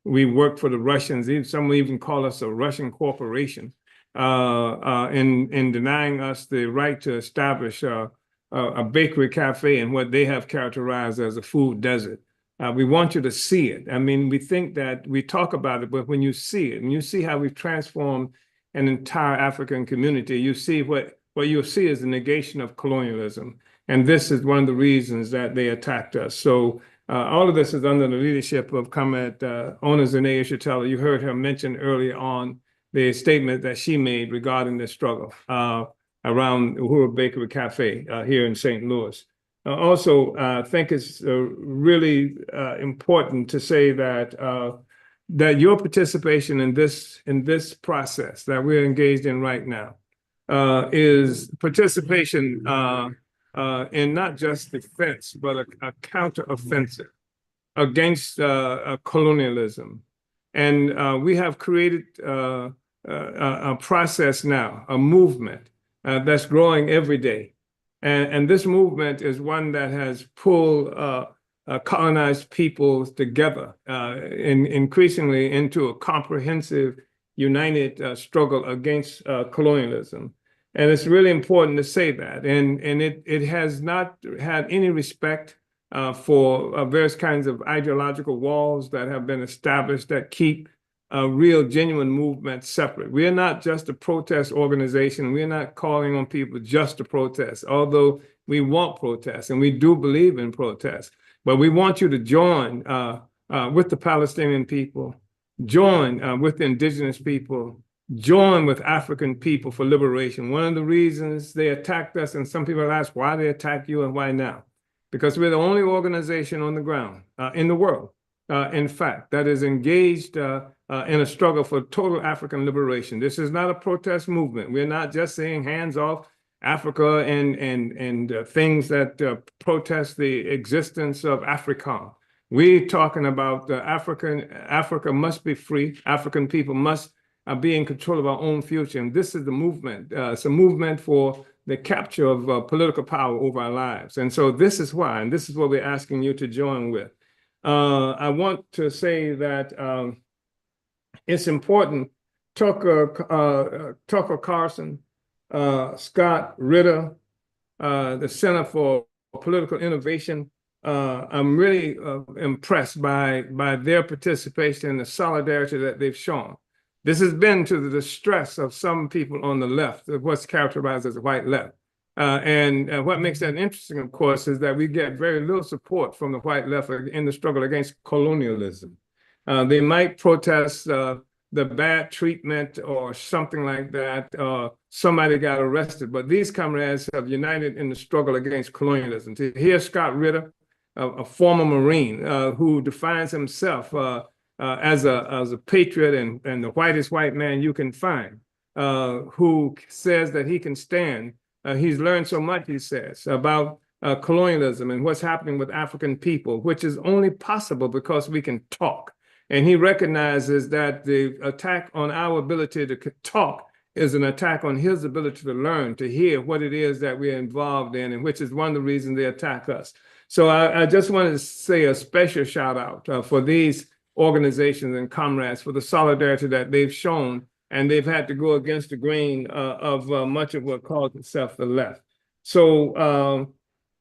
we work for the Russians. Some will even call us a Russian corporation, in denying us the right to establish a bakery cafe in what they have characterized as a food desert. We want you to see it. I mean, we think that we talk about it, but when you see it, and you see how we've transformed an entire African community, you see what you'll see is the negation of colonialism. And this is one of the reasons that they attacked us. So all of this is under the leadership of Comrade Ona Zene Yeshitela. You heard her mention earlier on the statement that she made regarding this struggle around Uhuru Bakery Cafe here in St. Louis. Also, I think it's really important to say that that your participation in this process that we're engaged in right now is participation in not just defense, but a counteroffensive against colonialism. And we have created a process now, a movement that's growing every day. And this movement is one that has pulled colonized peoples together, increasingly into a comprehensive, united struggle against colonialism. And it's really important to say that. And it has not had any respect for various kinds of ideological walls that have been established that keep real, genuine movements separate. We are not just a protest organization. We are not calling on people just to protest, although we want protests and we do believe in protests. But we want you to join with the Palestinian people, join with the indigenous people, join with African people for liberation. One of the reasons they attacked us, and some people ask why they attack you and why now, because we're the only organization on the ground in the world, in fact, that is engaged in a struggle for total African liberation. This is not a protest movement. We're not just saying hands off Africa and things that protest the existence of Africa. We're talking about Africa must be free. African people must be in control of our own future. And this is the movement. It's a movement for the capture of political power over our lives. And so this is why, and this is what we're asking you to join with. I want to say that it's important. Tucker Carlson, Scott Ritter, the Center for Political Innovation. I'm really impressed by their participation and the solidarity that they've shown. This has been to the distress of some people on the left, of what's characterized as the white left. And what makes that interesting, of course, is that we get very little support from the white left in the struggle against colonialism. They might protest the bad treatment or something like that, somebody got arrested, but these comrades have united in the struggle against colonialism. To hear Scott Ritter, a former Marine who defines himself as a patriot and the whitest white man you can find, who says that he can stand. He's learned so much, he says, about colonialism and what's happening with African people, which is only possible because we can talk. And he recognizes that the attack on our ability to talk is an attack on his ability to learn, to hear what it is that we're involved in, and which is one of the reasons they attack us. So I just wanted to say a special shout out for these organizations and comrades for the solidarity that they've shown, and they've had to go against the grain of much of what calls itself the left. So,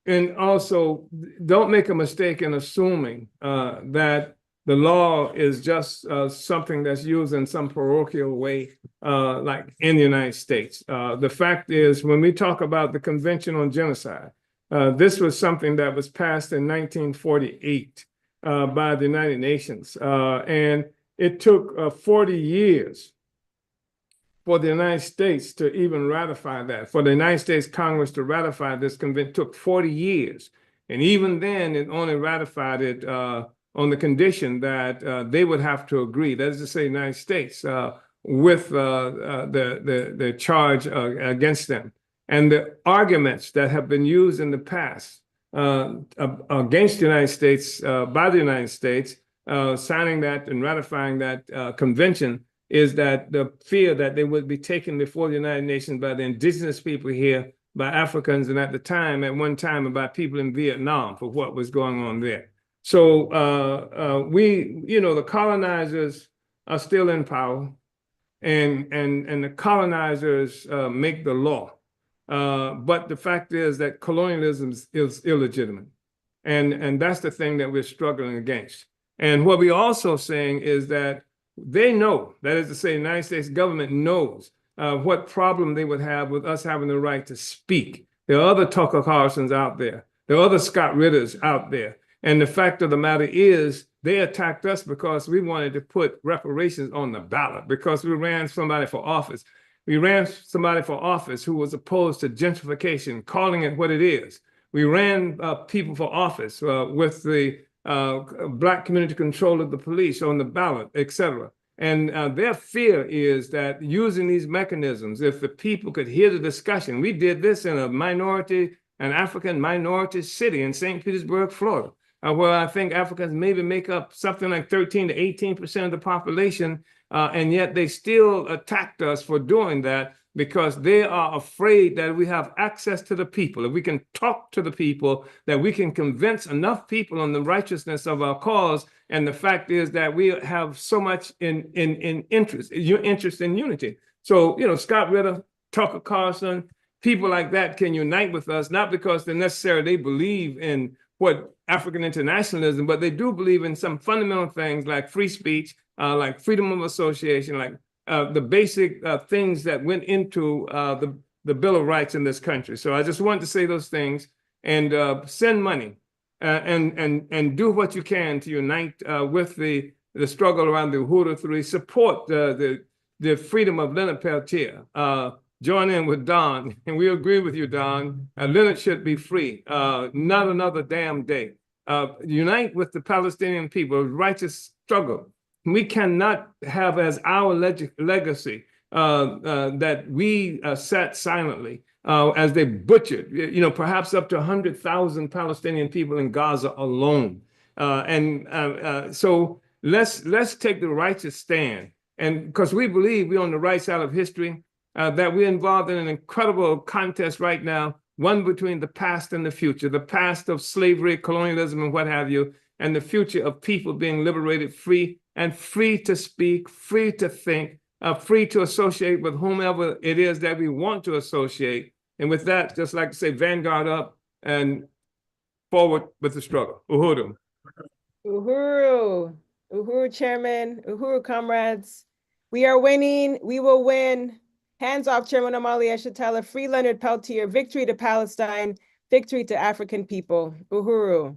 and also, don't make a mistake in assuming that the law is just something that's used in some parochial way, like in the United States. The fact is, when we talk about the Convention on Genocide, this was something that was passed in 1948 by the United Nations. And it took 40 years for the United States to even ratify that. For the United States Congress to ratify this convention took 40 years. And even then, it only ratified it on the condition that they would have to agree, that is to say, the United States, with the charge against them. And the arguments that have been used in the past against the United States by the United States, signing that and ratifying that convention, is that the fear that they would be taken before the United Nations by the indigenous people here, by Africans, and at one time, by people in Vietnam for what was going on there. So the colonizers are still in power, and the colonizers make the law. But the fact is that colonialism is illegitimate. And that's the thing that we're struggling against. And what we're also saying is that they know, that is to say, the United States government knows what problem they would have with us having the right to speak. There are other Tucker Carlsons out there. There are other Scott Ritters out there. And the fact of the matter is, they attacked us because we wanted to put reparations on the ballot, because we ran somebody for office. We ran somebody for office who was opposed to gentrification, calling it what it is. We ran people for office with the Black community control of the police on the ballot, etc. And their fear is that using these mechanisms, if the people could hear the discussion, we did this in an African minority city in St. Petersburg, Florida, where I think Africans maybe make up something like 13 to 18% of the population, and yet they still attacked us for doing that because they are afraid that we have access to the people. If we can talk to the people, that we can convince enough people on the righteousness of our cause. And the fact is that we have so much in interest in unity. So, you know, Scott Ritter, Tucker Carlson, people like that can unite with us, not because they necessarily believe in what African internationalism, but they do believe in some fundamental things like free speech, like freedom of association, like the basic things that went into the Bill of Rights in this country. So I just wanted to say those things and send money and do what you can to unite with the struggle around the Uhuru 3, support the freedom of Leonard Peltier. Join in with Don, and we agree with you, Don. Leonard should be free, not another damn day. Unite with the Palestinian people, righteous struggle. We cannot have as our legacy that we sat silently as they butchered, you know, perhaps up to 100,000 Palestinian people in Gaza alone. So let's take the righteous stand. And because we believe we're on the right side of history, that we're involved in an incredible contest right now, one between the past and the future, the past of slavery, colonialism, and what have you, and the future of people being liberated, free, and free to speak, free to think, free to associate with whomever it is that we want to associate. And with that, just like to say, vanguard up and forward with the struggle. Uhuru. Uhuru, Uhuru Chairman, Uhuru comrades. We are winning, we will win. Hands off Chairman Omali Yeshitela, free Leonard Peltier, victory to Palestine, victory to African people. Uhuru.